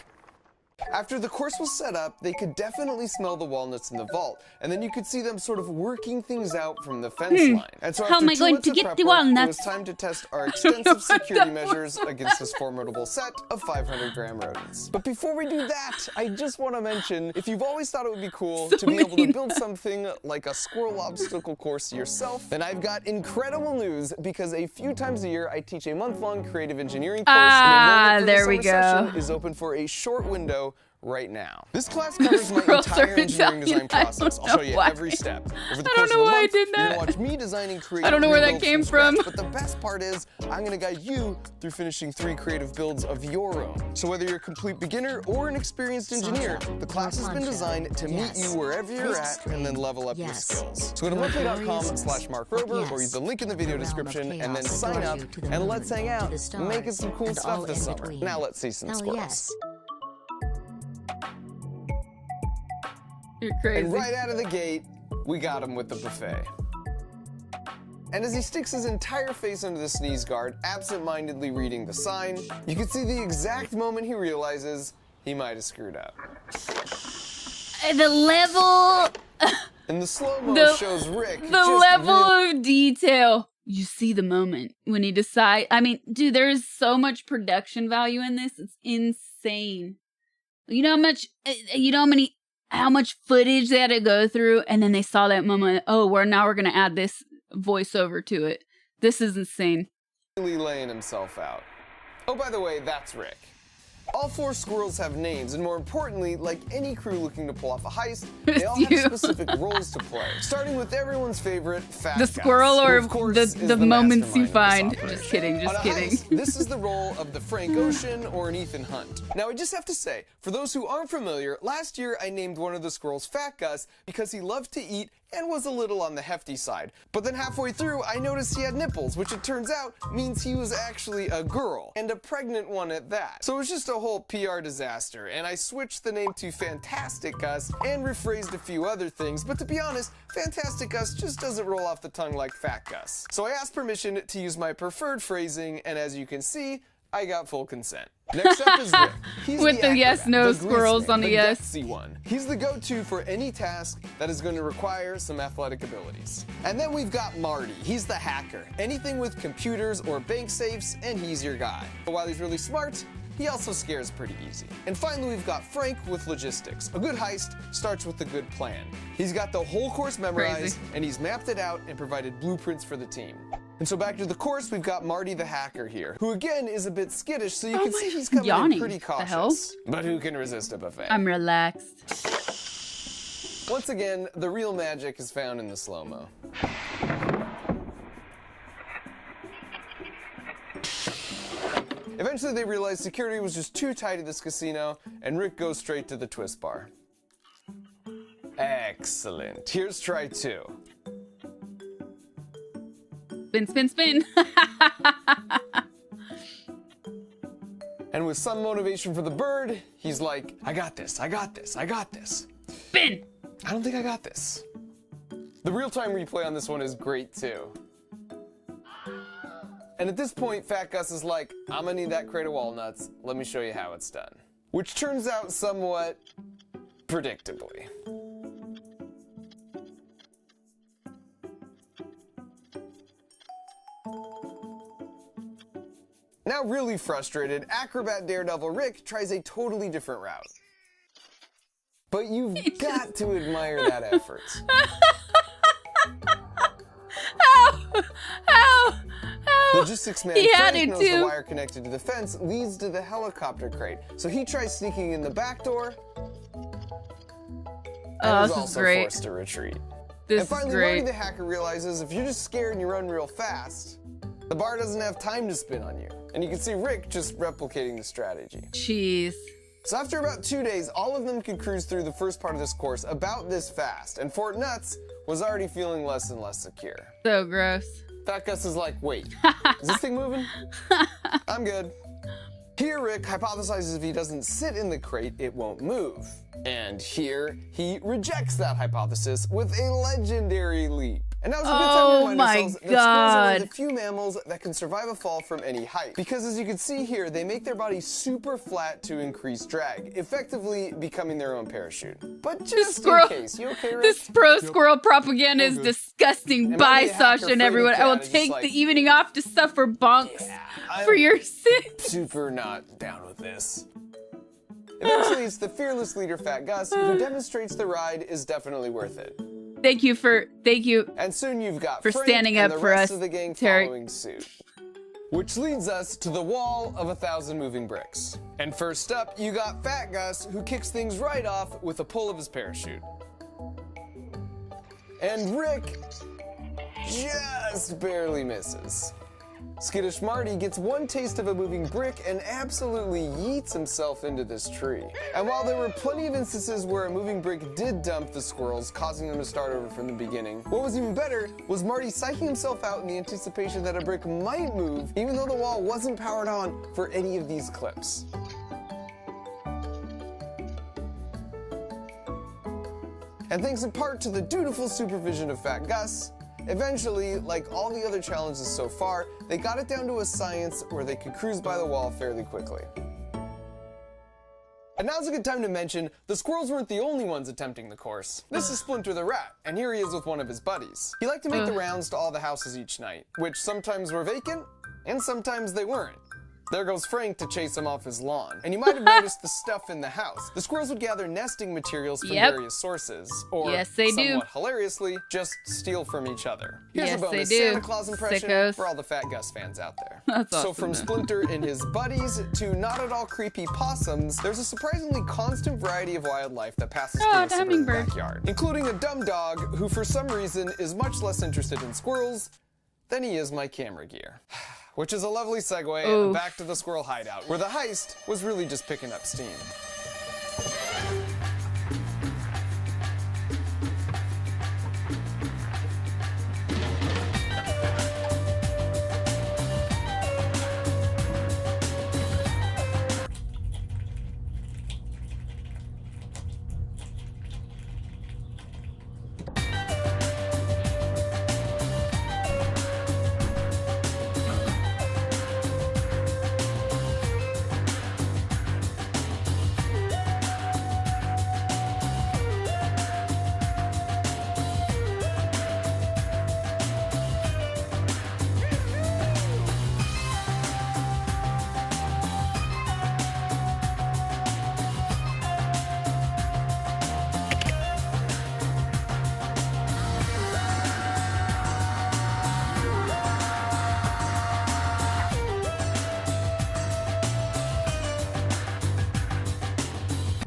After the course was set up, they could definitely smell the walnuts in the vault, and then you could see them sort of working things out from the fence line. And so How after am I 2 going months to of get prep the work, it was walnuts? time to test our extensive security measures against this formidable set of 500-gram rodents. But before we do that, I just want to mention, if you've always thought it would be cool to be able to build something like a squirrel obstacle course yourself, then I've got incredible news, because a few times a year I teach a month-long creative engineering course, and enrollment for there the we summer go. session is open for a short window right now. This class covers my entire engineering design process. I'll show you every step. Over the course of the month, you're gonna watch me designing creative I don't know where that builds came scratch, from. But the best part is, I'm gonna guide you through finishing 3 creative builds of your own. So whether you're a complete beginner or an experienced engineer, the class has been designed to meet you wherever you're at and then level up your skills. So go to monthly.com/markrober or use the link in the video description and then sign up and let's hang out, making some cool stuff this summer. Now let's see some squirrels. You're crazy. And right out of the gate, we got him with the buffet. And as he sticks his entire face under the sneeze guard, absent-mindedly reading the sign, you can see the exact moment he realizes he might have screwed up. The level... And the slow-mo shows Rick The level of detail. You see the moment when he decides... I mean, dude, there is so much production value in this. It's insane. You know how much... You know how many how much footage they had to go through, and then they saw that moment. Oh, we're going to add this voiceover to it. This is insane. Really laying himself out. Oh, by the way, that's Rick. All 4 squirrels have names, and more importantly, like any crew looking to pull off a heist, they all have specific roles to play. Starting with everyone's favorite, Fat The Gus, squirrel who, or of course, is the moments you mastermind find. of this Just kidding, just On a kidding. heist, this is the role of the Frank Ocean or an Ethan Hunt. Now, I just have to say, for those who aren't familiar, last year I named one of the squirrels Fat Gus because he loved to eat and was a little on the hefty side. But then halfway through, I noticed he had nipples, which it turns out means he was actually a girl, and a pregnant one at that. So it was just a whole PR disaster, and I switched the name to Fantastic Gus and rephrased a few other things, but to be honest, Fantastic Gus just doesn't roll off the tongue like Fat Gus. So I asked permission to use my preferred phrasing, and as you can see, I got full consent. Next up is Rick. He's With the acrobat, yes/no the squirrels greaseman, on the yes. gutsy one. He's the go-to for any task that is going to require some athletic abilities. And then we've got Marty. He's the hacker. Anything with computers or bank safes, and he's your guy. But while he's really smart, he also scares pretty easy. And finally, we've got Frank with logistics. A good heist starts with a good plan. He's got the whole course memorized, and he's mapped it out and provided blueprints for the team. And so back to the course, we've got Marty the hacker here, who again is a bit skittish, so you can see he's coming in pretty cautious. The hell? But who can resist a buffet? I'm relaxed. Once again, the real magic is found in the slow-mo. Eventually they realize security was just too tight at this casino, and Rick goes straight to the twist bar. Excellent. Here's try 2. Spin, spin, spin. And with some motivation for the bird, he's like, I got this, I got this, I got this. Spin. I don't think I got this. The real-time replay on this one is great too. And at this point, Fat Gus is like, I'm gonna need that crate of walnuts. Let me show you how it's done. Which turns out somewhat predictably. Now really frustrated, acrobat daredevil Rick tries a totally different route. But you've got to admire that effort. How? Logistics man He had Frank it knows too. the wire connected to the fence leads to the helicopter crate. So he tries sneaking in the back door. And is this is also great. forced to retreat. This And finally, is great. Marty the hacker realizes if you're just scared and you run real fast, the bar doesn't have time to spin on you. And you can see Rick just replicating the strategy. Jeez. So after about 2 days, all of them could cruise through the first part of this course about this fast, and Fort Nuts was already feeling less and less secure. So gross. Fat Gus is like, wait, is this thing moving? I'm good. Here, Rick hypothesizes if he doesn't sit in the crate, it won't move. And here, he rejects that hypothesis with a legendary leap. And now's a good time to remind ourselves that squirrels are one of the few mammals that can survive a fall from any height. Because as you can see here, they make their bodies super flat to increase drag, effectively becoming their own parachute. But just in case, you okay, Rick? This pro squirrel propaganda is disgusting. And Bye, maybe a hacker Sasha and fraidy everyone. I cat will is just take like, the evening off to suffer bonks for your sins. Super not down with this. Eventually, it's the fearless leader, Fat Gus, who demonstrates the ride is definitely worth it. Thank you. And soon you've got for Frank standing and up the for rest us, of the gang Terry. following suit. Which leads us to the wall of 1,000 moving bricks. And first up, you got Fat Gus, who kicks things right off with a pull of his parachute. And Rick just barely misses. Skittish Marty gets one taste of a moving brick and absolutely yeets himself into this tree. And while there were plenty of instances where a moving brick did dump the squirrels, causing them to start over from the beginning, what was even better was Marty psyching himself out in the anticipation that a brick might move, even though the wall wasn't powered on for any of these clips. And thanks in part to the dutiful supervision of Fat Gus, eventually, like all the other challenges so far, they got it down to a science where they could cruise by the wall fairly quickly. And now's a good time to mention, the squirrels weren't the only ones attempting the course. This is Splinter the Rat, and here he is with one of his buddies. He liked to make the rounds to all the houses each night, which sometimes were vacant, and sometimes they weren't. There goes Frank to chase him off his lawn. And you might have noticed the stuff in the house. The squirrels would gather nesting materials from various sources, or yes, they somewhat hilariously, just steal from each other. Here's yes, a bonus they do. Santa Claus impression Sickos. for all the Fat Gus fans out there. That's So awesome, from though. Splinter and his buddies to not at all creepy possums, there's a surprisingly constant variety of wildlife that passes through a suburban hummingbird. backyard, including a dumb dog who for some reason is much less interested in squirrels than he is my camera gear. Which is a lovely segue back to the squirrel hideout, where the heist was really just picking up steam.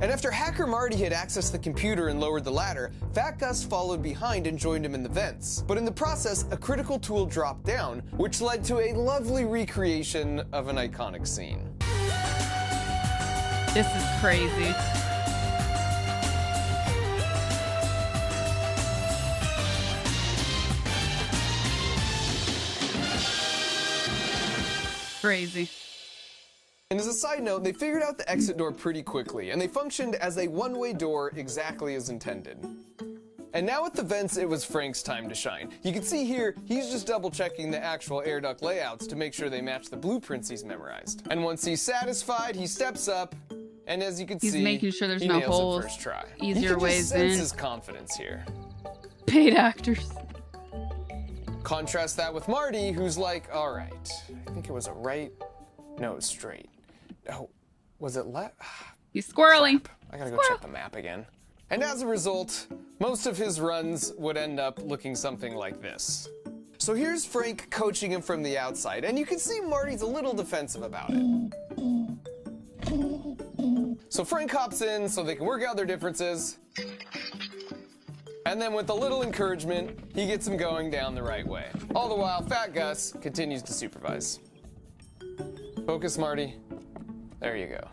And after Hacker Marty had accessed the computer and lowered the ladder, Fat Gus followed behind and joined him in the vents. But in the process, a critical tool dropped down, which led to a lovely recreation of an iconic scene. This is crazy. Crazy. And as a side note, they figured out the exit door pretty quickly, and they functioned as a one-way door exactly as intended. And now with the vents, it was Frank's time to shine. You can see here, he's just double-checking the actual air duct layouts to make sure they match the blueprints he's memorized. And once he's satisfied, he steps up, and as you can see, He's making sure there's he no nails holes. it first try. Easier you can ways just sense in. his confidence here. Paid actors. Contrast that with Marty, who's like, all right, I think it was a right, no, straight. Oh, was it left? He's squirreling. I gotta go check the map again. And as a result, most of his runs would end up looking something like this. So here's Frank coaching him from the outside, and you can see Marty's a little defensive about it. So Frank hops in so they can work out their differences. And then with a little encouragement, he gets him going down the right way. All the while, Fat Gus continues to supervise. Focus, Marty. There you go.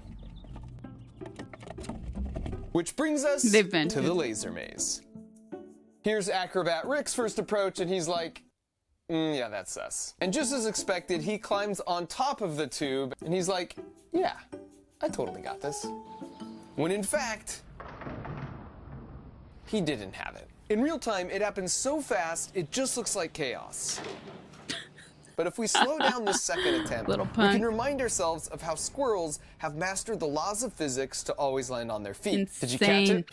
Which brings us to the laser maze. Here's Acrobat Rick's first approach, and he's like, yeah, that's sus. And just as expected, he climbs on top of the tube, and he's like, yeah, I totally got this. When in fact, he didn't have it. In real time, it happens so fast, it just looks like chaos. But if we slow down this second attempt, we can remind ourselves of how squirrels have mastered the laws of physics to always land on their feet. Insane. Did you catch it?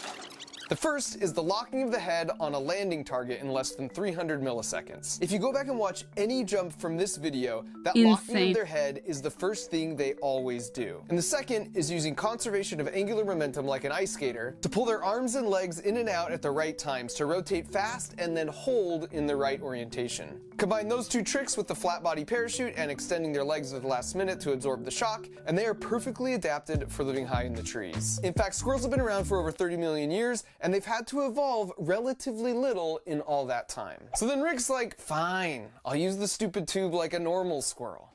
The first is the locking of the head on a landing target in less than 300 milliseconds. If you go back and watch any jump from this video, that locking of their head is the first thing they always do. And the second is using conservation of angular momentum like an ice skater to pull their arms and legs in and out at the right times to rotate fast and then hold in the right orientation. Combine those two tricks with the flat body parachute and extending their legs at the last minute to absorb the shock, and they are perfectly adapted for living high in the trees. In fact, squirrels have been around for over 30 million years, and they've had to evolve relatively little in all that time. So then Rick's like, fine, I'll use the stupid tube like a normal squirrel.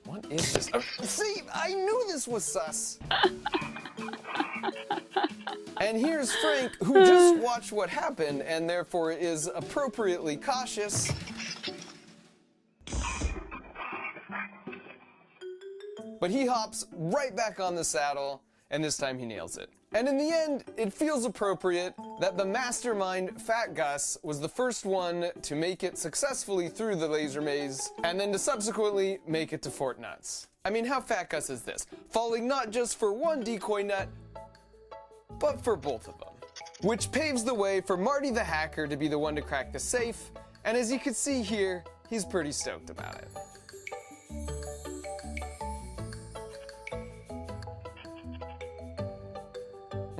What is this? Oh, see, I knew this was sus. And here's Frank, who just watched what happened and therefore is appropriately cautious. But he hops right back on the saddle, and this time he nails it. And in the end, it feels appropriate that the mastermind, Fat Gus, was the first one to make it successfully through the laser maze, and then to subsequently make it to Fort Nuts. I mean, how Fat Gus is this? Falling not just for one decoy nut, but for both of them. Which paves the way for Marty the hacker to be the one to crack the safe, and as you can see here, he's pretty stoked about it.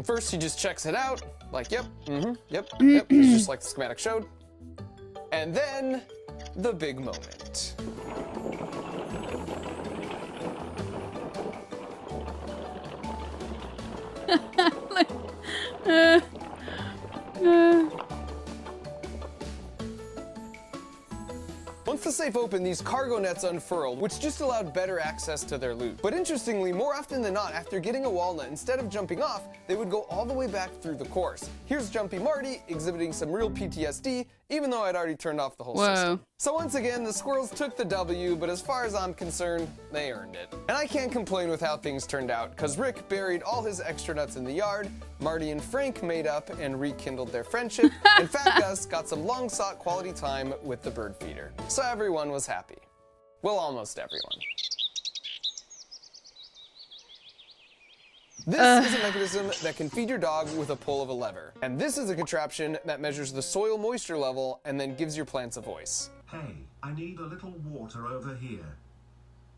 And first he just checks it out, like, yep, yep, it's just like the schematic showed. And then, the big moment. Once the safe opened, these cargo nets unfurled, which just allowed better access to their loot. But interestingly, more often than not, after getting a walnut, instead of jumping off, they would go all the way back through the course. Here's Jumpy Marty exhibiting some real PTSD, even though I'd already turned off the whole system. So once again, the squirrels took the W, but as far as I'm concerned, they earned it. And I can't complain with how things turned out, because Rick buried all his extra nuts in the yard, Marty and Frank made up and rekindled their friendship, and Fat Gus got some long-sought quality time with the bird feeder. So everyone was happy. Well, almost everyone. This is a mechanism that can feed your dog with a pull of a lever. And this is a contraption that measures the soil moisture level and then gives your plants a voice. Hey, I need a little water over here.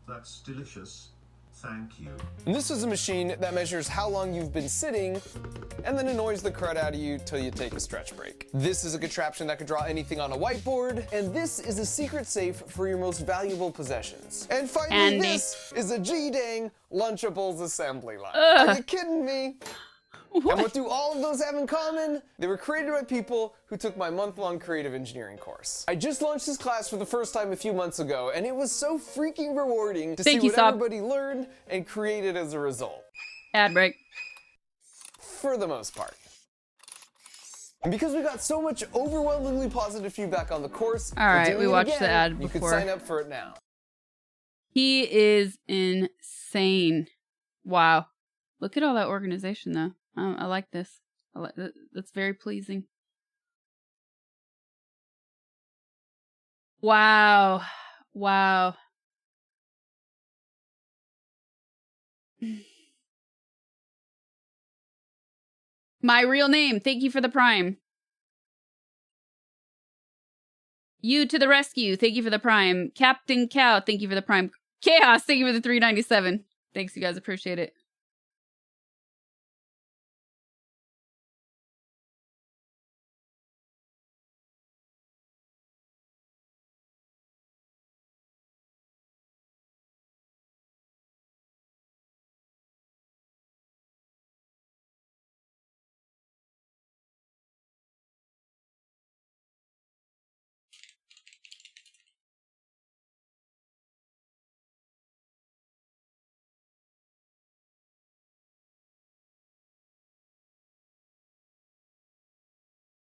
That's delicious. Thank you. And this is a machine that measures how long you've been sitting and then annoys the crud out of you till you take a stretch break. This is a contraption that can draw anything on a whiteboard, and this is a secret safe for your most valuable possessions. And finally, this is a G-dang Lunchables assembly line. Are you kidding me? What? And what do all of those have in common? They were created by people who took my month-long creative engineering course. I just launched this class for the first time a few months ago, and it was so freaking rewarding to see what everybody learned and created as a result. Ad break. For the most part. And because we got so much overwhelmingly positive feedback on the course, alright, we watched the ad before. You could sign up for it now. He is insane. Wow. Look at all that organization, though. I like this. That's very pleasing. Wow. Wow. My real name. Thank you for the Prime. You to the rescue. Thank you for the Prime. Captain Cow. Thank you for the Prime. Chaos. Thank you for the 397. Thanks, you guys. Appreciate it.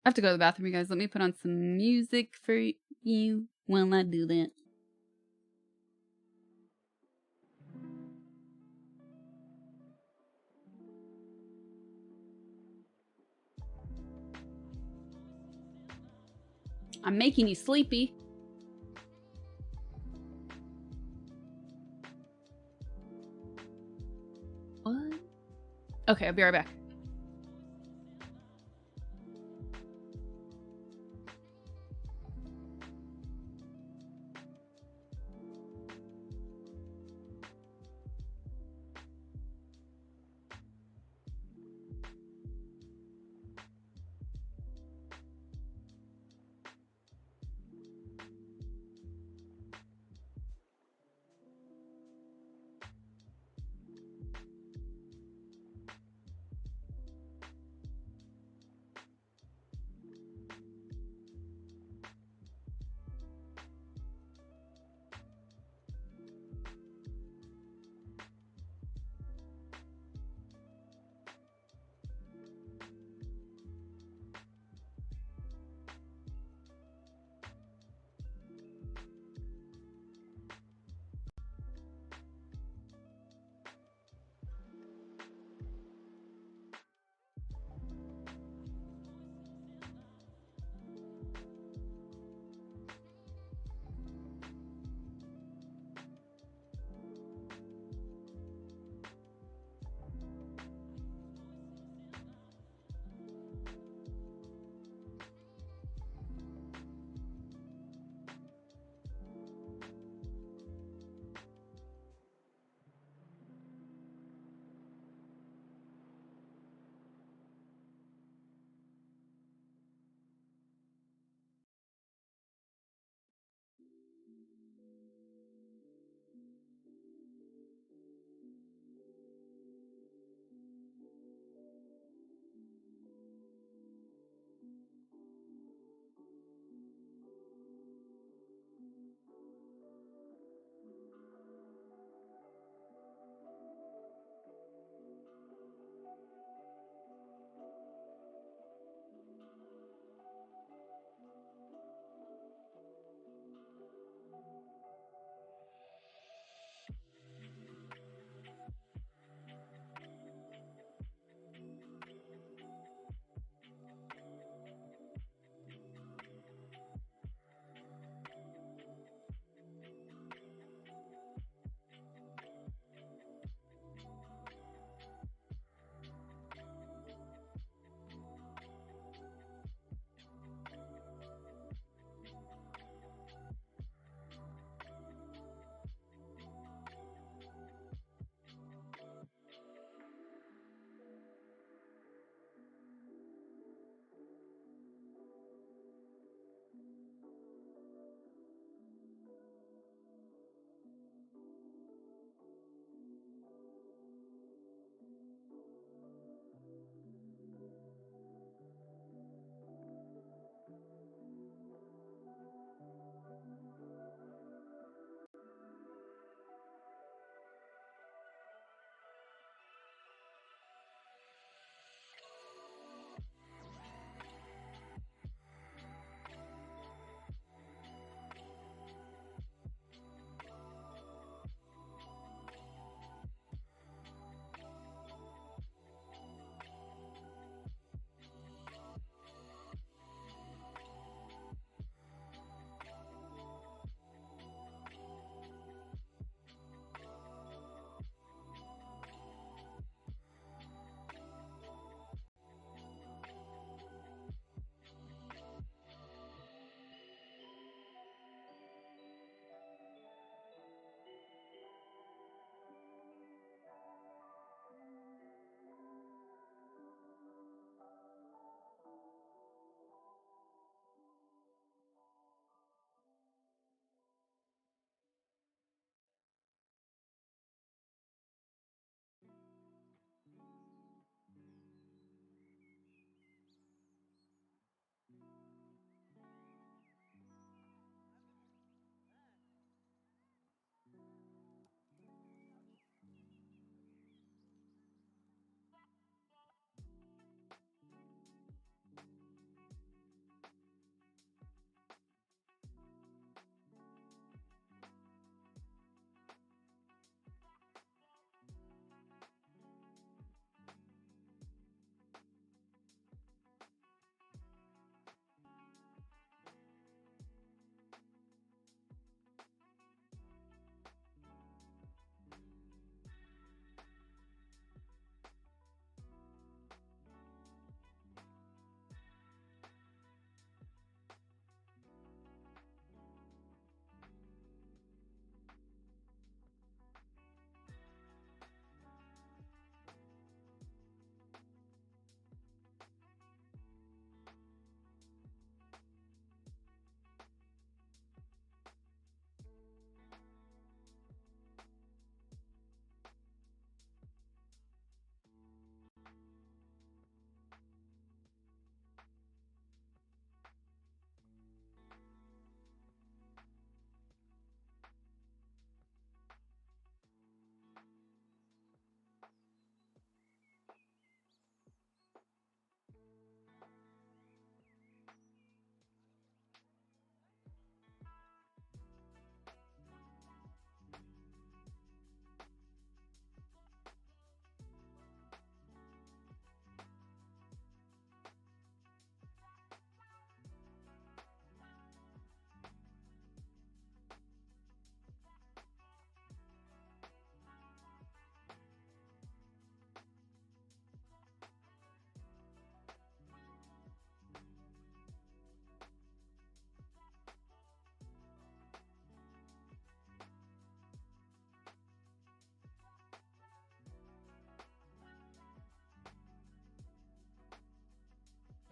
I have to go to the bathroom, you guys. Let me put on some music for you while I do that. I'm making you sleepy. What? Okay, I'll be right back.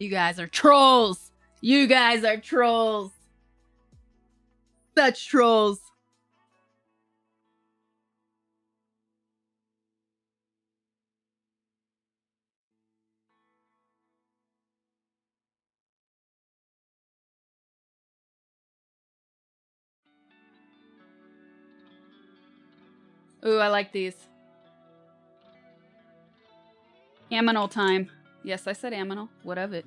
You guys are trolls. You guys are trolls. Such trolls. Ooh, I like these. Aminal time. Yes, I said aminal. What of it?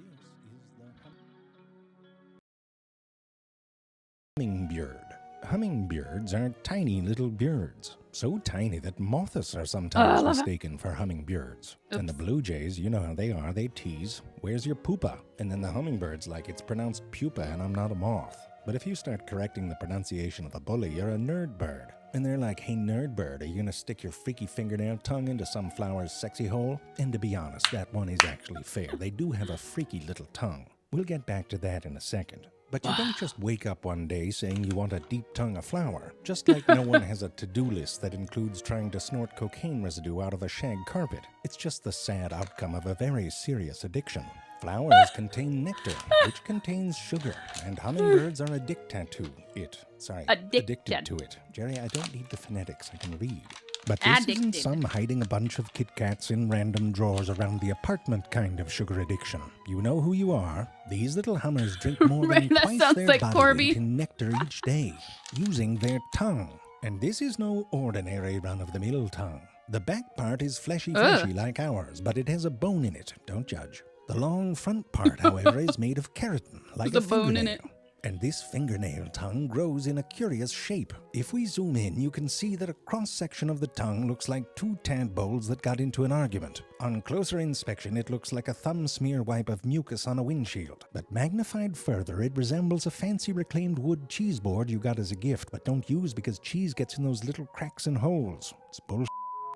Hummingbird. Hummingbirds are tiny little birds. So tiny that moths are sometimes mistaken for hummingbirds. And the blue jays, you know how they are, they tease, "Where's your poopa?" And then the hummingbird's like, "It's pronounced pupa and I'm not a moth." But if you start correcting the pronunciation of a bully, you're a nerd bird. And they're like, "Hey nerd bird, are you gonna stick your freaky fingernail tongue into some flower's sexy hole?" And to be honest, that one is actually fair. They do have a freaky little tongue. We'll get back to that in a second. But you don't just wake up one day saying you want a deep tongue of flower, just like no one has a to-do list that includes trying to snort cocaine residue out of a shag carpet. It's just the sad outcome of a very serious addiction. Flowers contain nectar, which contains sugar, and hummingbirds are addicted to it. Addicted to it. Jerry, I don't need the phonetics, I can read. But this isn't some hiding a bunch of Kit Kats in random drawers around the apartment kind of sugar addiction. You know who you are. These little hummers drink more than twice their body weight in nectar each day, using their tongue. And this is no ordinary run-of-the-mill tongue. The back part is fleshy like ours, but it has a bone in it. Don't judge. The long front part, however, is made of keratin, like a bone in it. And this fingernail tongue grows in a curious shape. If we zoom in, you can see that a cross-section of the tongue looks like two tadpoles that got into an argument. On closer inspection, it looks like a thumb smear wipe of mucus on a windshield. But magnified further, it resembles a fancy reclaimed wood cheese board you got as a gift, but don't use because cheese gets in those little cracks and holes. It's bullshit.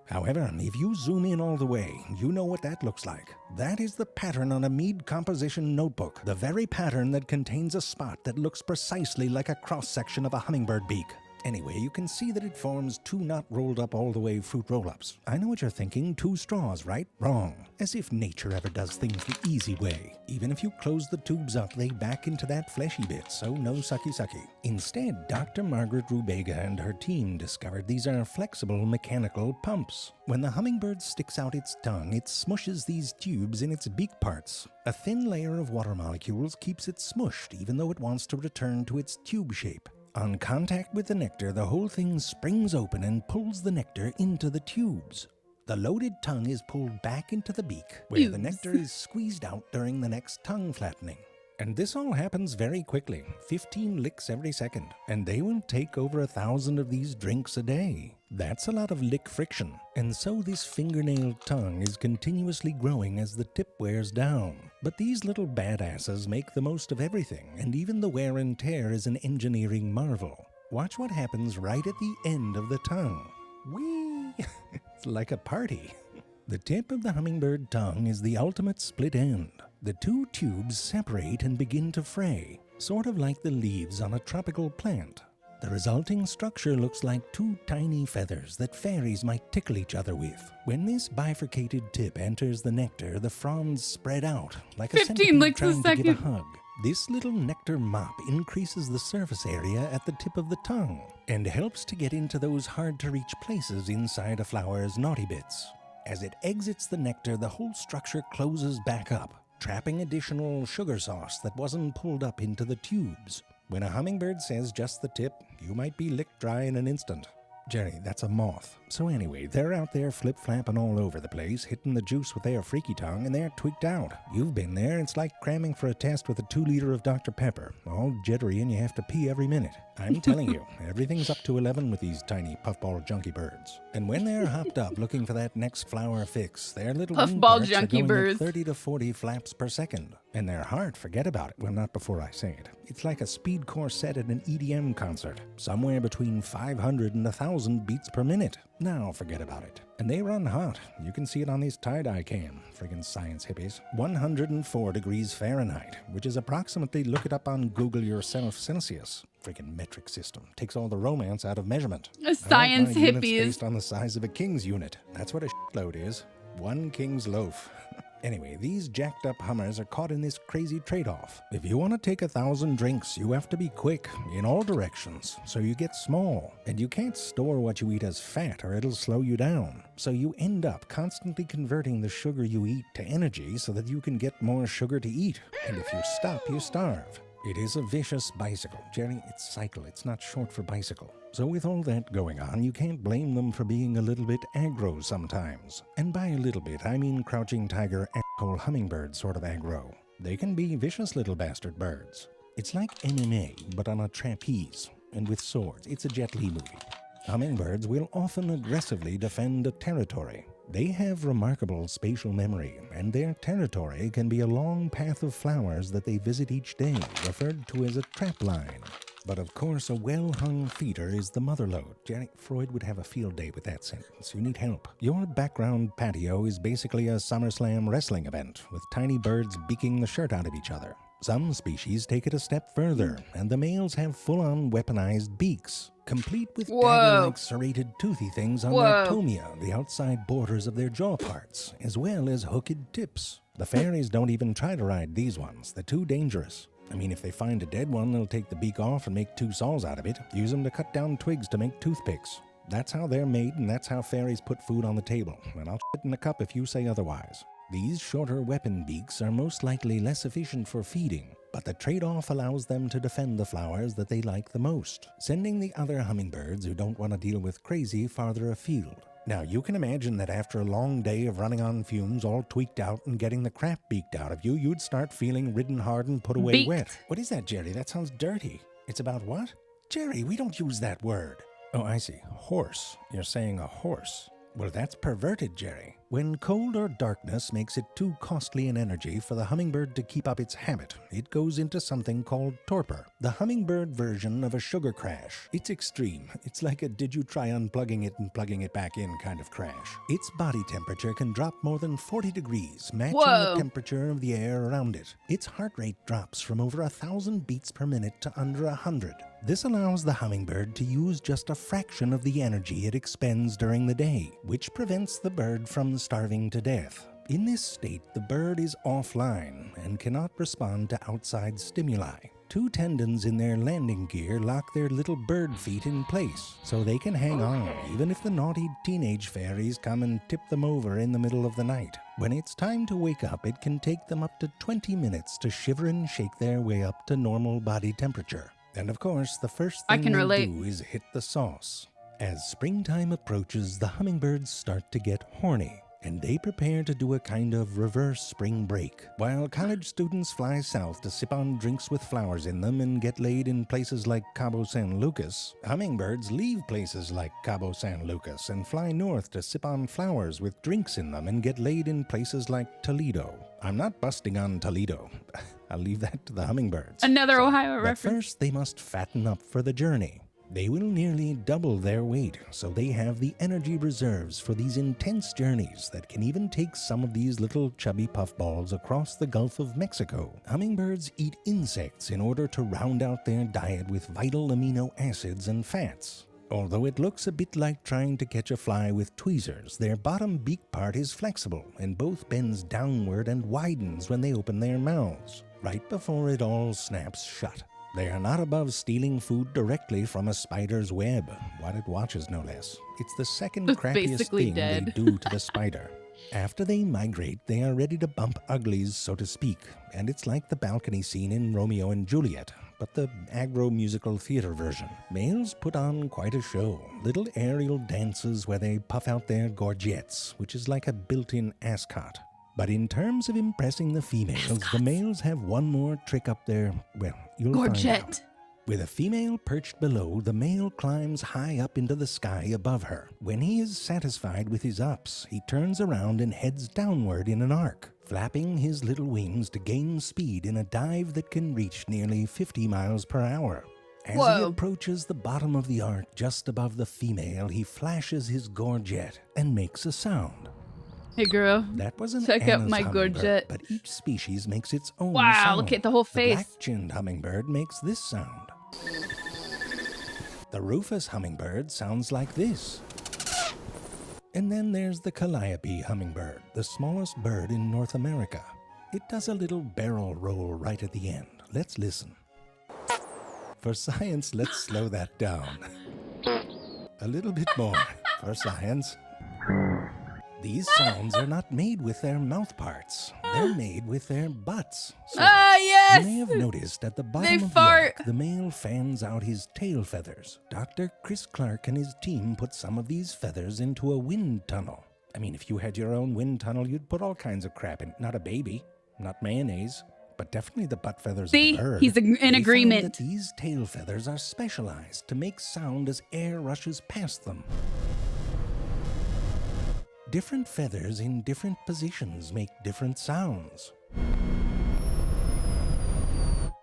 However, if you zoom in all the way, you know what that looks like. That is the pattern on a Mead composition notebook, the very pattern that contains a spot that looks precisely like a cross-section of a hummingbird beak. Anyway, you can see that it forms two not rolled up all the way fruit roll-ups. I know what you're thinking, two straws, right? Wrong. As if nature ever does things the easy way. Even if you close the tubes up, they back into that fleshy bit, so no sucky-sucky. Instead, Dr. Margaret Rubega and her team discovered these are flexible mechanical pumps. When the hummingbird sticks out its tongue, it smushes these tubes in its beak parts. A thin layer of water molecules keeps it smushed, even though it wants to return to its tube shape. On contact with the nectar, the whole thing springs open and pulls the nectar into the tubes. The loaded tongue is pulled back into the beak, where the nectar is squeezed out during the next tongue flattening. And this all happens very quickly, 15 licks every second, and they will take over 1,000 of these drinks a day. That's a lot of lick friction, and so this fingernail tongue is continuously growing as the tip wears down. But these little badasses make the most of everything, and even the wear and tear is an engineering marvel. Watch what happens right at the end of the tongue. Whee! It's like a party. The tip of the hummingbird tongue is the ultimate split end. The two tubes separate and begin to fray, sort of like the leaves on a tropical plant. The resulting structure looks like two tiny feathers that fairies might tickle each other with. When this bifurcated tip enters the nectar, the fronds spread out like a centipede trying to give a hug. This little nectar mop increases the surface area at the tip of the tongue and helps to get into those hard-to-reach places inside a flower's naughty bits. As it exits the nectar, the whole structure closes back up, trapping additional sugar sauce that wasn't pulled up into the tubes. When a hummingbird says just the tip, you might be licked dry in an instant. Jerry, that's a moth. So anyway, they're out there flip-flapping all over the place, hitting the juice with their freaky tongue, and they're tweaked out. You've been there. It's like cramming for a test with a 2-liter of Dr. Pepper. All jittery and you have to pee every minute. I'm telling you, everything's up to 11 with these tiny puffball junkie birds. And when they're hopped up looking for that next flower fix, their little wing parts are going at 30 to 40 flaps per second. And their heart, forget about it. Well, not before I say it. It's like a speed corset at an EDM concert. Somewhere between 500 and 1,000 beats per minute. Now forget about it. And they run hot. You can see it on these tie-dye cam. Friggin' science hippies. 104 degrees Fahrenheit, which is approximately, look it up on Google yourself, Celsius. Friggin' metric system. Takes all the romance out of measurement. Science hippies. Units based on the size of a king's unit. That's what a shitload is. 1 king's loaf. Anyway, these jacked up hummers are caught in this crazy trade-off. If you want to take 1,000 drinks, you have to be quick in all directions, so you get small. And you can't store what you eat as fat or it'll slow you down. So you end up constantly converting the sugar you eat to energy so that you can get more sugar to eat. And if you stop, you starve. It is a vicious bicycle. Jerry, it's cycle. It's not short for bicycle. So with all that going on, you can't blame them for being a little bit aggro sometimes. And by a little bit, I mean crouching tiger, asshole hummingbird sort of aggro. They can be vicious little bastard birds. It's like MMA, but on a trapeze, and with swords. It's a Jet Li movie. Hummingbirds will often aggressively defend a territory. They have remarkable spatial memory, and their territory can be a long path of flowers that they visit each day, referred to as a trap line. But of course, a well-hung feeder is the motherlode. Jerry, Freud would have a field day with that sentence. You need help. Your background patio is basically a SummerSlam wrestling event, with tiny birds beaking the shirt out of each other. Some species take it a step further, and the males have full-on weaponized beaks, complete with dagger-like serrated toothy things on their tomia, the outside borders of their jaw parts, as well as hooked tips. The fairies don't even try to ride these ones. They're too dangerous. I mean, if they find a dead one, they'll take the beak off and make 2 saws out of it, use them to cut down twigs to make toothpicks. That's how they're made, and that's how fairies put food on the table, and I'll shit in a cup if you say otherwise. These shorter weapon beaks are most likely less efficient for feeding, but the trade-off allows them to defend the flowers that they like the most, sending the other hummingbirds who don't want to deal with crazy farther afield. Now, you can imagine that after a long day of running on fumes, all tweaked out and getting the crap beaked out of you, you'd start feeling ridden hard and put away wet. What is that, Jerry? That sounds dirty. It's about what? Jerry, we don't use that word. Oh, I see. Horse. You're saying a horse. Well, that's perverted, Jerry. When cold or darkness makes it too costly an energy for the hummingbird to keep up its habit, it goes into something called torpor, the hummingbird version of a sugar crash. It's extreme. It's like a did you try unplugging it and plugging it back in kind of crash. Its body temperature can drop more than 40 degrees, matching the temperature of the air around it. Its heart rate drops from over 1,000 beats per minute to under 100. This allows the hummingbird to use just a fraction of the energy it expends during the day, which prevents the bird from starving to death. In this state, the bird is offline and cannot respond to outside stimuli. 2 tendons in their landing gear lock their little bird feet in place, so they can hang on even if the naughty teenage fairies come and tip them over in the middle of the night. When it's time to wake up, it can take them up to 20 minutes to shiver and shake their way up to normal body temperature. And of course, the first thing they do is hit the sauce. As springtime approaches, the hummingbirds start to get horny, and they prepare to do a kind of reverse spring break. While college students fly south to sip on drinks with flowers in them and get laid in places like Cabo San Lucas, hummingbirds leave places like Cabo San Lucas and fly north to sip on flowers with drinks in them and get laid in places like Toledo. I'm not busting on Toledo. I'll leave that to the hummingbirds. Another Ohio reference. But first, they must fatten up for the journey. They will nearly double their weight, so they have the energy reserves for these intense journeys that can even take some of these little chubby puffballs across the Gulf of Mexico. Hummingbirds eat insects in order to round out their diet with vital amino acids and fats. Although it looks a bit like trying to catch a fly with tweezers, their bottom beak part is flexible and both bends downward and widens when they open their mouths, right before it all snaps shut. They are not above stealing food directly from a spider's web, while it watches no less. It's the second crappiest thing they do to the spider. After they migrate, they are ready to bump uglies, so to speak, and it's like the balcony scene in Romeo and Juliet, but the agro-musical theater version. Males put on quite a show, little aerial dances where they puff out their gorgets, which is like a built-in ascot. But in terms of impressing the females, the males have one more trick up their, well, you'll find out. With a female perched below, the male climbs high up into the sky above her. When he is satisfied with his ups, he turns around and heads downward in an arc, flapping his little wings to gain speed in a dive that can reach nearly 50 miles per hour. As he approaches the bottom of the arc just above the female, he flashes his gorget and makes a sound. Hey girl, that was an check out Anna's my gorget. But each species makes its own Wow, sound. look at the whole face. The black-chinned hummingbird makes this sound. The rufous hummingbird sounds like this. And then there's the calliope hummingbird, the smallest bird in North America. It does a little barrel roll right at the end. Let's listen. For science, let's slow that down. A little bit more for science. These sounds are not made with their mouth parts. They're made with their butts. So yes! You may have noticed at the bottom of fart. York, the male fans out his tail feathers. Dr. Chris Clark and his team put some of these feathers into a wind tunnel. I mean, if you had your own wind tunnel, you'd put all kinds of crap in. Not a baby, not mayonnaise, but definitely the butt feathers of the bird. He's in They agreement. found that these tail feathers are specialized to make sound as air rushes past them. Different feathers in different positions make different sounds.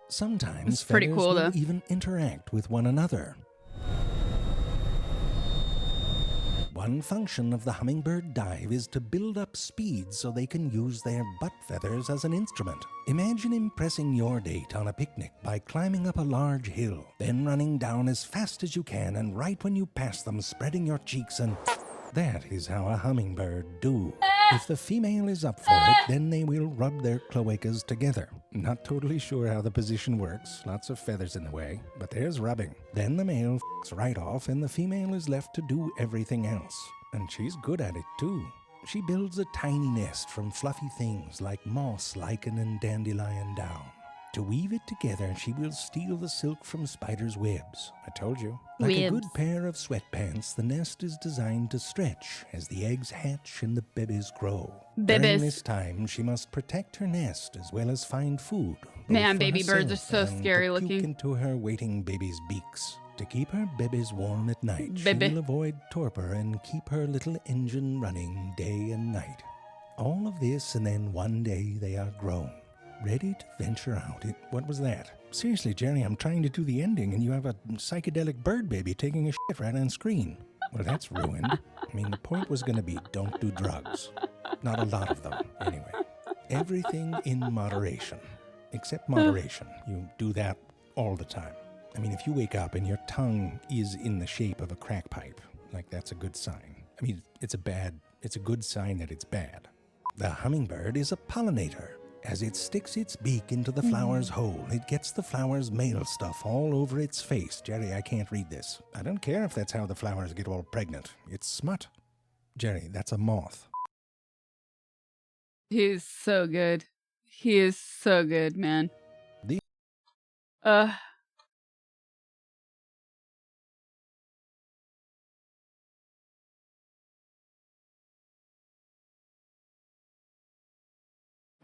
Sometimes It's pretty feathers cool, will though. even interact with one another. One function of the hummingbird dive is to build up speed so they can use their butt feathers as an instrument. Imagine impressing your date on a picnic by climbing up a large hill, then running down as fast as you can, and right when you pass them, spreading your cheeks and... That is how a hummingbird do. If the female is up for it, then they will rub their cloacas together. Not totally sure how the position works, lots of feathers in the way, but there's rubbing. Then the male f***s right off and the female is left to do everything else. And she's good at it too. She builds a tiny nest from fluffy things like moss, lichen, and dandelion down. To weave it together, she will steal the silk from spiders' webs. I told you. Like a good pair of sweatpants, the nest is designed to stretch as the eggs hatch and the babies grow. During this time, she must protect her nest as well as find food. Man, baby birds are so scary looking. looking. Into her waiting babies' beaks. To keep her babies warm at night, Baby. she will avoid torpor and keep her little engine running day and night. All of this, and then one day they are grown. Ready to venture out. What was that? Seriously, Jerry, I'm trying to do the ending and you have a psychedelic bird baby taking a shit right on screen. Well, that's ruined. I mean, the point was going to be don't do drugs. Not a lot of them, anyway. Everything in moderation. Except moderation. You do that all the time. I mean, if you wake up and your tongue is in the shape of a crack pipe, like that's a good sign. I mean, it's a good sign that it's bad. The hummingbird is a pollinator. As it sticks its beak into the flower's hole, it gets the flower's male stuff all over its face. Jerry, I can't read this. I don't care if that's how the flowers get all pregnant. It's smut. Jerry, that's a moth. He's so good. He is so good, man.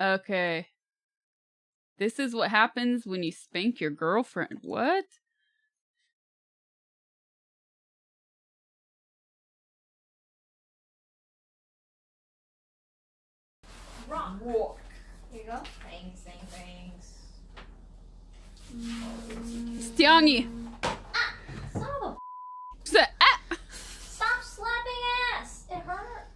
Okay. This is what happens when you spank your girlfriend. What? Rock. Walk. Here you go. Thanks. Stiangi. Son of a... Stop slapping ass. It hurt.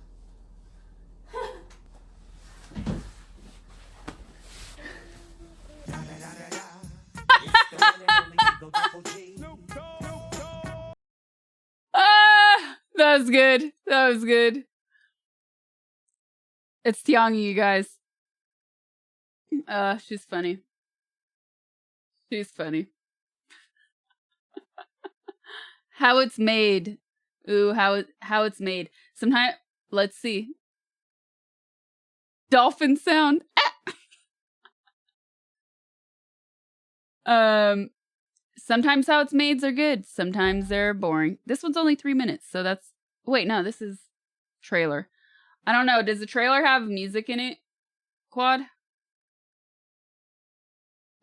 That was good. That was good. It's Tiangi, you guys. She's funny. She's funny. How it's made. Ooh, how it's made. Sometimes, let's see. Dolphin sound. Sometimes how it's made are good. Sometimes they're boring. This one's only 3 minutes, so that's... Wait, no, this is trailer. I don't know. Does the trailer have music in it, Quad?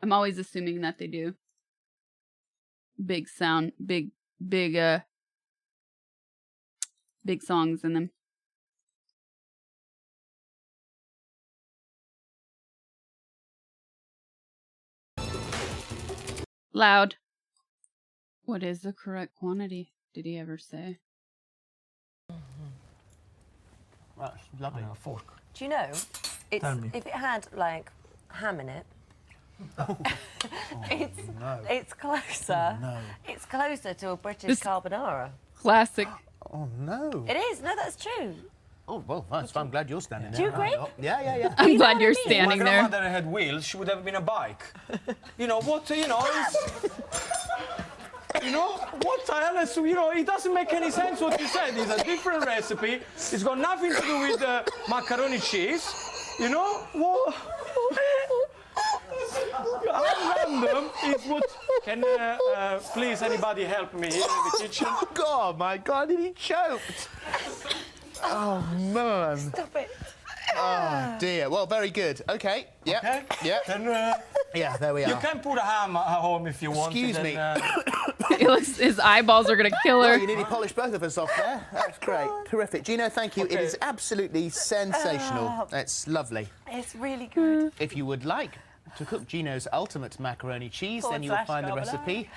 I'm always assuming that they do. Big sound, big songs in them. Loud. What is the correct quantity? Did he ever say? That's lovely. A fork. Do you know, it's, if it had like ham in it, it's closer. No. It's closer to a British carbonara. Classic. Oh, no. It is. No, that's true. Oh, well, that's, I'm glad you're standing there. Do you agree? Yeah. I'm glad you're standing If my there. grandmother had wheels, she would have been a bike. You know, what, you know, you know, what the hell is, you know, it doesn't make any sense what you said. It's a different recipe. It's got nothing to do with macaroni cheese. You know, what? How random is what... Can, please, anybody help me here in the kitchen? Oh, God, my God, he choked. Oh, man. Stop it. Oh, dear. Well, very good. Okay. Yeah. Okay. Yeah. Then, yeah, there we are. you can put a ham at home if you want. Excuse me. His eyeballs are going to kill her. Oh, you nearly polished both of us off there. That's great. Terrific. Gino, thank you. Okay. It is absolutely sensational. It's lovely. It's really good. If you would like to cook Gino's ultimate macaroni cheese, then you will / find the garble recipe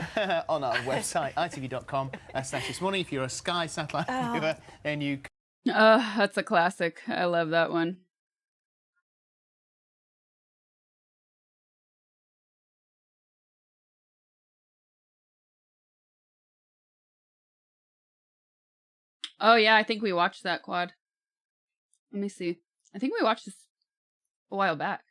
on our website, itv.com/this morning. If you're a Sky satellite viewer, then you... That's a classic. I love that one. Oh, yeah, I think we watched that, Quad. Let me see. I think we watched this a while back.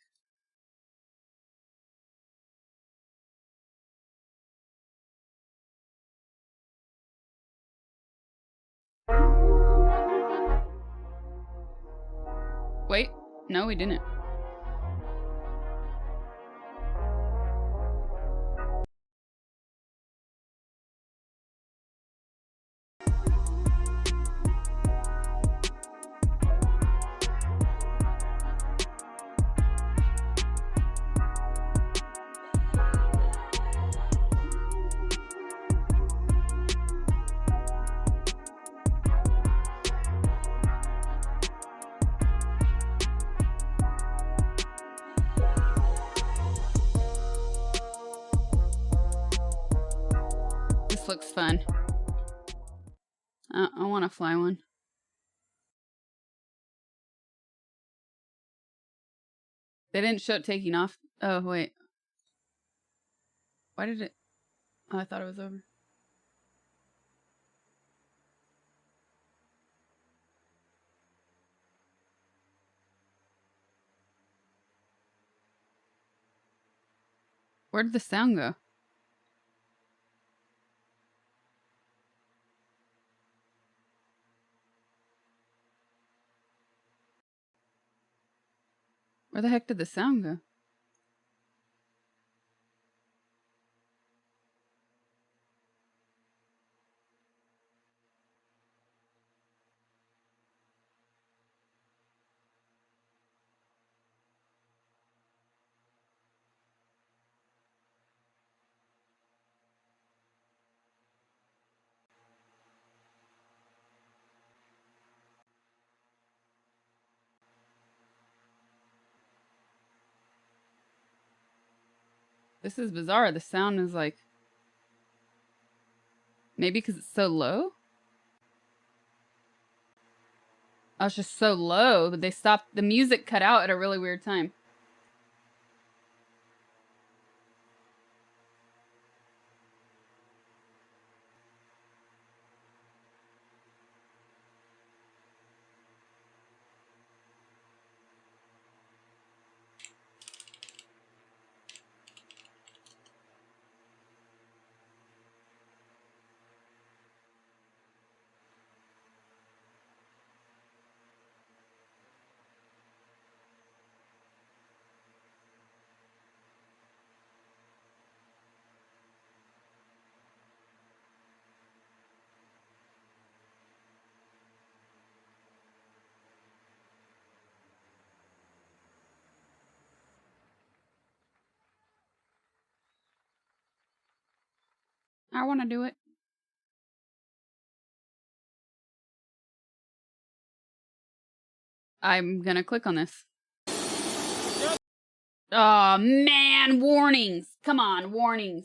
Wait. No, we didn't. This looks fun. I want to fly one. They didn't show it taking off. Oh, wait. Why did it... Oh, I thought it was over. Where did the sound go? Where the heck did the sound go? This is bizarre. The sound is like... Maybe because it's so low? Oh, it's just so low, but they stopped... The music cut out at a really weird time. I want to do it. I'm gonna click on this. Oh man, warnings. Come on, warnings.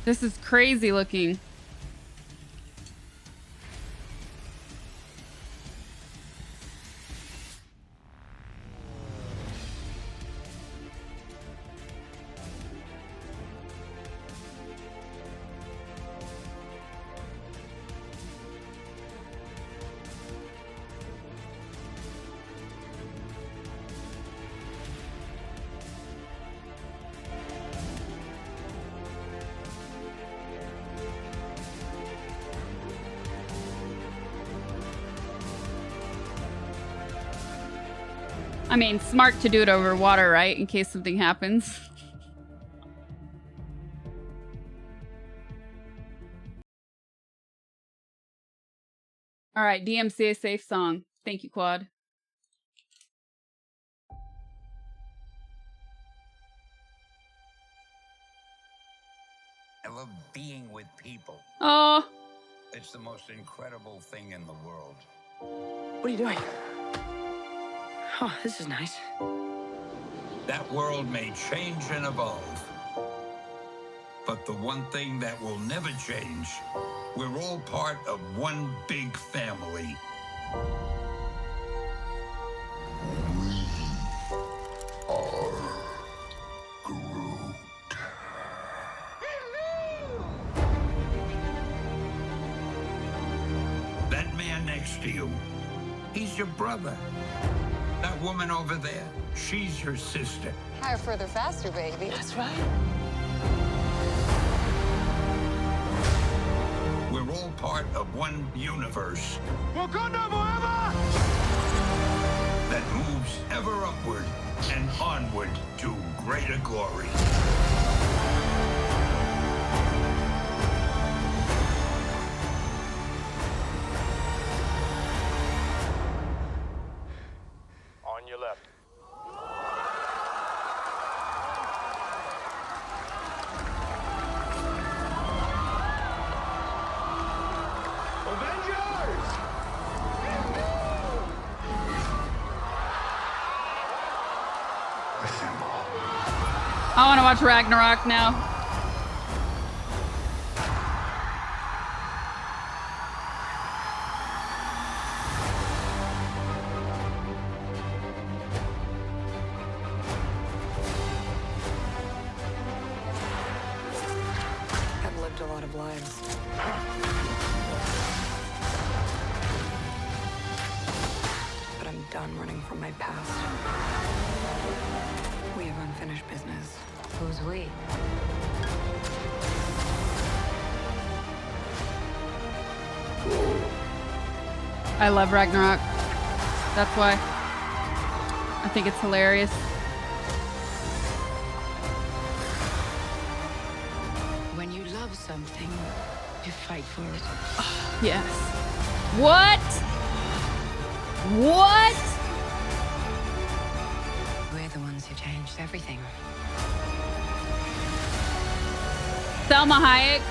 This is crazy looking. I mean, smart to do it over water, right? In case something happens. All right, DMCA safe song. Thank you, Quad. I love being with people. Oh. It's the most incredible thing in the world. What are you doing? Oh, this is nice. That world may change and evolve. But the one thing that will never change, we're all part of one big family. That man next to you, he's your brother. That woman over there, she's your sister. Higher, further, faster, baby. That's right. We're all part of one universe Wakanda forever! that moves ever upward and onward to greater glory. On your left. I want to watch Ragnarok now. I've lived a lot of lives. But I'm done running from my past. We have unfinished business. Who's we? I love Ragnarok. That's why. I think it's hilarious. When you love something, you fight for it. Yes. What? What? We're the ones who changed everything. Selma Hayek.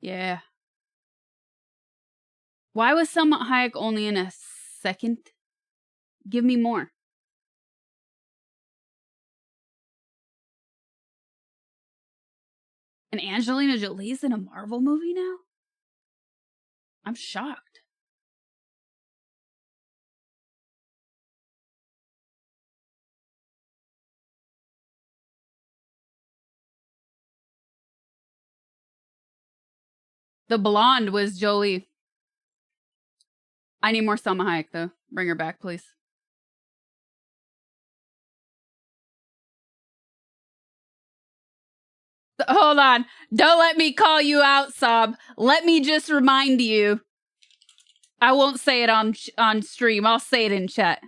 Yeah. Why was Selma Hayek only in a second? Give me more. And Angelina Jolie's in a Marvel movie now? I'm shocked. The blonde was Jolie. I need more Selma Hayek, though. Bring her back, please. Hold on. Don't let me call you out, Sob. Let me just remind you. I won't say it on stream. I'll say it in chat.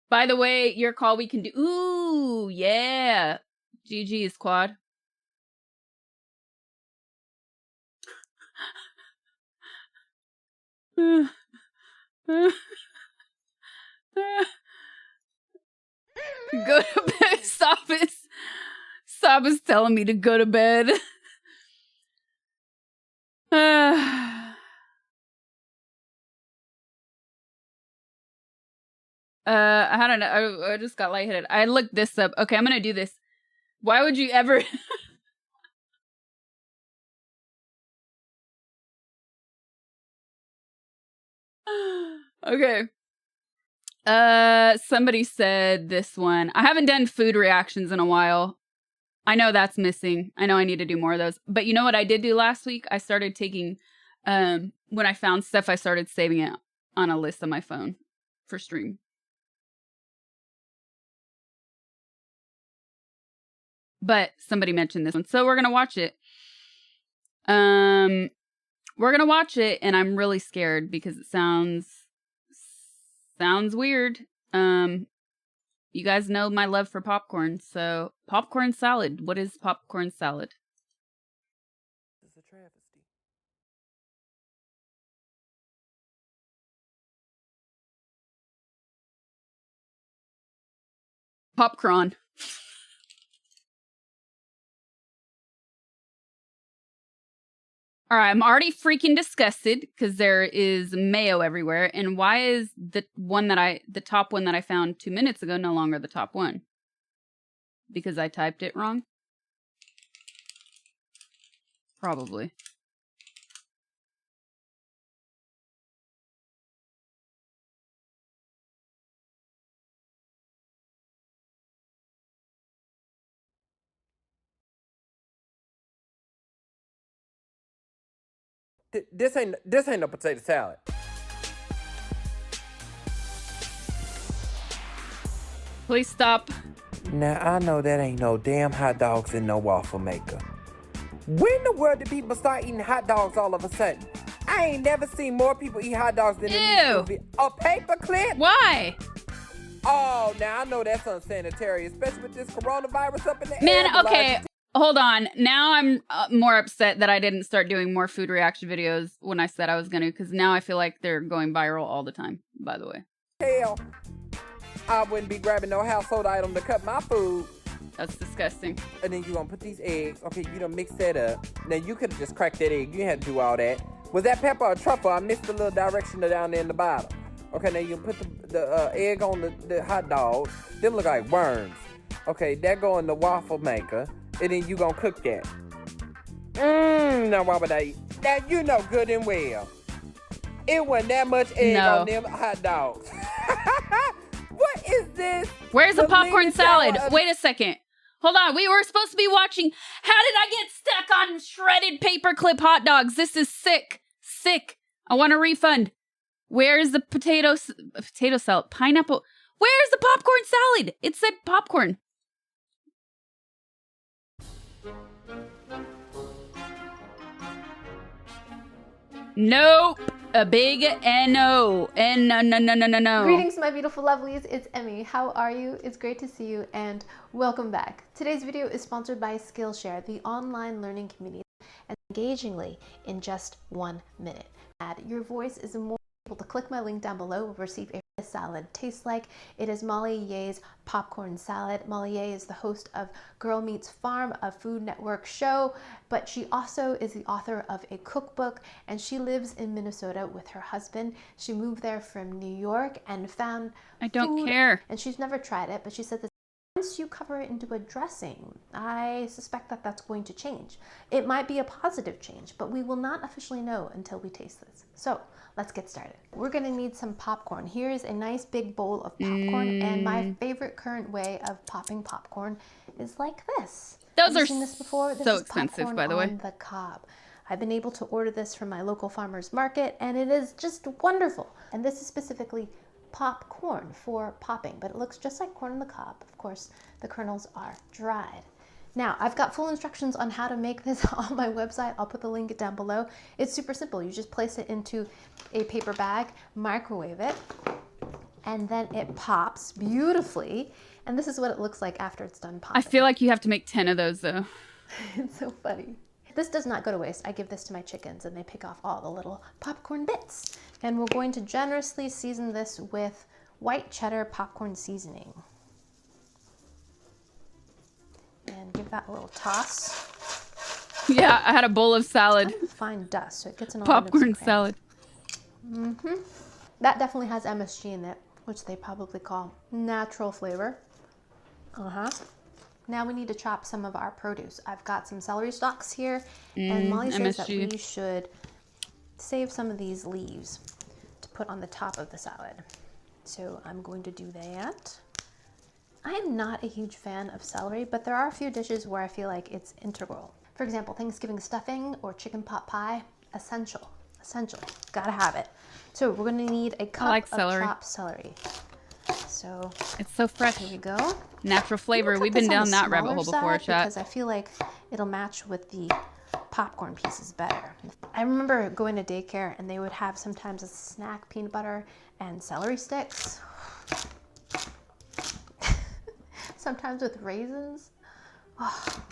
By the way, your call we can do. Ooh, yeah. GG squad. Go to bed. Saba's telling me to go to bed. I don't know. I just got lightheaded. I looked this up. Okay, I'm gonna do this. Why would you ever? Okay. Somebody said this one. I haven't done food reactions in a while. I know that's missing. I know I need to do more of those. But you know what I did do last week? I started taking, when I found stuff, I started saving it on a list on my phone for stream. But somebody mentioned this one, so we're gonna watch it. We're gonna watch it, and I'm really scared because it sounds weird. You guys know my love for popcorn, so popcorn salad. What is popcorn salad? It's a travesty. Popcorn. All right, I'm already freaking disgusted because there is mayo everywhere. And why is the top one that I found 2 minutes ago no longer the top one? Because I typed it wrong? Probably. This ain't no potato salad. Please stop. Now I know that ain't no damn hot dogs in no waffle maker. When in the world did people start eating hot dogs all of a sudden? I ain't never seen more people eat hot dogs than in this movie. A paperclip? Why? Oh, now I know that's unsanitary, especially with this coronavirus up in the air. Man, okay. Hold on. Now I'm more upset that I didn't start doing more food reaction videos when I said I was going to, because now I feel like they're going viral all the time, by the way. Hell, I wouldn't be grabbing no household item to cut my food. That's disgusting. And then you're going to put these eggs. Okay, you done mix that up. Now, you could have just cracked that egg. You didn't have to do all that. Was that pepper or truffle? I missed the little direction down there in the bottom. Okay, now you put the egg on the hot dog. Them look like worms. Okay, that go in the waffle maker. And then you gonna cook that. Now why would I eat? Now you know good and well. It wasn't that much egg on them hot dogs. What is this? Where's the popcorn salad? Wait a second. Hold on. We were supposed to be watching. How did I get stuck on shredded paperclip hot dogs? This is sick. Sick. I want a refund. Where's the potato salad? Pineapple. Where's the popcorn salad? It said popcorn. Nope. A big N-O. No. Greetings, my beautiful lovelies. It's Emmy. How are you? It's great to see you and welcome back. Today's video is sponsored by Skillshare, the online learning community, and engagingly in just 1 minute. Your voice is more able to click my link down below will receive a salad tastes like. It is Molly Ye's popcorn salad. Molly Ye is the host of Girl Meets Farm, a Food Network show, but she also is the author of a cookbook, and she lives in Minnesota with her husband. She moved there from New York and found I don't food, care. and she's never tried it, but she said that once you cover it into a dressing, I suspect that that's going to change. It might be a positive change, but we will not officially know until we taste this. So let's get started. We're gonna need some popcorn. Here is a nice big bowl of popcorn, and my favorite current way of popping popcorn is like this. Those Have you are seen this before? This so is expensive, popcorn by the way. on the cob. I've been able to order this from my local farmer's market, and it is just wonderful. And this is specifically popcorn for popping, but it looks just like corn on the cob. Of course, the kernels are dried. Now, I've got full instructions on how to make this on my website. I'll put the link down below. It's super simple. You just place it into a paper bag, microwave it, and then it pops beautifully. And this is what it looks like after it's done popping. I feel like you have to make 10 of those though. It's so funny. This does not go to waste. I give this to my chickens and they pick off all the little popcorn bits. And we're going to generously season this with white cheddar popcorn seasoning. And give that a little toss. Yeah, I had a bowl of salad. Fine dust, so it gets in all popcorn salad. That definitely has MSG in it, which they probably call natural flavor. Now we need to chop some of our produce. I've got some celery stalks here, and Molly says that we should save some of these leaves to put on the top of the salad. So I'm going to do that. I am not a huge fan of celery, but there are a few dishes where I feel like it's integral. For example, Thanksgiving stuffing or chicken pot pie, essential, gotta have it. So we're gonna need a cup of chopped celery. So it's so fresh. Here we go. Natural flavor. We've been down that rabbit hole before, chat. Because I feel like it'll match with the popcorn pieces better. I remember going to daycare and they would have sometimes a snack peanut butter and celery sticks. Sometimes with raisins. Oh.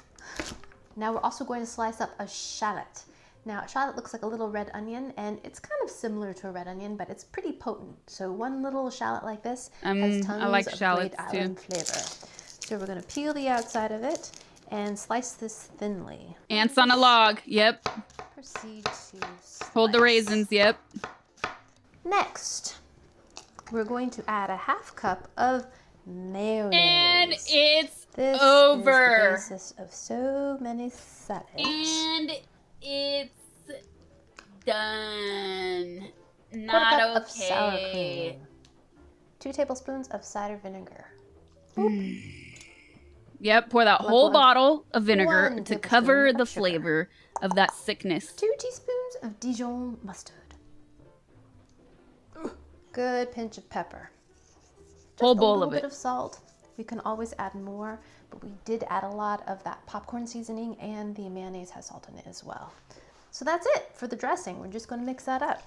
Now we're also going to slice up a shallot. Now, a shallot looks like a little red onion, and it's kind of similar to a red onion, but it's pretty potent. So one little shallot like this has tons of great island flavor. So we're going to peel the outside of it and slice this thinly. Ants on a log. Yep. Proceed to slice. Hold the raisins. Yep. Next, we're going to add a half cup of mayonnaise. And it's this over. Is the basis of so many salads. And it's done. Quarter Not cup of okay. sour cream. 2 tablespoons of cider vinegar. Yep, pour that whole bottle of vinegar 1 to cover tablespoon the of sugar. flavor of that sickness. 2 teaspoons of Dijon mustard. Good pinch of pepper. Whole bowl of a little it. bit of salt. We can always add more, but we did add a lot of that popcorn seasoning, and the mayonnaise has salt in it as well. So that's it for the dressing. We're just going to mix that up.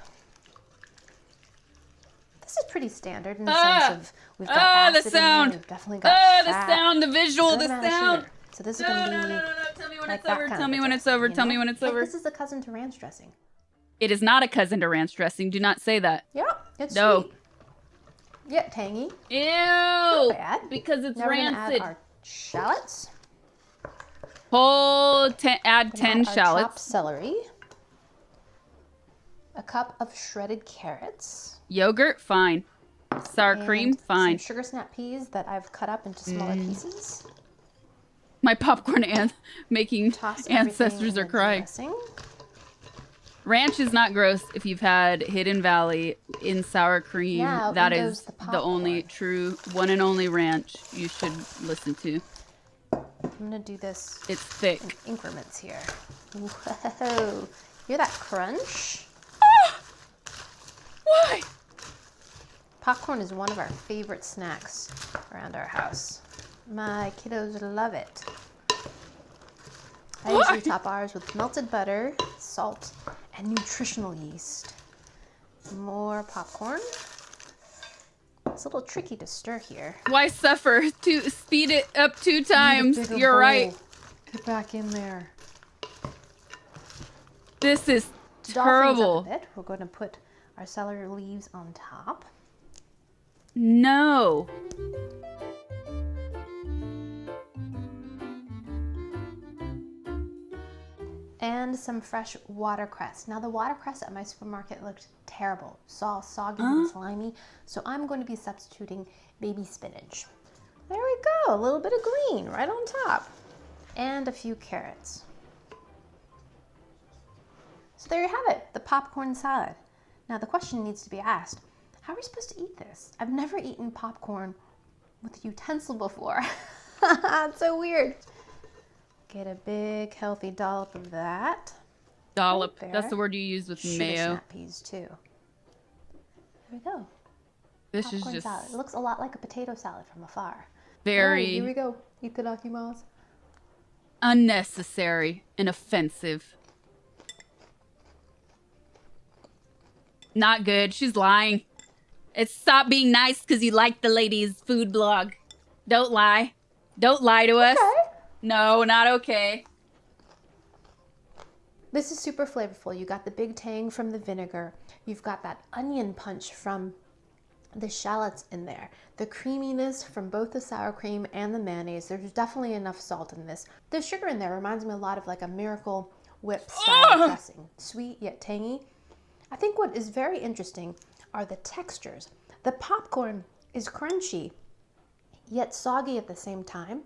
This is pretty standard in the sense of we've got acid the sound. in there, we've definitely got the fat, sound, the visual, good the amount of sound. sugar. So this is going to be Tell me when like it's over. that Tell me kind when of it's over. dressing, Tell you me know? when it's Like, over. this is a cousin to ranch dressing. It is not a cousin to ranch dressing. Do not say that. Yeah, it's No. sweet. Yeah, tangy. Ew. Not bad. Because it's now we're gonna rancid. add our shallots. Add 10 Chopped shallots. celery. A cup of shredded carrots. Yogurt, fine. Sour cream, and fine. Some sugar snap peas that I've cut up into smaller pieces. My popcorn making Toss ancestors everything are in the crying. dressing. Ranch is not gross if you've had Hidden Valley in sour cream. Now, That in is goes the the only popcorn. true, one and only ranch you should listen to. I'm gonna do this It's thick. in increments here. Whoa! Hear that crunch? Why? Popcorn is one of our favorite snacks around our house. My kiddos love it. I usually top ours with melted butter, salt, and nutritional yeast. More popcorn. It's a little tricky to stir here. Why suffer? To speed it up 2 times. Bigger You're bowl. right. Get back in there. This is To doll things up terrible. a bit, we're going to put our celery leaves on top. No. And some fresh watercress. Now the watercress at my supermarket looked terrible. It's all soggy and slimy. So I'm going to be substituting baby spinach. There we go, a little bit of green right on top. And a few carrots. So there you have it, the popcorn salad. Now the question needs to be asked, how are we supposed to eat this? I've never eaten popcorn with a utensil before. It's so weird. Get a big healthy dollop of that. Dollop. Right That's the there. word you use with Sugar mayo. snap peas too. There we go. This Popcorn is just salad. It looks a lot like a potato salad from afar. very Alright, here we go. Itadakimasu. unnecessary and offensive. Not good. She's lying. It's stop being nice because you like the lady's food blog. Don't lie. Don't lie to us. No, not okay. This is super flavorful. You got the big tang from the vinegar. You've got that onion punch from the shallots in there. The creaminess from both the sour cream and the mayonnaise. There's definitely enough salt in this. The sugar in there reminds me a lot of like a Miracle Whip style dressing. Sweet yet tangy. I think what is very interesting are the textures. The popcorn is crunchy yet soggy at the same time.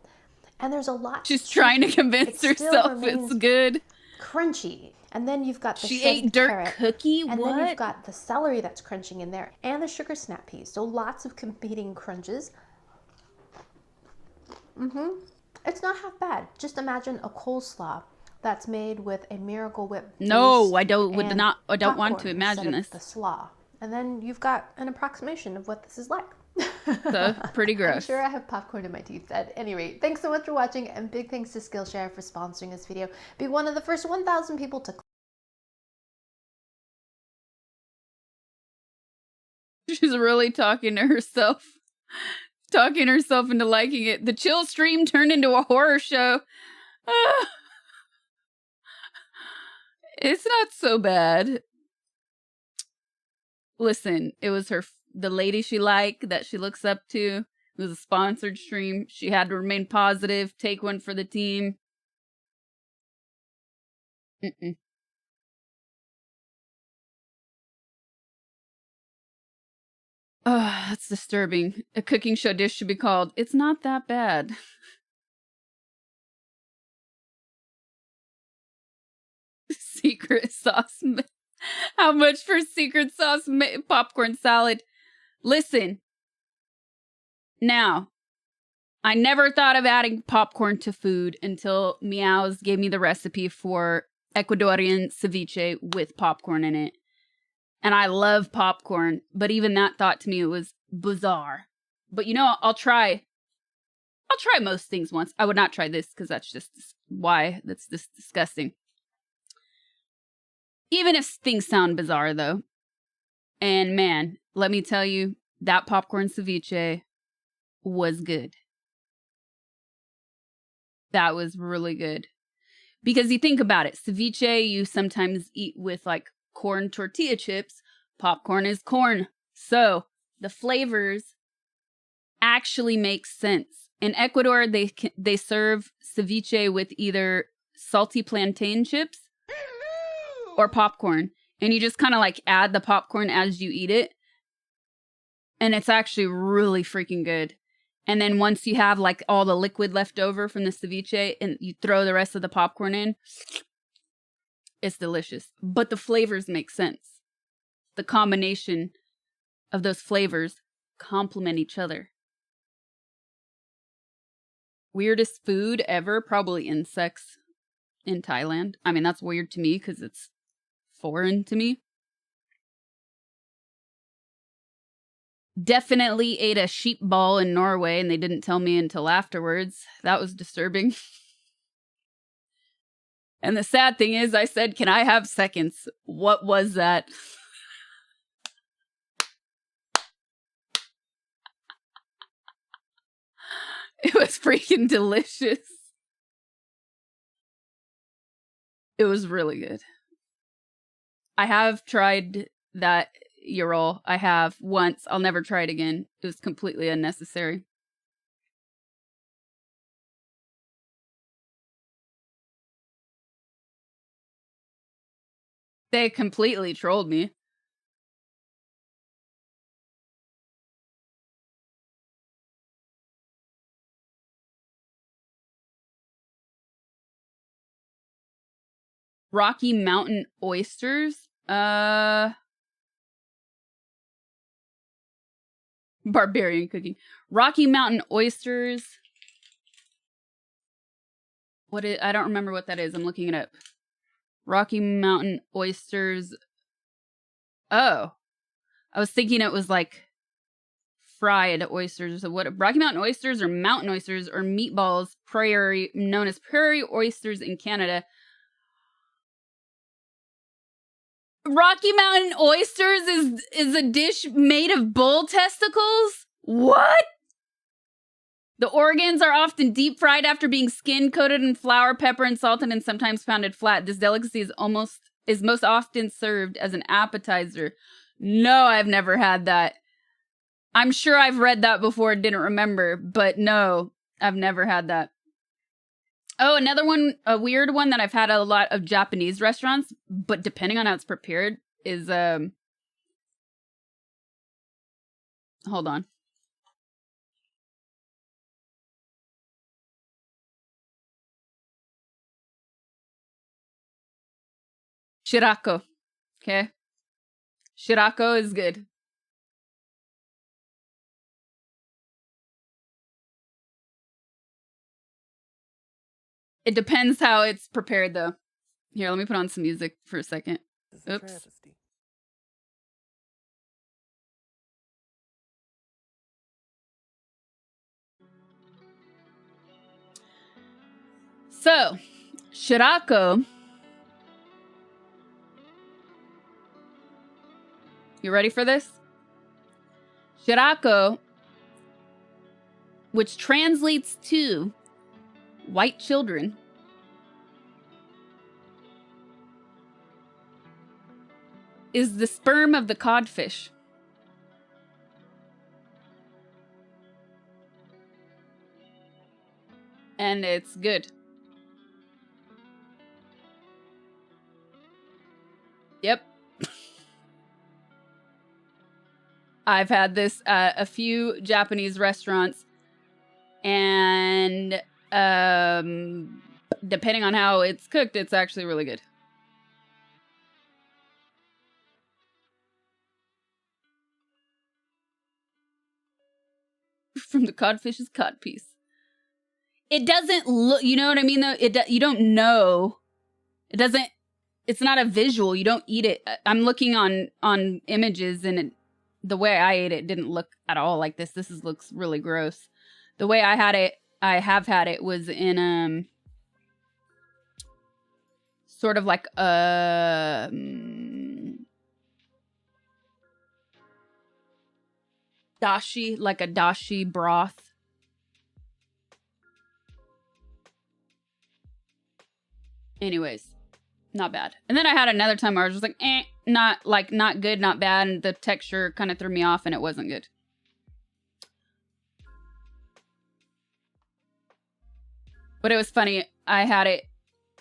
And there's a lot. She's trying to convince herself it's good. Crunchy. And then you've got the She shredded ate dirt carrot, cookie? and then What? you've got the celery that's crunching in there, and the sugar snap peas. So lots of competing crunches. It's not half bad. Just imagine a coleslaw that's made with a Miracle Whip. No, base I don't and want to popcorn imagine instead of this. The slaw. And then you've got an approximation of what this is like. So, pretty I'm gross. sure I have popcorn in my teeth. At any rate, thanks so much for watching, and big thanks to Skillshare for sponsoring this video. Be one of the first 1,000 people to She's really talking to herself. Talking herself into liking it. The chill stream turned into a horror show. Ah. It's not so bad. Listen, it was the lady she liked, that she looks up to. It was a sponsored stream. She had to remain positive, take one for the team. Oh, that's disturbing. A cooking show dish should be called "It's Not That Bad." Secret sauce. How much for secret sauce popcorn salad? Listen. Now, I never thought of adding popcorn to food until Meows gave me the recipe for Ecuadorian ceviche with popcorn in it. And I love popcorn, but even that thought to me it was bizarre. But you know, I'll try most things once. I would not try this because that's just that's just disgusting. Even if things sound bizarre though. And man, let me tell you, that popcorn ceviche was good. That was really good. Because you think about it, ceviche you sometimes eat with like corn tortilla chips. Popcorn is corn. So the flavors actually make sense. In Ecuador, they serve ceviche with either salty plantain chips or popcorn. And you just kind of like add the popcorn as you eat it. And it's actually really freaking good. And then once you have like all the liquid left over from the ceviche and you throw the rest of the popcorn in, it's delicious. But the flavors make sense. The combination of those flavors complement each other. Weirdest food ever? Probably insects in Thailand. I mean, that's weird to me because it's foreign to me. Definitely ate a sheep ball in Norway and they didn't tell me until afterwards. That was disturbing. And the sad thing is, I said, "Can I have seconds?" What was that? It was freaking delicious. It was really good. I have tried that Ural. I have once. I'll never try it again. It was completely unnecessary. They completely trolled me. Rocky Mountain oysters? Barbarian cooking. Rocky Mountain oysters. I don't remember what that is. I'm looking it up. Rocky Mountain oysters. Oh. I was thinking it was like fried oysters. So what? Rocky Mountain oysters or mountain oysters or meatballs, known as prairie oysters in Canada. Rocky Mountain oysters is a dish made of bull testicles? What? The organs are often deep fried after being skin coated in flour, pepper, and salted, and sometimes pounded flat. This delicacy is most often served as an appetizer. No, I've never had that. I'm sure I've read that before, didn't remember, but no, I've never had that. Oh, another one, a weird one that I've had at a lot of Japanese restaurants, but depending on how it's prepared, is hold on. Shirako. Okay. Shirako is good. It depends how it's prepared, though. Here, let me put on some music for a second. Oops. So, Shirako. You ready for this? Shirako, which translates to white children, is the sperm of the codfish. And it's good. Yep. I've had this at a few Japanese restaurants, and depending on how it's cooked, it's actually really good. From the codfish's codpiece. It doesn't look, you know what I mean, though? You don't know. It doesn't, it's not a visual. You don't eat it. I'm looking on images, and the way I ate it didn't look at all like this. This looks really gross. The way I have had it was in sort of like a dashi, like a dashi broth. Anyways, not bad. And then I had another time where I was just like, not good, not bad, and the texture kind of threw me off, and it wasn't good. But it was funny. I had it,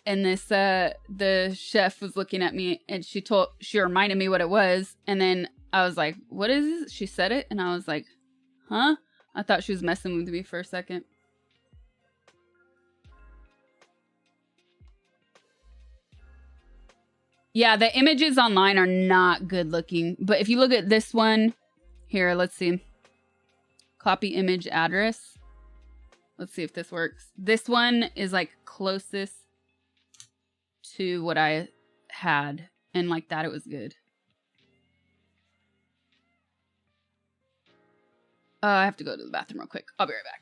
and this the chef was looking at me, and she reminded me what it was, and then I was like, "What is this?" She said it, and I was like, "Huh?" I thought she was messing with me for a second. Yeah, the images online are not good looking, but if you look at this one, here, let's see. Copy image address. Let's see if this works. This one is like closest to what I had, and like that, it was good. I have to go to the bathroom real quick. I'll be right back.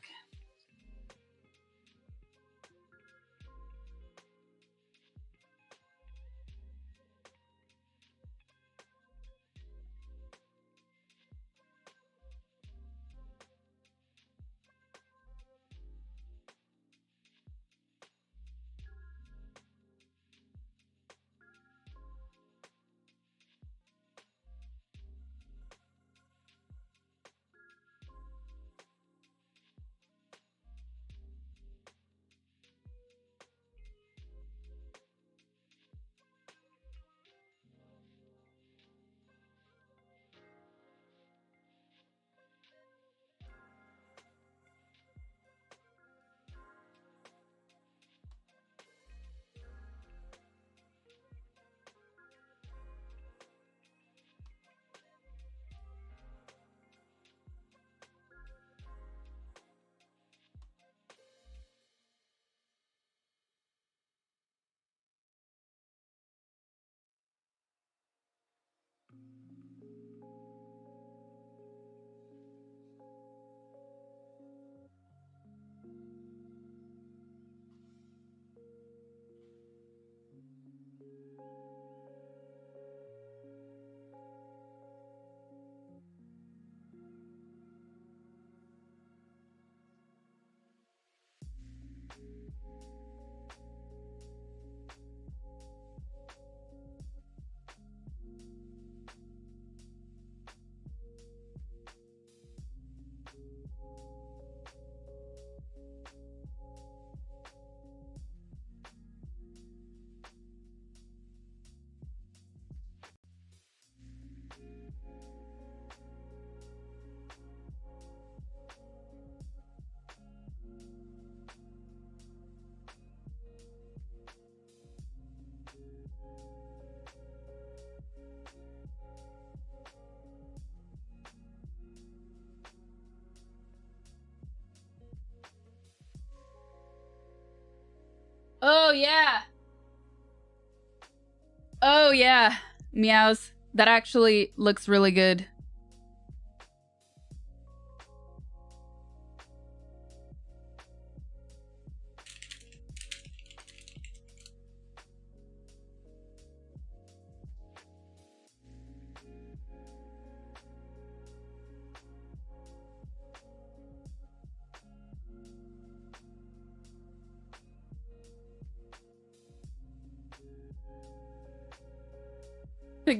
yeah. Oh yeah. Meows. That actually looks really good.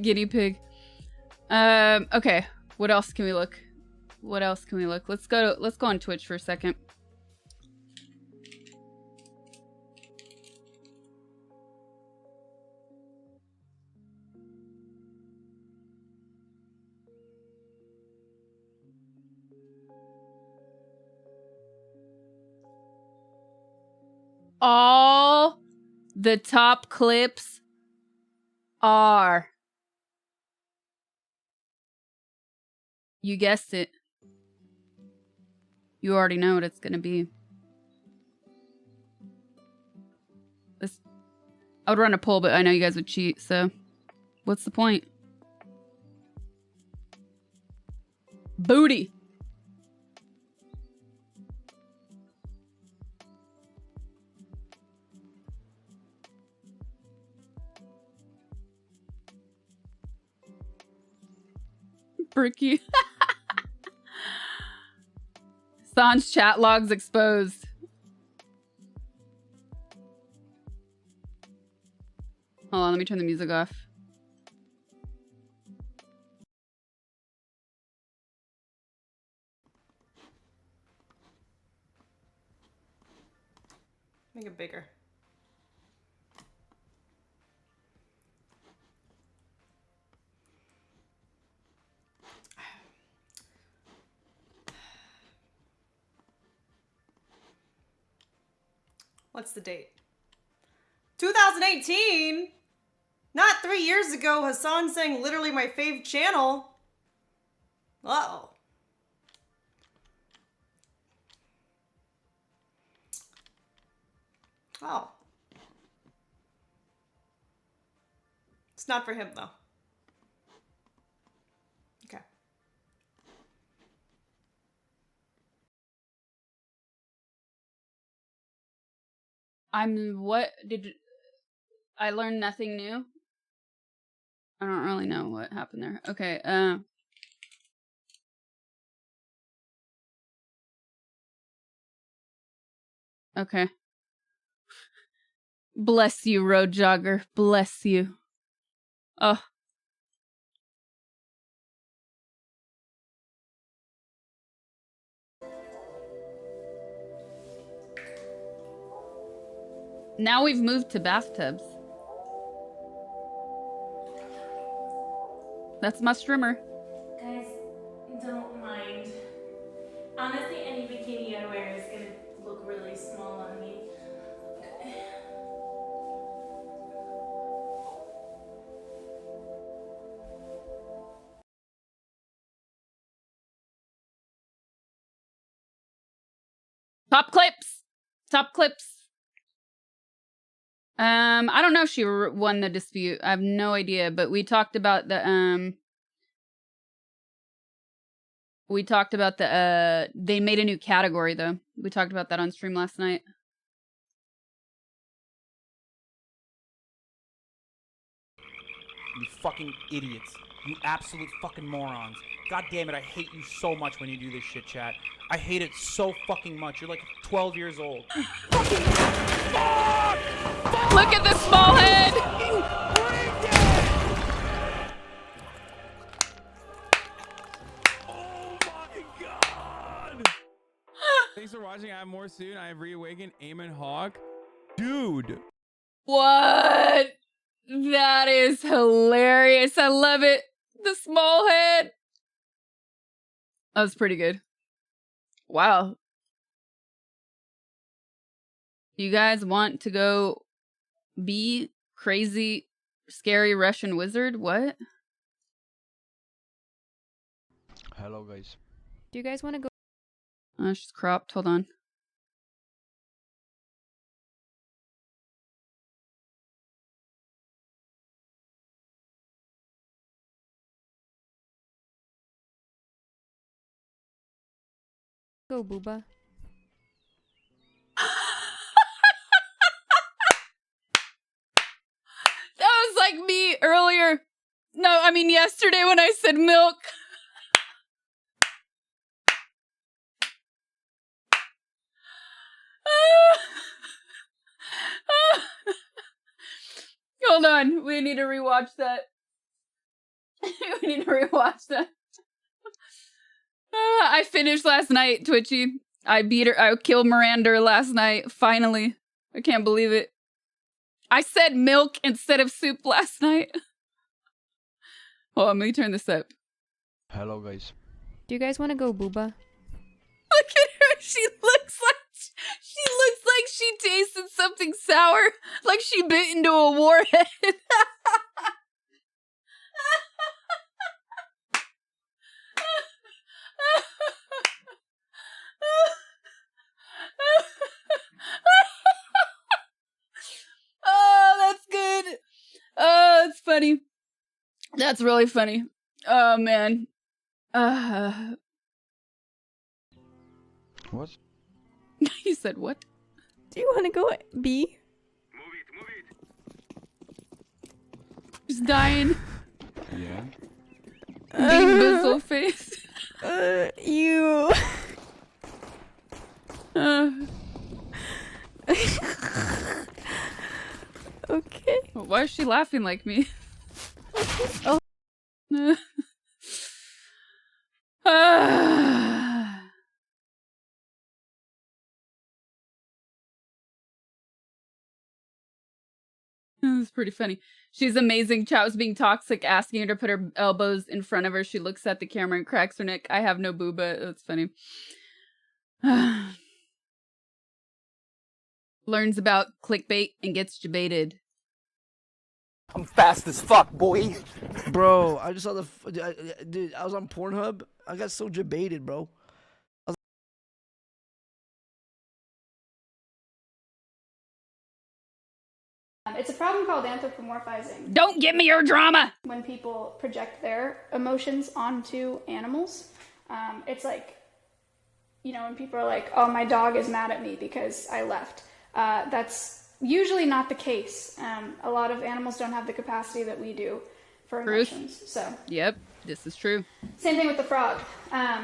Guinea pig. Okay. What else can we look? What else can we look? Let's go on Twitch for a second. All the top clips are, you guessed it. You already know what it's gonna be. This, I would run a poll, but I know you guys would cheat, so what's the point? Booty. Bricky. San's chat logs exposed. Hold on, let me turn the music off. Make it bigger. What's the date? 2018? Not 3 years ago, Hassan sang literally my fave channel. Uh-oh. Oh. It's not for him, though. Okay. What did I learn nothing new? I don't really know what happened there. Okay, okay. Bless you, road jogger. Bless you. Oh. Now we've moved to bathtubs. That's my streamer. Guys, don't mind. Honestly, any bikini I wear is gonna look really small on me. Top clips. Top clips. I don't know if she won the dispute. I have no idea, but we talked about the they made a new category though. We talked about that on stream last night. You fucking idiots. You absolute fucking morons. God damn it, I hate you so much when you do this shit, chat. I hate it so fucking much. You're like 12 years old. Fucking fuck! Look at the small head! Oh my god! Thanks for watching. I have more soon. I have Reawakened, Eamon Hawk. Dude. What? That is hilarious. I love it. The small head. That was pretty good. Wow. You guys want to go be crazy, scary Russian wizard? What? Hello, guys. Do you guys want to go? Oh, she's cropped. Hold on. go booba? That was like me earlier. No, I mean yesterday when I said milk. Hold on, we need to rewatch that. We need to rewatch that. I finished last night, Twitchy. I beat her. I killed Miranda last night. Finally. I can't believe it. I said milk instead of soup last night. Hold on, let me turn this up. Hello, guys. Do you guys want to go booba? Look at her. She looks like she tasted something sour. Like she bit into a warhead. Oh, that's good. Oh, that's funny. That's really funny. Oh, man. What? You said what? Do you want to go B? He's dying. Yeah. Big bizzle face. You. Okay. Why is she laughing like me? Oh. It's pretty funny. She's amazing. Chat was being toxic, asking her to put her elbows in front of her. She looks at the camera and cracks her neck. I have no booba. That's funny. Learns about clickbait and gets debated. I'm fast as fuck, boy. Bro, I just saw the. Dude, I was on Pornhub. I got so debated, bro. It's a problem called anthropomorphizing. Don't give me your drama! When people project their emotions onto animals. It's like, you know, when people are like, oh, my dog is mad at me because I left. That's usually not the case. A lot of animals don't have the capacity that we do for emotions. So. Yep, this is true. Same thing with the frog.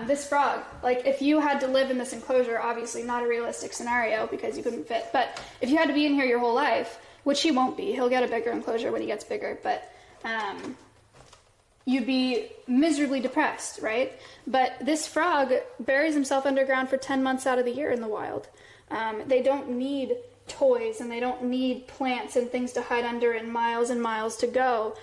This frog, like if you had to live in this enclosure, obviously not a realistic scenario because you couldn't fit, but if you had to be in here your whole life, which he won't be, he'll get a bigger enclosure when he gets bigger, but you'd be miserably depressed, right? But this frog buries himself underground for 10 months out of the year in the wild. They don't need toys and they don't need plants and things to hide under and miles to go.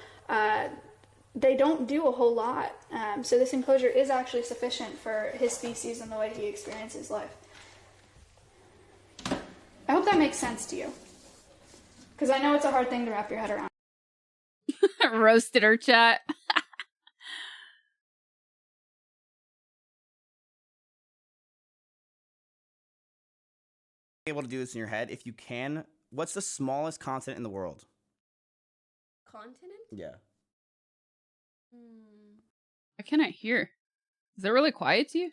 They don't do a whole lot. So this enclosure is actually sufficient for his species and the way he experiences life. I hope that makes sense to you. Because I know it's a hard thing to wrap your head around. Roasted her, chat. Able to do this in your head. If you can, what's the smallest continent in the world? Continent? Yeah. I cannot hear. Is it really quiet to you?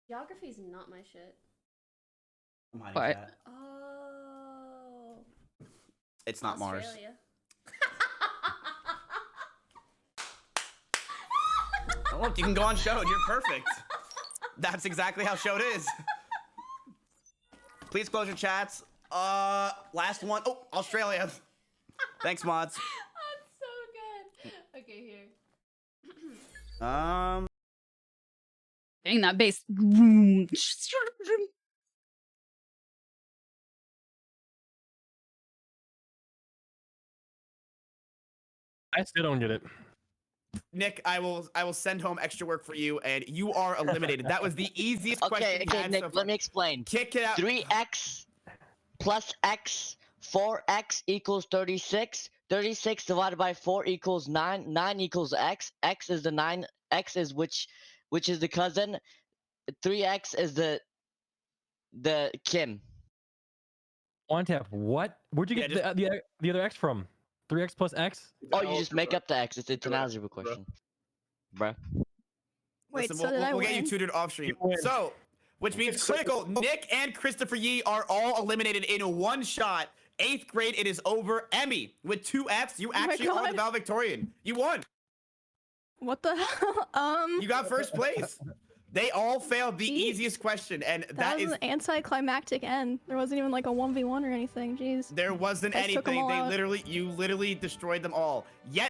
Geography's not my shit. Quiet. Oh. It's not Mars. Australia. Oh, look, you can go on Showed. You're perfect. That's exactly how Showed is. Please close your chats. Last one. Oh, Australia. Thanks, mods. That's so good. Okay, here. Dang, that bass. I still don't get it. Nick, I will send home extra work for you, and you are eliminated. That was the easiest question. Okay, Nick, let me explain. Kick it out. 3x plus x, 4x equals 36. 36 divided by 4 equals 9. 9 equals x. X is the 9. X is which is the cousin. 3x is the Kim. On tap. What? Where'd you get the other x from? 3x plus x? Oh, you just make up the x. It's an algebra question, bruh. Wait, listen, we'll get you tutored off stream. So, which means critical. Nick and Christopher Yee are all eliminated in one shot. 8th grade, it is over. Emmy, with 2 Fs, you actually are the valedictorian. You won. What the hell? You got first place. They all failed the easiest question, and that was an anticlimactic end. There wasn't even like a 1v1 or anything. Jeez. there wasn't Guys took 'em anything. all They out. you literally destroyed them all. Yet.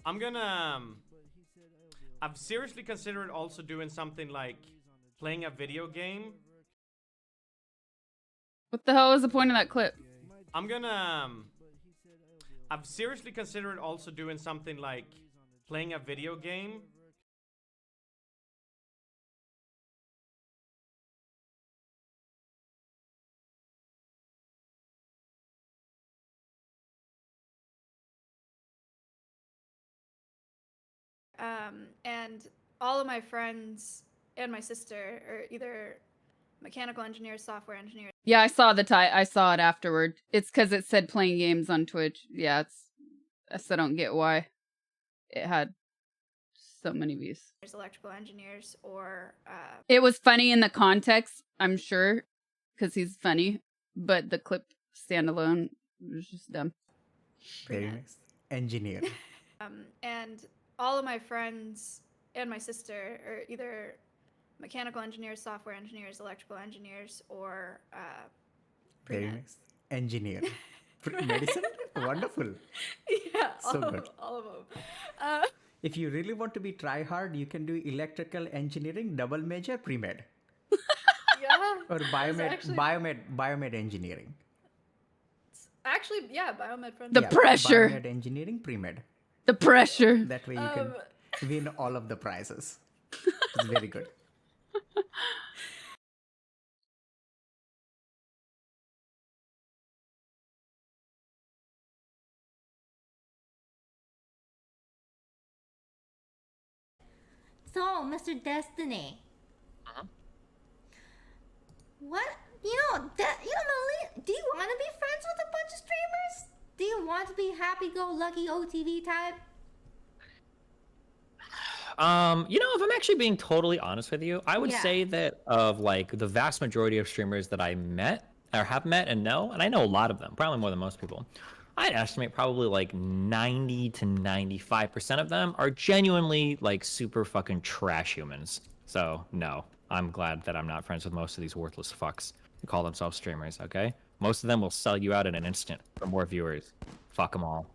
I'm gonna. I've seriously considered also doing something like playing a video game. What the hell was the point of that clip? I'm gonna. I've seriously considered also doing something like playing a video game. And all of my friends and my sister are either mechanical engineers, software engineers. Yeah, I saw I saw it afterward. It's because it said playing games on Twitch. Yeah, I still don't get why it had so many views. Electrical engineers, or It was funny in the context, I'm sure, because he's funny. But the clip standalone was just dumb. Very nice. Engineer. and all of my friends and my sister are either mechanical engineers, software engineers, electrical engineers, or Very nice. Engineer. Medicine? Wonderful. Yeah, So good. all of them. If you really want to be try hard, you can do electrical engineering, double major, pre-med. Yeah. Or actually- biomed engineering. Actually, yeah, biomed friends. The pressure. Biomed engineering, pre-med. The pressure. That way you can win all of the prizes. It's very good. So, Mr. Destiny. What? Do you want to be friends with a bunch of streamers? Do you want to be happy-go-lucky OTV type? If I'm actually being totally honest with you, I would Yeah. say that of like the vast majority of streamers that I met or have met and I know a lot of them, probably more than most people. I'd estimate probably like 90 to 95% of them are genuinely like super fucking trash humans. So no, I'm glad that I'm not friends with most of these worthless fucks who call themselves streamers, okay? Most of them will sell you out in an instant for more viewers. Fuck them all.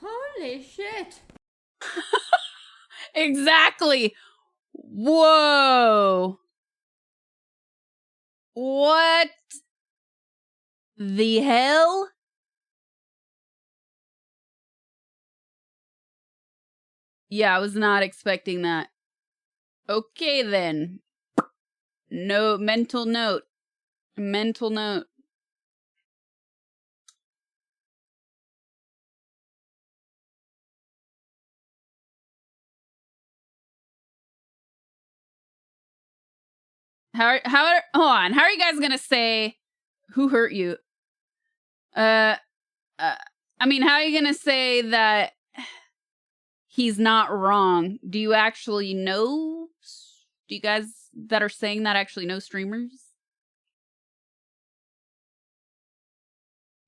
Holy shit. Exactly. Whoa. What the hell? Yeah, I was not expecting that. Okay, then. No, mental note. Mental note. Hold on. How are you guys gonna say who hurt you? I mean, how are you gonna say that he's not wrong? Do you actually know? Do you guys that are saying that actually know streamers?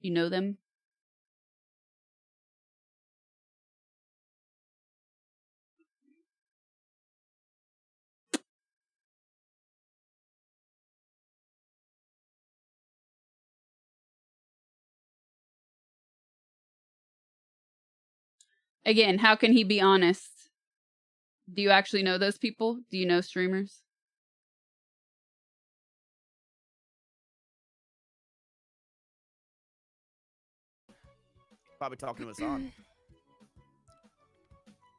You know them? Again, how can he be honest? Do you actually know those people? Do you know streamers? Probably talking to us on.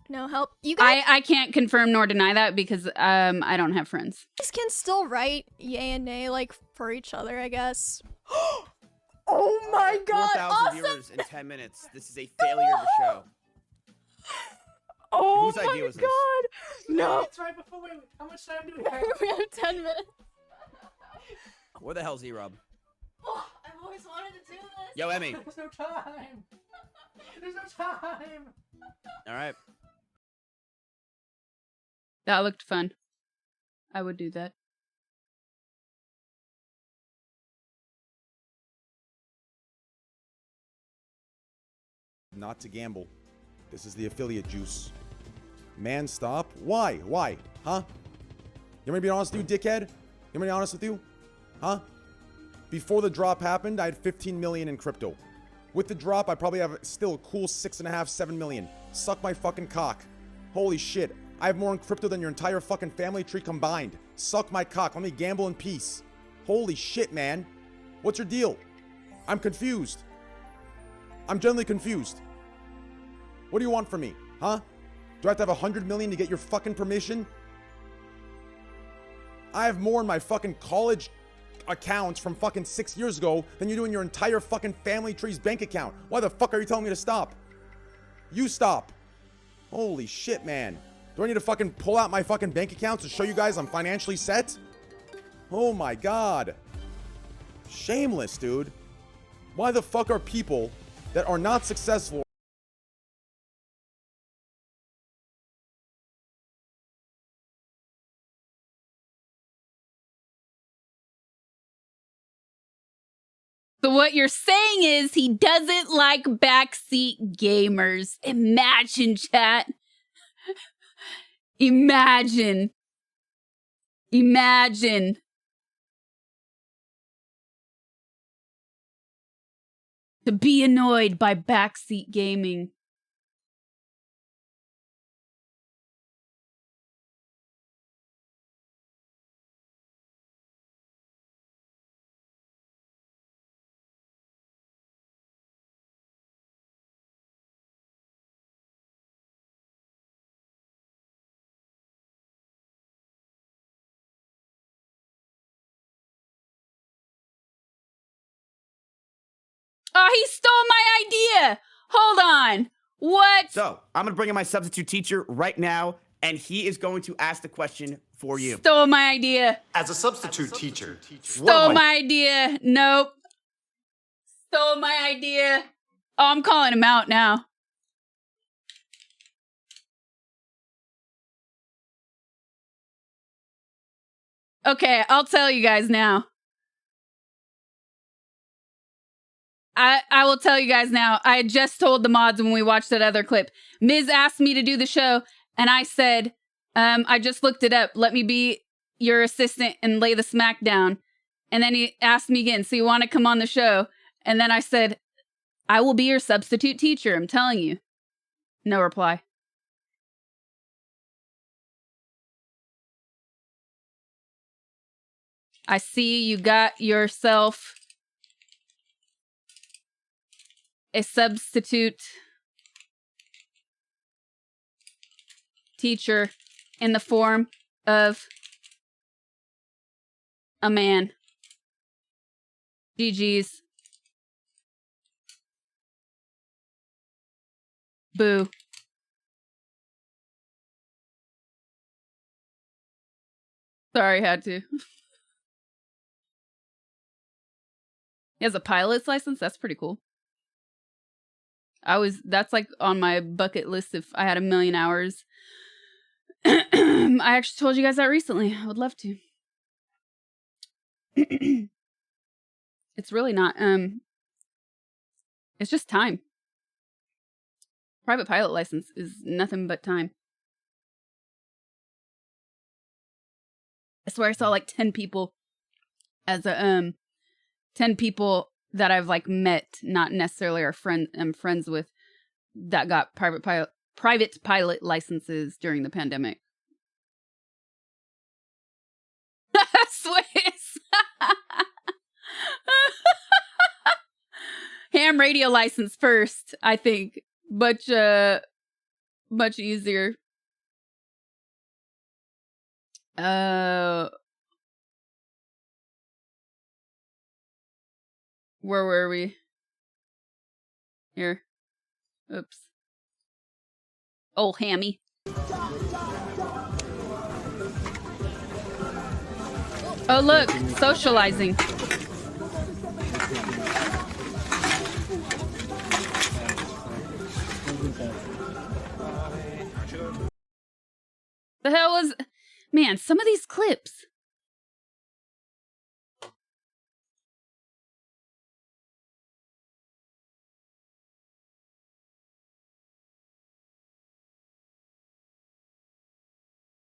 No help. You guys I can't confirm nor deny that because I don't have friends. can still write yay and nay like for each other, I guess. Oh my god! 4,000 Awesome! viewers in 10 minutes. This is a failure of a show. Oh Whose my idea was this? god! No. It's right before we. How much time do we have? We have 10 minutes. Where the hell's E-Rob? Oh, I've always wanted to do this. Yo, Emmy. There's no time. There's no time. All right. That looked fun. I would do that. Not to gamble. This is the affiliate juice. Man, stop. Why? Why? Huh? You want me to be honest with you, dickhead? You want me to be honest with you? Huh? Before the drop happened, I had 15 million in crypto. With the drop, I probably have still a cool 6.5, 7 million. Suck my fucking cock. Holy shit. I have more in crypto than your entire fucking family tree combined. Suck my cock. Let me gamble in peace. Holy shit, man. What's your deal? I'm confused. I'm genuinely confused. What do you want from me? Huh? Do I have to have 100 million to get your fucking permission? I have more in my fucking college accounts from fucking 6 years ago than you do in your entire fucking family tree's bank account. Why the fuck are you telling me to stop? You stop. Holy shit, man. Do I need to fucking pull out my fucking bank accounts to show you guys I'm financially set? Oh my god. Shameless, dude. Why the fuck are people that are not successful So what you're saying is he doesn't like backseat gamers. Imagine, chat. Imagine. Imagine. To be annoyed by backseat gaming. Oh, he stole my idea! Hold on. What? So, I'm going to bring in my substitute teacher right now, and he is going to ask the question for you. Stole my idea. As a substitute teacher, Stole my idea. Nope. Stole my idea. Oh, I'm calling him out now. Okay, I'll tell you guys now. I will tell you guys now. I had just told the mods when we watched that other clip. Miz asked me to do the show, and I said, I just looked it up. Let me be your assistant and lay the smack down. And then he asked me again, so you want to come on the show? And then I said, I will be your substitute teacher, I'm telling you. No reply. I see you got yourself a substitute teacher in the form of a man. GG's. Boo. Sorry, had to. He has a pilot's license? That's pretty cool. That's like on my bucket list if I had 1 million hours. I actually told you guys that recently. I would love to. It's really not, it's just time. Private pilot license is nothing but time. I swear I saw like 10 people as a, 10 people that I've like met, not necessarily I'm friends with, that got private pilot private pilot licenses during the pandemic. Swiss. Ham radio license first, I think. Much easier. Where were we? Here. Oops. Old Hammy. Oh, look, socializing. The hell was... Man, some of these clips.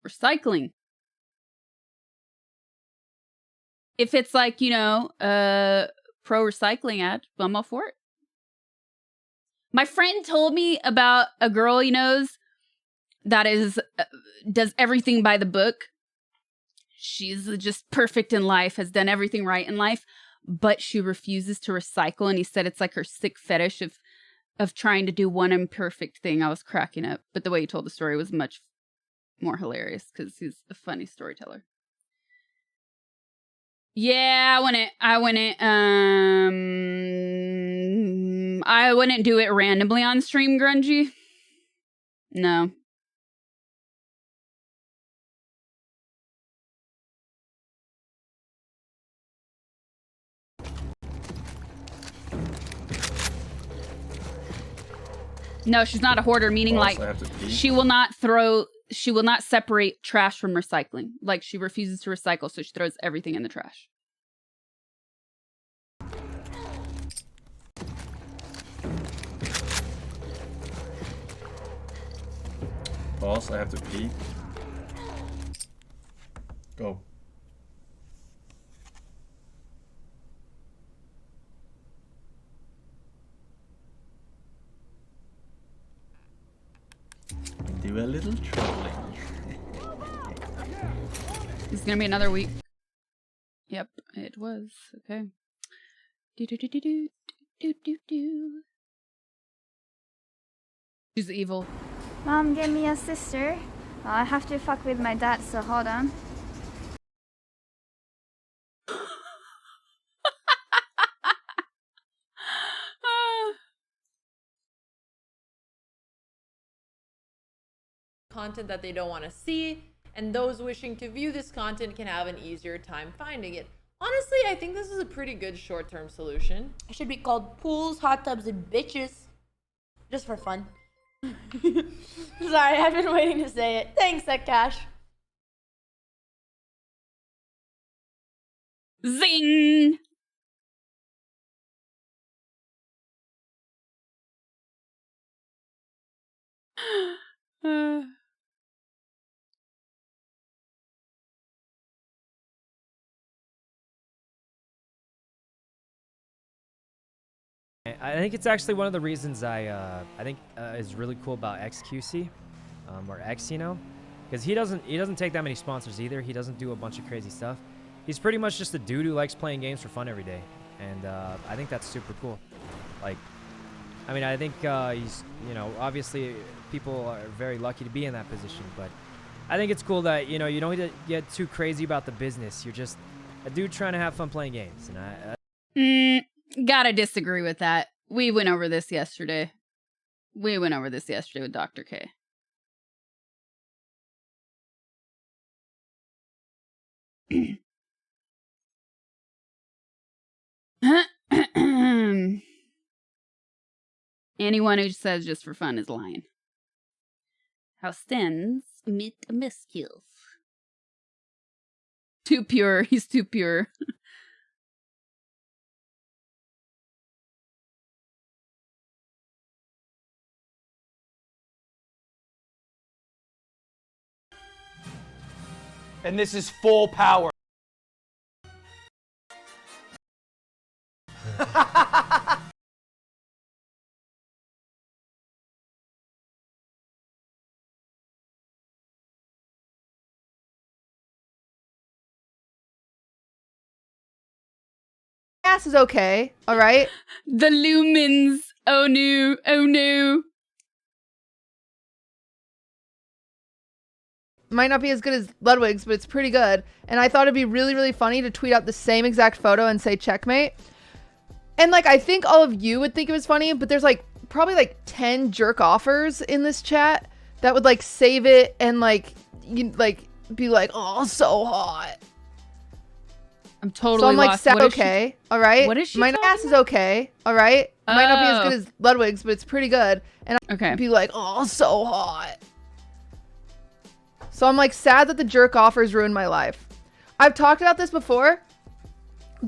Recycling. If it's like, you know, pro recycling ad, I'm all for it. My friend told me about a girl he knows that is does everything by the book. She's just perfect in life, has done everything right in life, but she refuses to recycle. And he said it's like her sick fetish of trying to do one imperfect thing. I was cracking up, but the way he told the story was much more hilarious because he's a funny storyteller. Yeah, I wouldn't do it randomly on stream, Grungy. No. No, she's not a hoarder, meaning like she will not separate trash from recycling. Like she refuses to recycle, so she throws everything in the trash. Boss, I have to pee. Go. Do a little trolling. It's gonna be another week. Yep, it was. Okay. Do. She's evil. Mom gave me a sister. I have to fuck with my dad, so hold on. Content that they don't want to see, and those wishing to view this content can have an easier time finding it. Honestly, I think this is a pretty good short-term solution. It should be called pools, hot tubs, and bitches. Just for fun. Sorry, I've been waiting to say it. Thanks, Cash. Zing! I think it's actually one of the reasons I think is really cool about XQC, or X, you know, because he doesn't take that many sponsors either. He doesn't do a bunch of crazy stuff. He's pretty much just a dude who likes playing games for fun every day, and I think that's super cool. Like, I mean, I think he's, you know, obviously people are very lucky to be in that position, but I think it's cool that, you know, you don't get too crazy about the business. You're just a dude trying to have fun playing games, and Gotta disagree with that. We went over this yesterday. With Dr. K. Anyone who says just for fun is lying. How stands meet miscills. Too pure. He's too pure. And this is full power. ass is okay, all right? The lumens. Oh no. Oh no. Might not be as good as Ludwig's, but it's pretty good. And I thought it'd be really, really funny to tweet out the same exact photo and say checkmate. And like, I think all of you would think it was funny, but there's like probably like 10 jerk offers in this chat that would like save it and like, you like be like, oh, so hot. I'm totally so I'm like, lost. okay, all right? What is she My ass is okay, all right? Might not be as Oh. good as Ludwig's, but it's pretty good. And Okay. I'd be like, oh, so hot. So I'm like sad that the jerk offers ruined my life. I've talked about this before.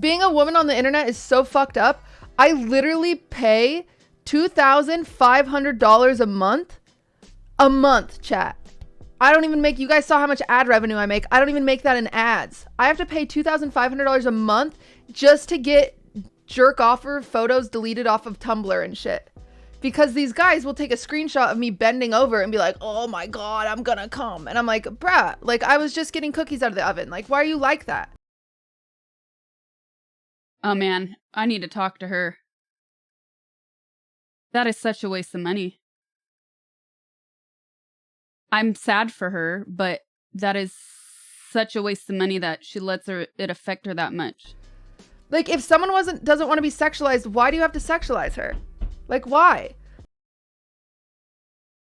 Being a woman on the internet is so fucked up. I literally pay $2,500 a month. A month, chat. I don't even make, you guys saw how much ad revenue I make. I don't even make that in ads. I have to pay $2,500 a month just to get jerk offer photos deleted off of Tumblr and shit. Because these guys will take a screenshot of me bending over and be like, oh my God, I'm gonna come. And I'm like, bruh, like I was just getting cookies out of the oven. Like, why are you like that? Oh man, I need to talk to her. That is such a waste of money. I'm sad for her, but that is such a waste of money that she lets it affect her that much. Like, if someone doesn't want to be sexualized, why do you have to sexualize her? Like, why?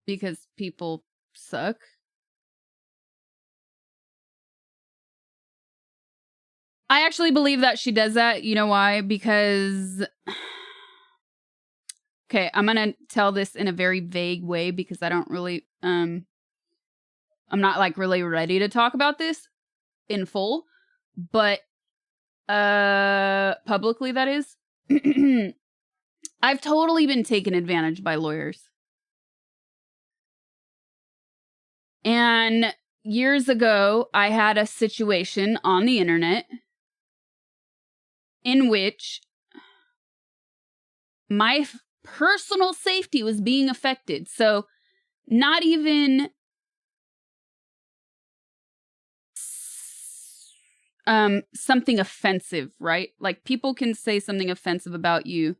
Because people suck. I actually believe that she does that. You know why? Because... Okay, I'm gonna tell this in a very vague way because I don't really... I'm not, like, really ready to talk about this in full. But... publicly, that is. I've totally been taken advantage by lawyers. And years ago, I had a situation on the internet in which my personal safety was being affected. So, not even something offensive, right? Like, people can say something offensive about you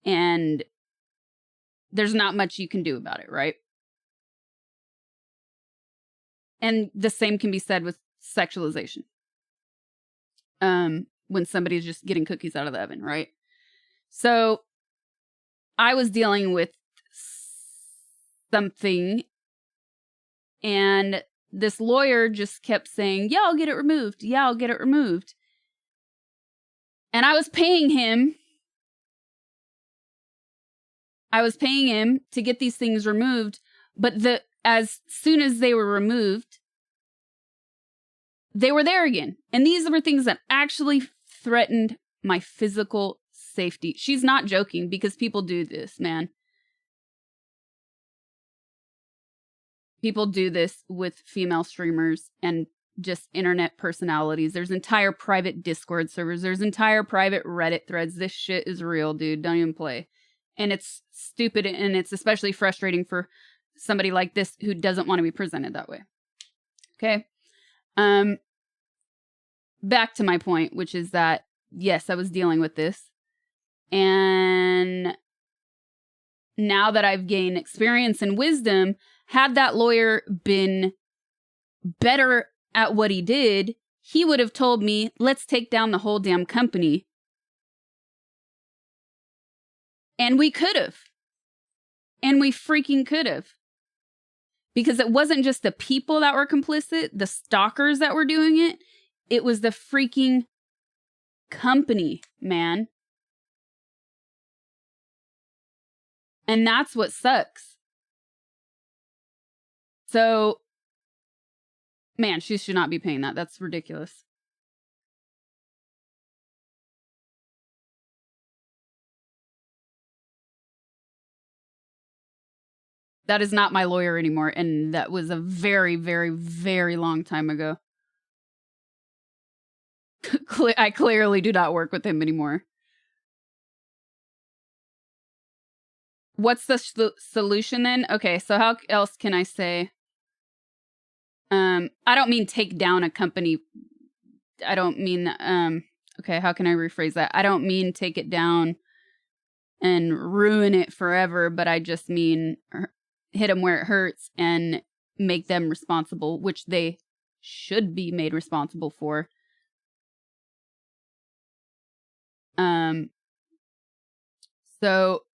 and there's not much you can do about it, right? And the same can be said with sexualization. When somebody's just getting cookies out of the oven, right? So I was dealing with something and this lawyer just kept saying, yeah, I'll get it removed. Yeah, I'll get it removed. And I was paying him. To get these things removed. But as soon as they were removed, they were there again. And these were things that actually threatened my physical safety. She's not joking because people do this, man. People do this with female streamers and just internet personalities. There's entire private Discord servers. There's entire private Reddit threads. This shit is real, dude. Don't even play. And it's stupid, and it's especially frustrating for somebody like this who doesn't want to be presented that way. Okay? Back to my point, which is that, yes, I was dealing with this. And now that I've gained experience and wisdom, had that lawyer been better at what he did, he would have told me, let's take down the whole damn company. And we could have. And we freaking could have. Because it wasn't just the people that were complicit, the stalkers that were doing it. It was the freaking company, man. And that's what sucks. So, man, she should not be paying that. That's ridiculous. That is not my lawyer anymore, and that was a very, very, very long time ago. I clearly do not work with him anymore. What's the solution then? Okay, so how else can I say? I don't mean take down a company. I don't mean, Okay, how can I rephrase that? I don't mean take it down and ruin it forever, but I just mean hit them where it hurts and make them responsible, which they should be made responsible for. So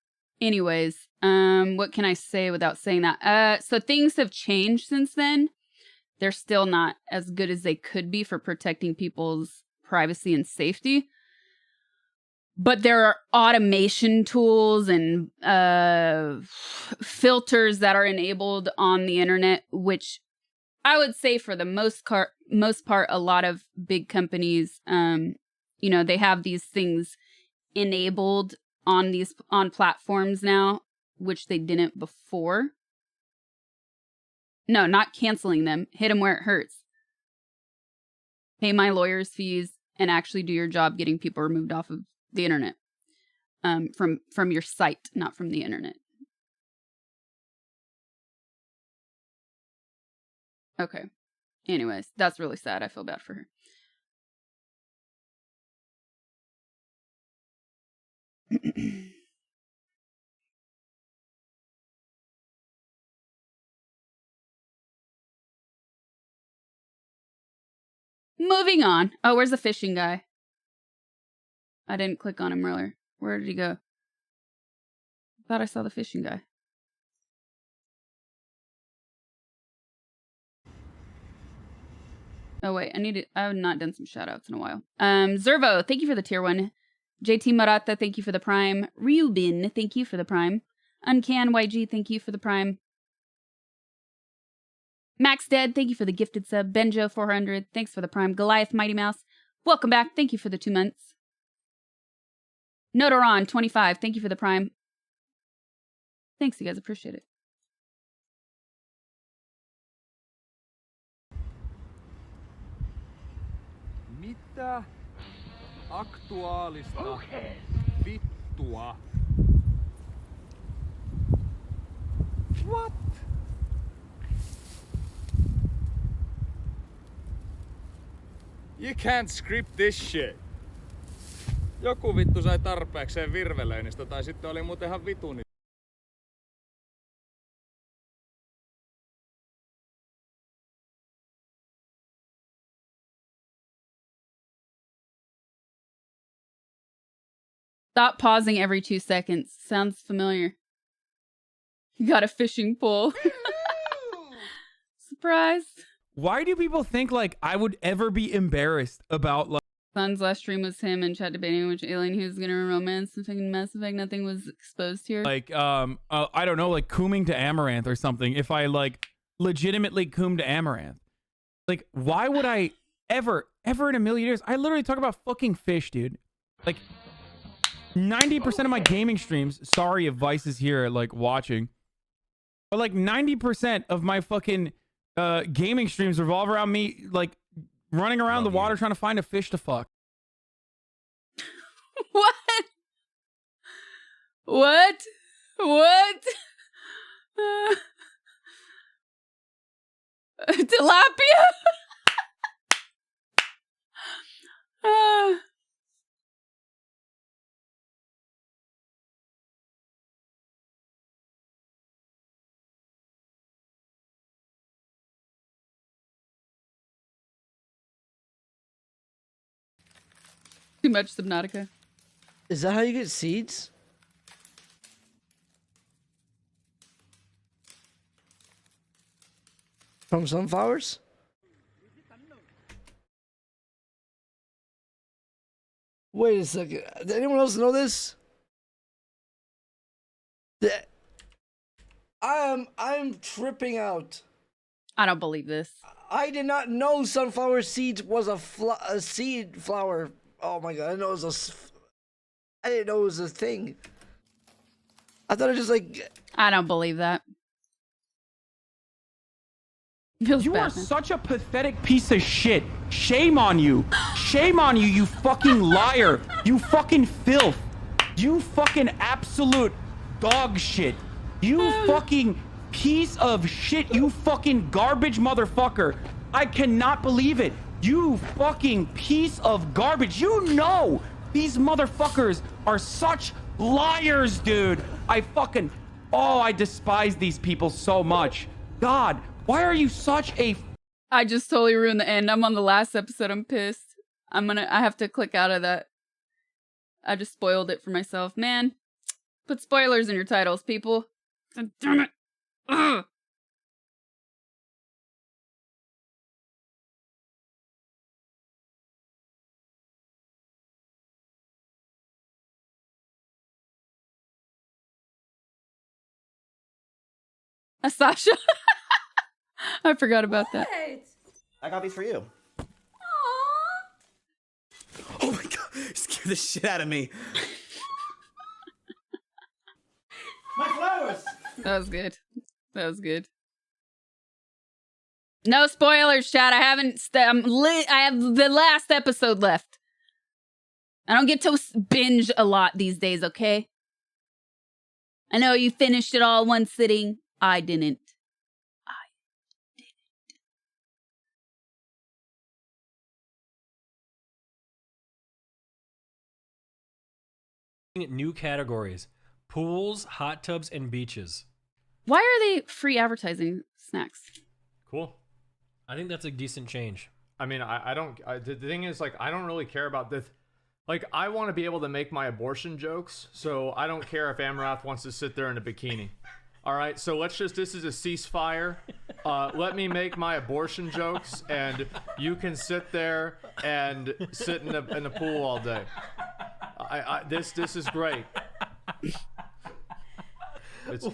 anyways, what can I say without saying that? So things have changed since then. They're still not as good as they could be for protecting people's privacy and safety. But there are automation tools and filters that are enabled on the internet, which I would say for the most part, a lot of big companies, you know, they have these things enabled on platforms now, which they didn't before. No, not canceling them. Hit them where it hurts. Pay my lawyer's fees and actually do your job getting people removed off of the internet. From your site, not from the internet. Okay. Anyways, that's really sad. I feel bad for her. Moving on. Oh, where's the fishing guy? I didn't click on him earlier. Where did he go? I thought I saw the fishing guy. Oh, wait. I have not done some shoutouts in a while. Zervo, thank you for the tier 1. JT Marata, thank you for the prime. Ryubin, thank you for the prime. Uncan YG, thank you for the prime. Max Dead, thank you for the gifted sub. Benjo 400, thanks for the prime. Goliath Mighty Mouse, welcome back. Thank you for the 2 months. Nodoron 25, thank you for the prime. Thanks, you guys, appreciate it. Mitä aktuaalista vittua? What? You can't script this shit. Joku vittu sai tarpeekseen virvelöinnistä tai sitten oli muuten ihan vituni. Stop pausing every 2 seconds. Sounds familiar. You got a fishing pole. Surprise. Why do people think like I would ever be embarrassed about like Son's last stream was him and chat debating which alien he was gonna romance and fucking Mass Effect. Nothing was exposed here. like I don't know, like cooming to Amaranth or something. If I like legitimately coom to Amaranth, like why would I ever in a million years? I literally talk about fucking fish, dude. Like 90% of my gaming streams, sorry if Vice is here like watching, but like 90% of my fucking gaming streams revolve around me like running around the water trying to find a fish to fuck. What? What? What? Tilapia? Too much Subnautica. Is that how you get seeds? From sunflowers? Wait a second. Did anyone else know this? I'm tripping out. I don't believe this. I did not know sunflower seeds was a seed flower. Oh my god! I didn't know it was I didn't know it was a thing. I thought it was just like. I don't believe that. You are such a pathetic piece of shit. Shame on you. Shame on you, you fucking liar. You fucking filth. You fucking absolute dog shit. You fucking piece of shit. You fucking garbage motherfucker. I cannot believe it. You fucking piece of garbage. You know these motherfuckers are such liars, dude. I despise these people so much. God, why are you such a... I just totally ruined the end. I'm on the last episode. I'm pissed. I have to click out of that. I just spoiled it for myself. Man, put spoilers in your titles, people. God damn it. Ugh. Sasha. I forgot about that. I got these for you. Oh my god, you scared the shit out of me. My flowers! That was good. That was good. No spoilers, chat. I haven't. I have the last episode left. I don't get to binge a lot these days, okay? I know you finished it all one sitting. I didn't. New categories: pools, hot tubs, and beaches. Why are they free advertising snacks? Cool. I think that's a decent change. I mean, the thing is, like, I don't really care about this. Like, I want to be able to make my abortion jokes, so I don't care if Amarath wants to sit there in a bikini. All right, so this is a ceasefire. Let me make my abortion jokes, and you can sit there and sit in a pool all day. This is great. It's the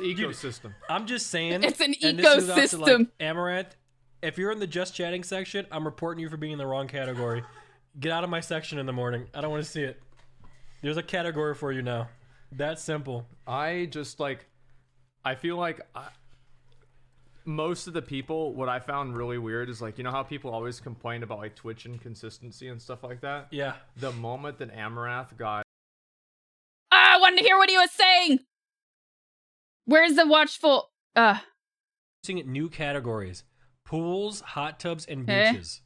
ecosystem. I'm just saying. It's an and this goes out to, ecosystem. like, Amaranth, if you're in the just chatting section, I'm reporting you for being in the wrong category. Get out of my section in the morning. I don't want to see it. There's a category for you now. That's simple. I feel like most of the people, what I found really weird is, like, you know how people always complain about, like, Twitch inconsistency and stuff like that? Yeah. The moment that Amarath got... I wanted to hear what he was saying. Where's the watchful? Seeing new categories: pools, hot tubs, and Okay. beaches.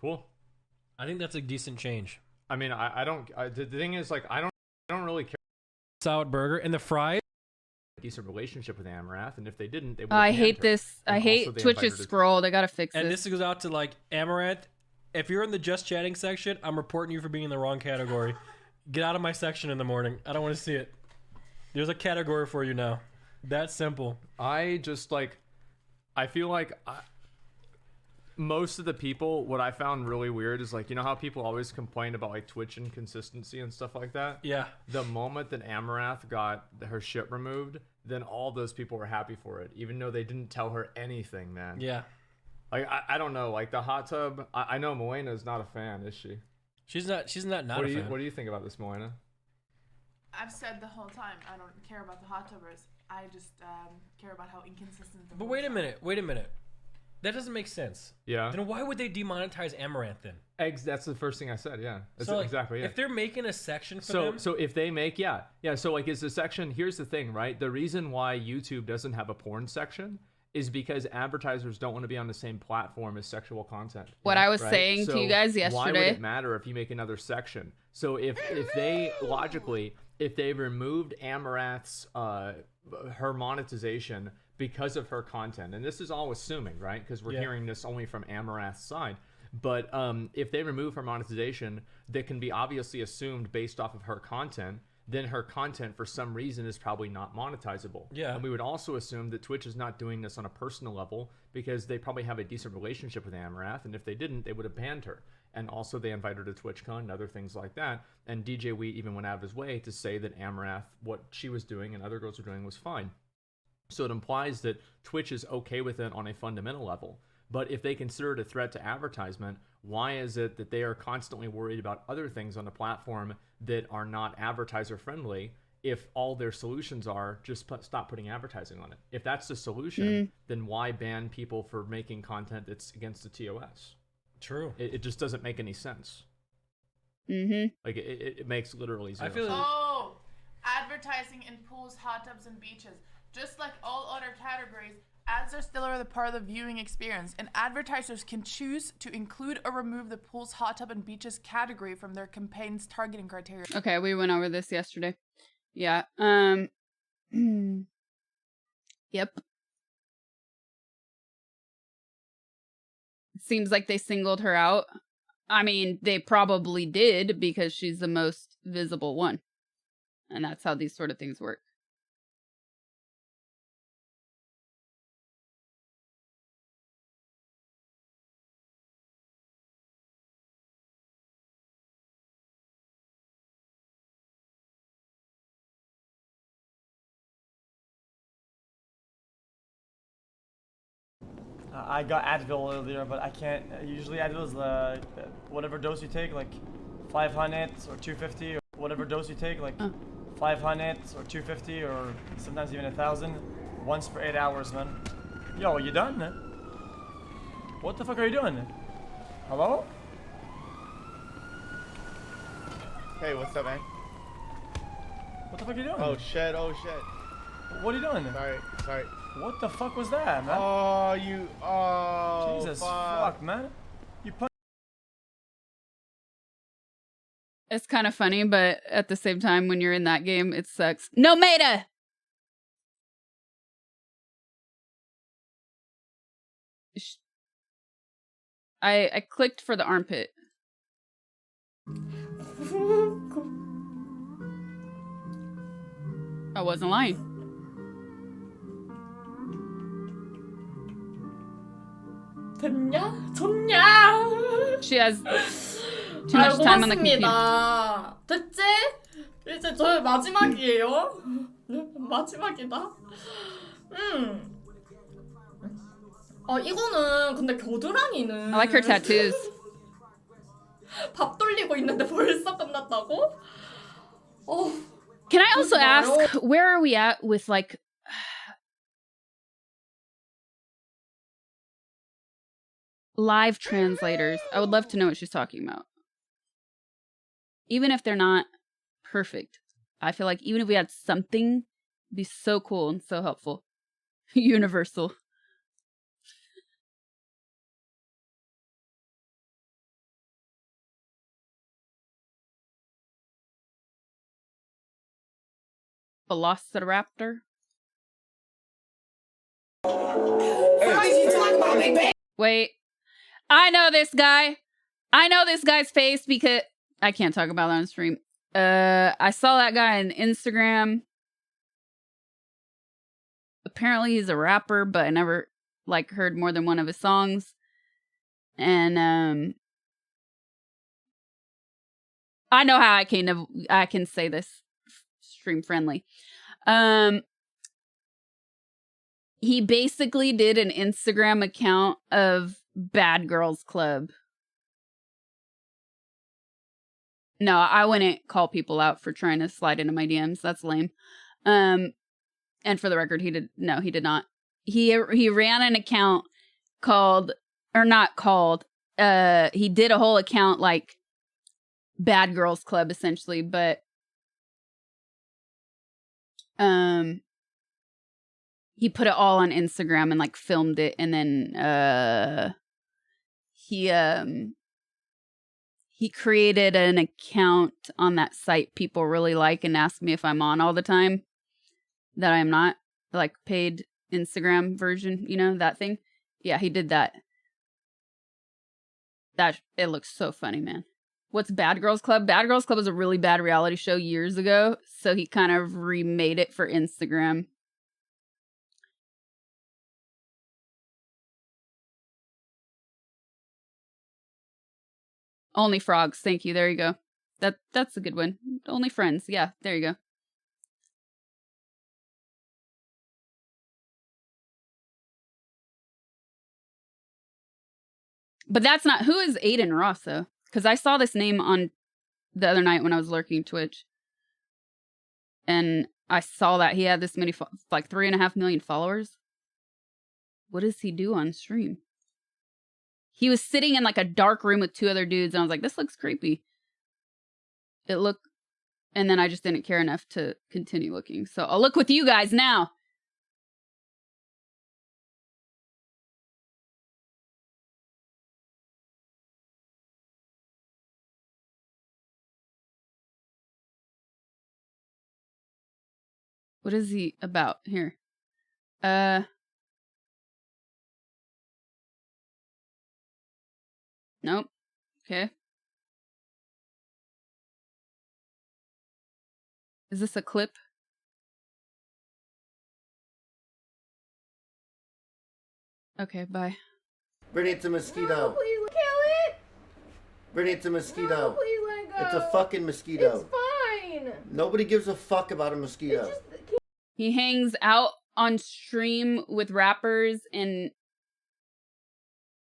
Cool. I think that's a decent change. I mean, the thing is, like, I don't really care. Salad burger and the fries. Decent relationship with Amarath, and if they didn't, they would. I hate this. I hate Twitch's scrolled. I gotta fix And this. this goes out to, like, Amaranth. If you're in the just chatting section, I'm reporting you for being in the wrong category. Get out of my section in the morning. I don't want to see it. There's a category for you now. That's simple. I feel like most of the people, what I found really weird is, like, you know how people always complain about, like, Twitch inconsistency and stuff like that? Yeah. The moment that Amarath got her shit removed, then all those people were happy for it, even though they didn't tell her anything, man. Yeah. Like, I don't know, like, the hot tub, I know Moena's not a fan, is she? She's not a fan. What do you think about this, Moena? I've said the whole time I don't care about the hot tubbers. I just care about how inconsistent the But rules wait a are. minute. That doesn't make sense. Yeah. Then why would they demonetize Amaranth then? That's the first thing I said, yeah. That's So, like, exactly it. if they're making a section for them... So if they make, yeah, so, like, it's a section, here's the thing, right? The reason why YouTube doesn't have a porn section is because advertisers don't want to be on the same platform as sexual content. What I was right? saying to you guys Why would yesterday. it matter if you make another section? So if they, logically, if they removed Amarath's, her monetization because of her content, and this is all assuming, right? Because we're hearing this only from Amarath's side. But if they remove her monetization, that can be obviously assumed based off of her content, then her content for some reason is probably not monetizable. Yeah. And we would also assume that Twitch is not doing this on a personal level because they probably have a decent relationship with Amarath, and if they didn't, they would have banned her. And also they invited her to TwitchCon and other things like that. And DJ Wheat even went out of his way to say that Amarath, what she was doing and other girls were doing was fine. So it implies that Twitch is okay with it on a fundamental level. But if they consider it a threat to advertisement, why is it that they are constantly worried about other things on the platform that are not advertiser friendly if all their solutions are just stop putting advertising on it? If that's the solution, then why ban people for making content that's against the TOS? True. It just doesn't make any sense. Mm-hmm. Like, it makes literally zero I feel sense. Oh, advertising in pools, hot tubs, and beaches. Just like all other categories, Ads are still a part of the viewing experience, and advertisers can choose to include or remove the pool's hot tub and beaches category from their campaign's targeting criteria. Okay, we went over this yesterday. Yeah. Yep. It seems like they singled her out. I mean, they probably did because she's the most visible one. And that's how these sort of things work. I got Advil earlier, but I can't. Usually Advil is whatever dose you take, like 500 or 250, or whatever dose you take, like 500 or 250, or sometimes even 1,000, once per 8 hours, man. Yo, are you done? What the fuck are you doing? Hello? Hey, what's up, man? What the fuck are you doing? Oh shit, oh shit. What are you doing? Sorry. What the fuck was that, man? Oh, Jesus fuck, man. You put. It's kind of funny, but at the same time, when you're in that game, it sucks. No meta! I clicked for the armpit. I wasn't lying. 됐냐? 좋냐? She has too much time on the computer. 고맙습니다. 됐지? 이제 저의 마지막이에요. 마지막이다. 이거는 근데 겨드랑이는 I like her tattoos. 밥 돌리고 있는데 벌써 끝났다고? Can I also ask, where are we at with like live translators? I would love to know what she's talking about. Even if they're not perfect. I feel like even if we had something, it'd be so cool and so helpful. Universal. Velociraptor. Wait. I know this guy. I know this guy's face because I can't talk about it on stream. I saw that guy on Instagram. Apparently he's a rapper, but I never like heard more than one of his songs. And I know how I can say this stream friendly. He basically did an Instagram account of Bad Girls Club. No, I wouldn't call people out for trying to slide into my DMs. That's lame. And for the record, he did not. He ran an account he did a whole account like Bad Girls Club essentially, but he put it all on Instagram and like filmed it, and then he created an account on that site people really like and asked me if I'm on all the time. That I'm not, like paid Instagram version, you know, that thing. Yeah, he did that. It looks so funny, man. What's Bad Girls Club? Bad Girls Club was a really bad reality show years ago, so he kind of remade it for Instagram. Only Frogs, thank you. There you go. That's a good one. Only Friends. Yeah, there you go. But that's not... Who is Aiden Ross, though? Because I saw this name on the other night when I was lurking Twitch. And I saw that he had this many... like 3.5 million followers. What does he do on stream? He was sitting in like a dark room with 2 other dudes. And I was like, this looks creepy. And then I just didn't care enough to continue looking. So I'll look with you guys now. What is he about here? Nope. Okay. Is this a clip? Okay, bye. Brittany, it's a mosquito. Please kill it. Brittany, it's a mosquito. Please let go. It's a fucking mosquito. It's fine. Nobody gives a fuck about a mosquito. He hangs out on stream with rappers and...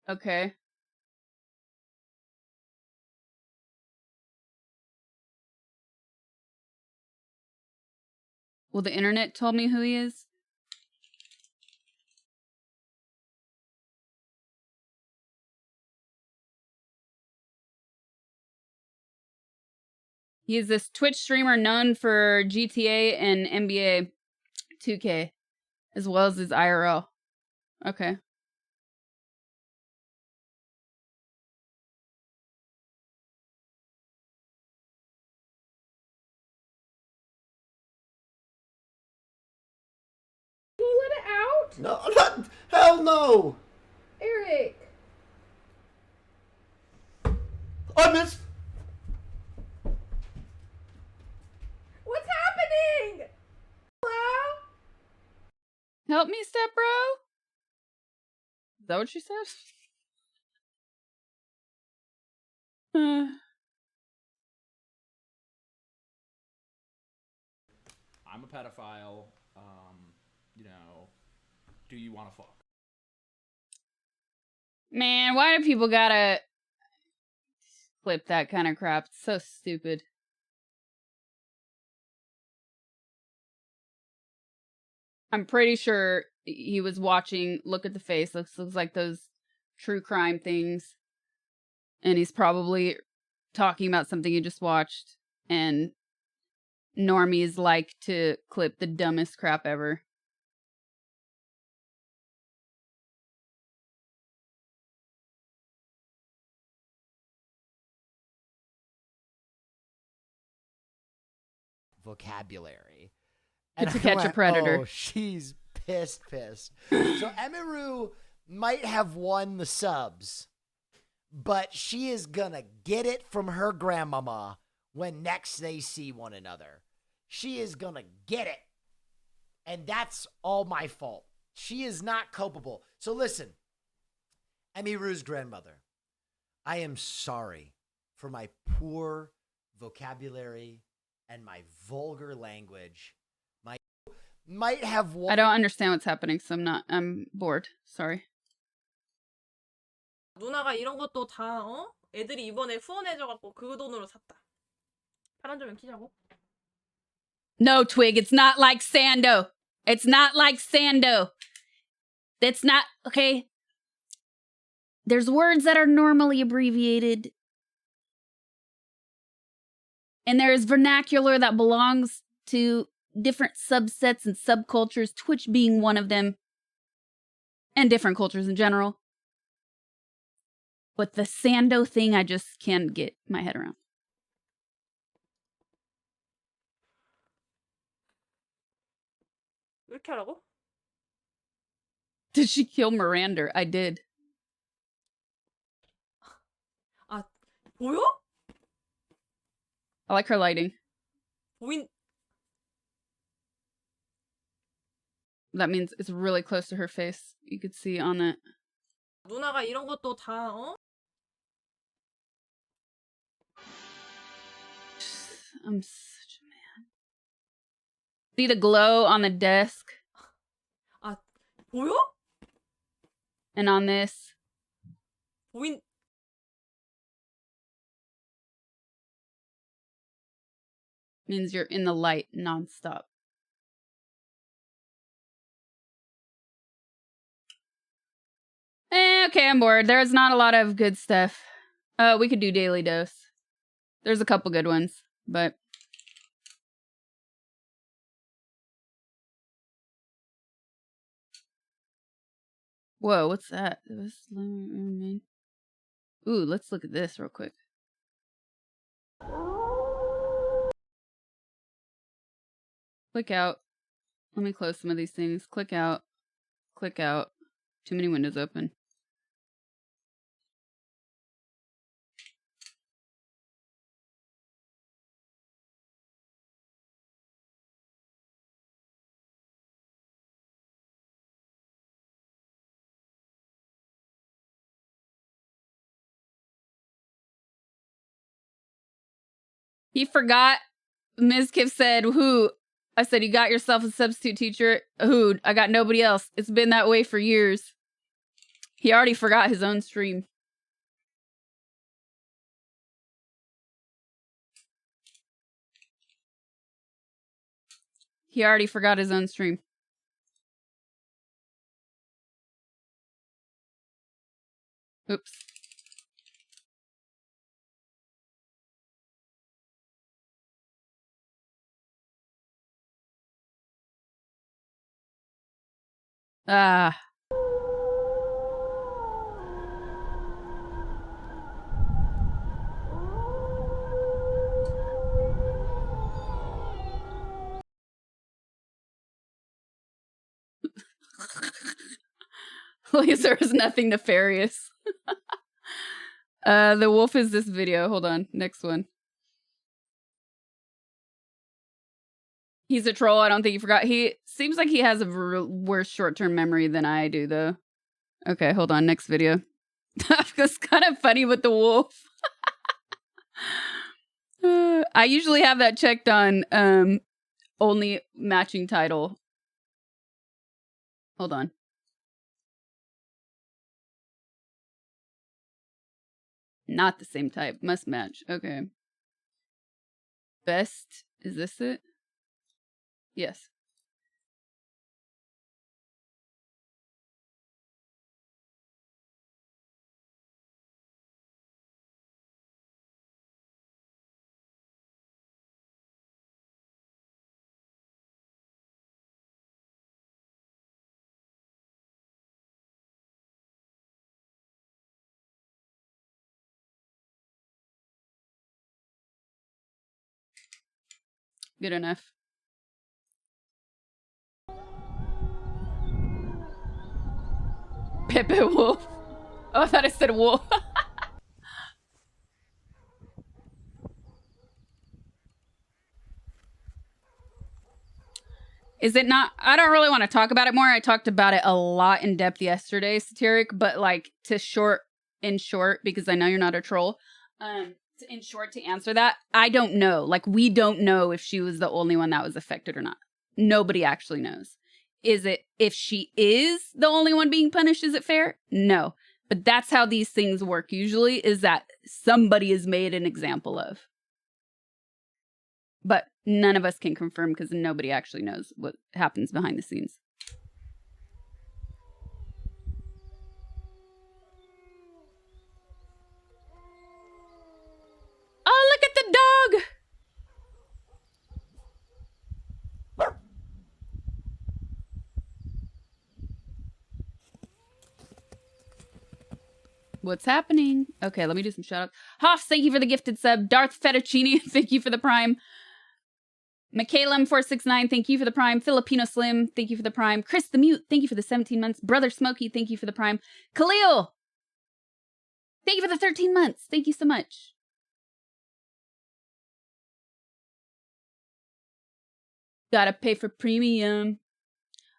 Okay. Well, the internet told me who he is. He is this Twitch streamer known for GTA and NBA 2K, as well as his IRL. Okay. Can you let it out? No, not, hell no. Eric. I missed. What's happening? Hello? Help me, step bro. Is that what she said? I'm a pedophile. Do you want to fuck? Man, why do people gotta clip that kind of crap? It's so stupid. I'm pretty sure he was watching Look at the Face. Looks like those true crime things. And he's probably talking about something he just watched. And normies like to clip the dumbest crap ever. Vocabulary. To I catch a went, predator. Oh, she's pissed. So Emiru might have won the subs, but she is gonna get it from her grandmama when next they see one another. She is gonna get it. And that's all my fault. She is not culpable. So listen, Emiru's grandmother, I am sorry for my poor vocabulary and my vulgar language. My might have I don't understand what's happening, so I'm bored. Sorry. 누나가 이런 것도 다 애들이 이번에 후원해줘갖고 그 돈으로 샀다. 파란 조명 키자고. No, Twig, it's not like Sando. It's not like Sando. It's not, okay. There's words that are normally abbreviated. And there is vernacular that belongs to different subsets and subcultures, Twitch being one of them. And different cultures in general. But the Sando thing, I just can't get my head around. 왜 이렇게 하라고? Did she kill Miranda? I did. 아, 보여? I like her lighting. 보인. That means it's really close to her face. You could see on it. 누나가 이런 것도 다 I'm such a man. See the glow on the desk? 아, 보여? And on this? 보인. Means you're in the light nonstop. Okay, I'm bored. There's not a lot of good stuff. We could do Daily Dose. There's a couple good ones, but... Whoa, what's that? Ooh, let's look at this real quick. Click out. Let me close some of these things. Click out. Click out. Too many windows open. He forgot. Ms. Kiff said, who? I said, you got yourself a substitute teacher? Who? I got nobody else. It's been that way for years. He already forgot his own stream. He already forgot his own stream. Oops. Ah. Laser is nothing nefarious. The wolf is this video. Hold on. Next one. He's a troll. I don't think he forgot. He seems like he has a worse short-term memory than I do, though. Okay, hold on. Next video. That's kind of funny with the wolf. I usually have that checked on only matching title. Hold on. Not the same type. Must match. Okay. Best. Is this it? Yes. Good enough. Pepe Wolf. Oh, I thought I said wolf. Is it not? I don't really want to talk about it more. I talked about it a lot in depth yesterday, Satiric, but like in short, because I know you're not a troll. In short, to answer that, I don't know. Like, we don't know if she was the only one that was affected or not. Nobody actually knows. Is it, if she is the only one being punished, is it fair? No. But that's how these things work usually, is that somebody is made an example of. But none of us can confirm because nobody actually knows what happens behind the scenes. Oh, look at the dog! What's happening? Okay, let me do some shout outs. Hoffs, thank you for the gifted sub. Darth Fettuccine, thank you for the prime. Michaelum469, thank you for the prime. Filipino Slim, thank you for the prime. Chris the Mute, thank you for the 17 months. Brother Smokey, thank you for the prime. Khalil, thank you for the 13 months. Thank you so much. Gotta pay for premium.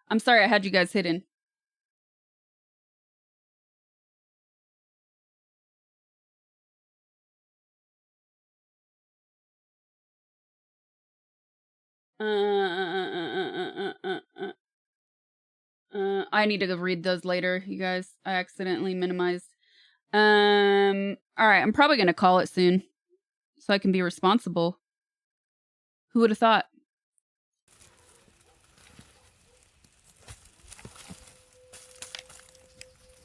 I'm sorry I had you guys hidden. I need to read those later, you guys. I accidentally minimized. All right, I'm probably gonna call it soon, so I can be responsible. Who would have thought?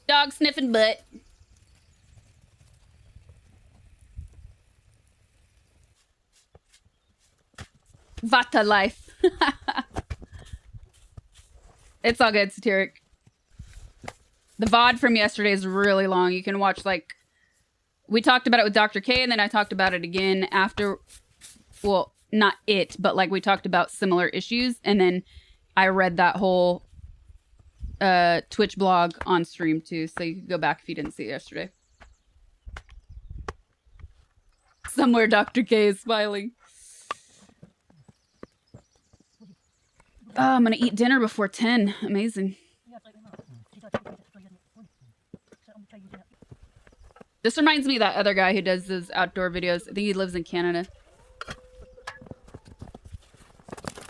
Dog sniffing butt. Vata life. It's all good, Satiric. The VOD from yesterday is really long. You can watch, like... We talked about it with Dr. K, and then I talked about it again after... Well, not it, but, like, we talked about similar issues. And then I read that whole Twitch blog on stream too, so you could go back if you didn't see it yesterday. Somewhere Dr. K is smiling. Oh, I'm gonna eat dinner before 10. Amazing. This reminds me of that other guy who does those outdoor videos. I think he lives in Canada.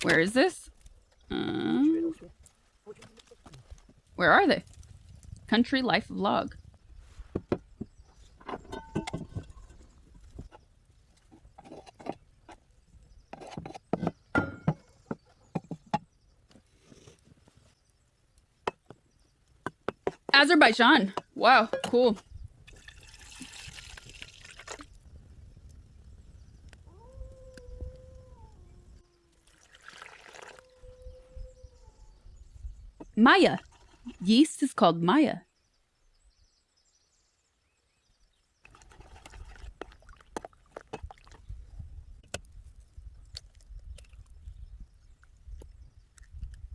Where is this? Where are they? Country Life Vlog. Azerbaijan. Wow, cool. Maya. Yeast is called Maya.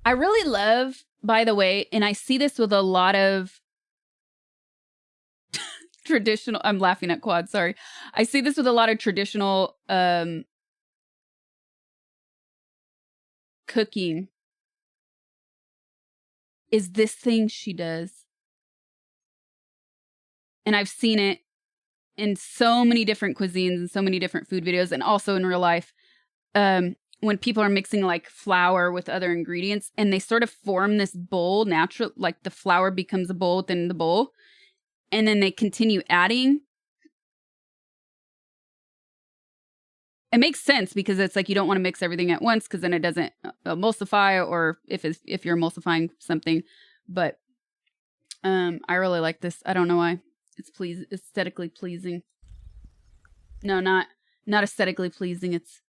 I really love, by the way, and I see this with a lot of traditional, I'm laughing at Quad, sorry. I see this with a lot of traditional cooking. Is this thing she does. And I've seen it in so many different cuisines and so many different food videos, and also in real life. When people are mixing like flour with other ingredients and they sort of form this bowl natural, like the flour becomes a bowl within the bowl, and then they continue adding. It makes sense because it's like you don't want to mix everything at once because then it doesn't emulsify, or if you're emulsifying something. But I really like this. I don't know why. It's aesthetically pleasing. No, not aesthetically pleasing. It's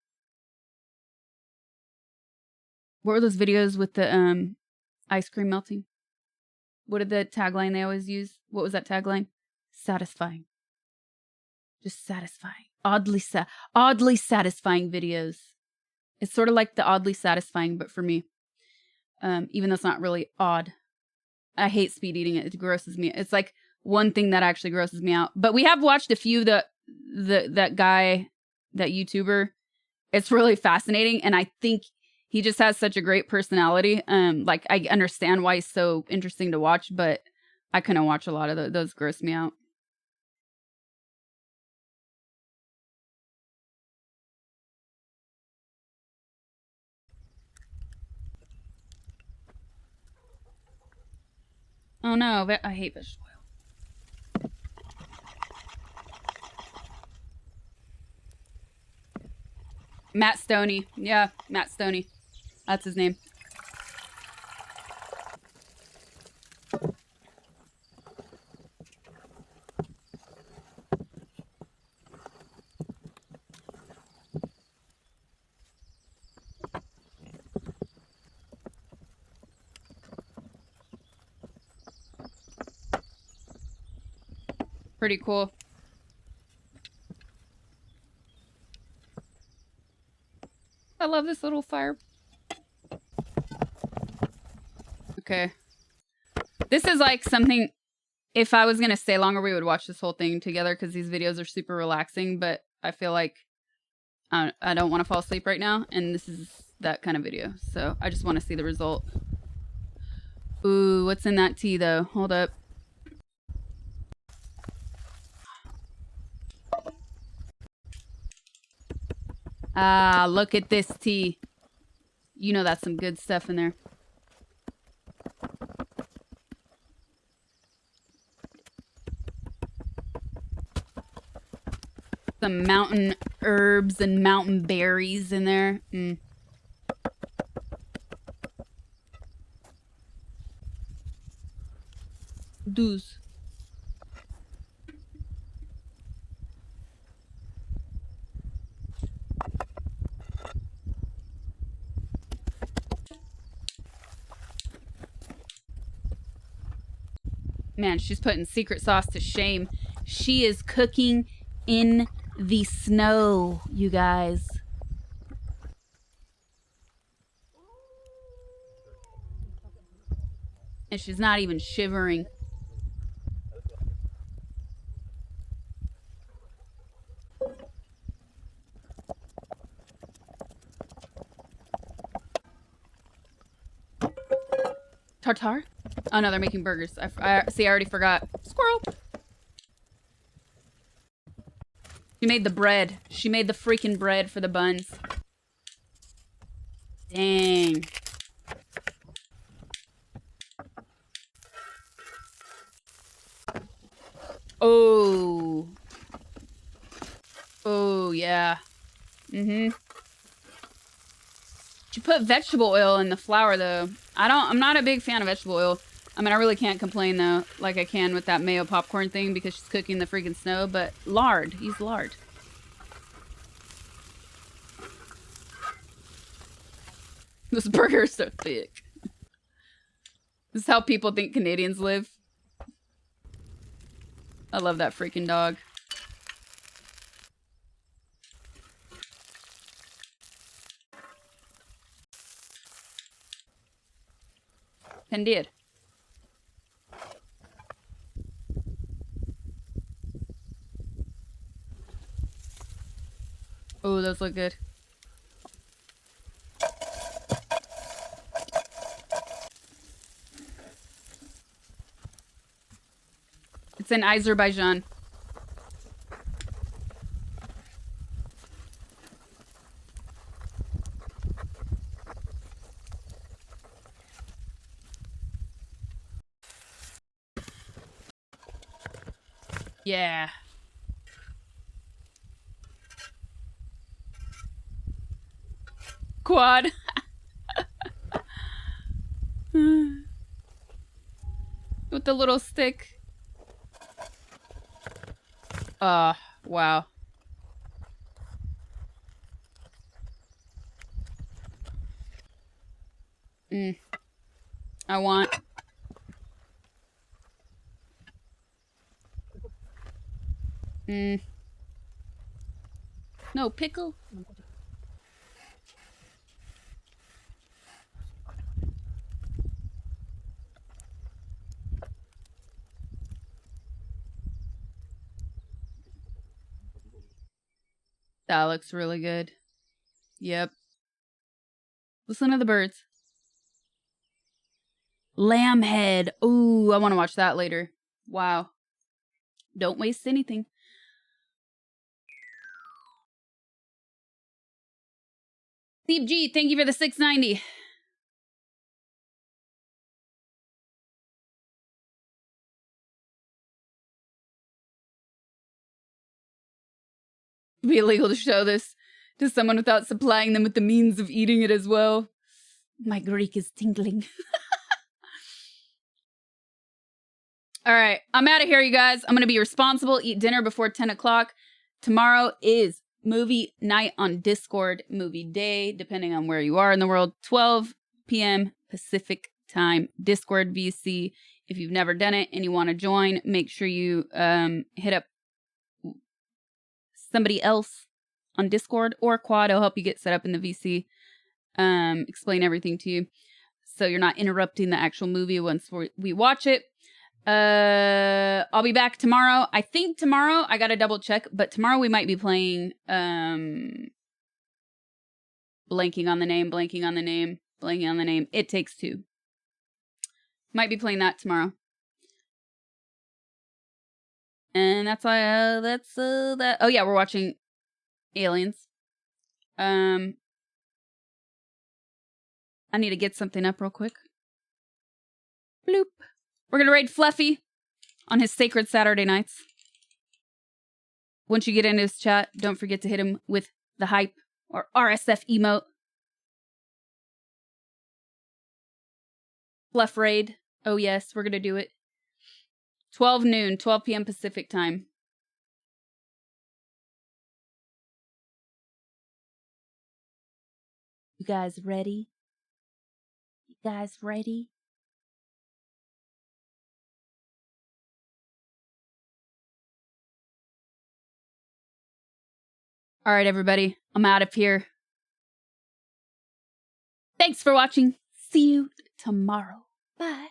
what were those videos with the ice cream melting? What did the tagline they always use? What was that tagline? Satisfying. Just satisfying. Oddly satisfying videos. It's sort of like the oddly satisfying, but for me. Even though it's not really odd. I hate speed eating it. It grosses me. It's like one thing that actually grosses me out. But we have watched a few that YouTuber. It's really fascinating, and I think he just has such a great personality. Like I understand why he's so interesting to watch, but I couldn't watch a lot of those. Gross me out. Oh no, I hate vegetable oil. Matt Stoney. Yeah, Matt Stoney. That's his name. Pretty cool. I love this little fire. Okay. This is like something, if I was going to stay longer, we would watch this whole thing together because these videos are super relaxing, but I feel like I don't want to fall asleep right now, and this is that kind of video. So I just want to see the result. Ooh, what's in that tea though? Hold up. Ah, look at this tea. You know that's some good stuff in there. Some mountain herbs and mountain berries in there. Mm. Douze. Man, she's putting secret sauce to shame. She is cooking in the snow, you guys. And she's not even shivering. Tartar? Oh no, they're making burgers. I see. I already forgot. Squirrel. She made the bread. She made the freaking bread for the buns. Dang. Oh. Oh yeah. Mm-hmm. You put vegetable oil in the flour though. I'm not a big fan of vegetable oil. I mean, I really can't complain though, like I can with that mayo popcorn thing because she's cooking the freaking snow, but lard, use lard. This burger is so thick. This is how people think Canadians live. I love that freaking dog. Indeed. Oh, those look good. It's in Azerbaijan. Yeah. Quad. With the little stick. Wow. I want. No, pickle? That looks really good. Yep. Listen to the birds. Lamb head. Ooh, I want to watch that later. Wow. Don't waste anything. Steve G, thank you for the 690. It'd be illegal to show this to someone without supplying them with the means of eating it as well. My Greek is tingling. All right, I'm out of here, you guys. I'm going to be responsible, eat dinner before 10 o'clock. Tomorrow is movie night on Discord, movie day, depending on where you are in the world. 12 p.m. Pacific time, Discord VC. If you've never done it and you want to join, make sure you hit up somebody else on Discord or Quad. I'll help you get set up in the VC. Explain everything to you so you're not interrupting the actual movie once we watch it. I'll be back tomorrow. I think tomorrow, I gotta double check, but tomorrow we might be playing blanking on the name. It Takes Two. Might be playing that tomorrow. And that's why that. Oh yeah, we're watching Aliens. I need to get something up real quick. Bloop. We're gonna raid Fluffy on his sacred Saturday nights. Once you get into his chat, don't forget to hit him with the hype or RSF emote. Fluff raid. Oh yes, we're gonna do it. 12 noon, 12 p.m. Pacific time. You guys ready? You guys ready? All right, everybody. I'm out of here. Thanks for watching. See you tomorrow. Bye.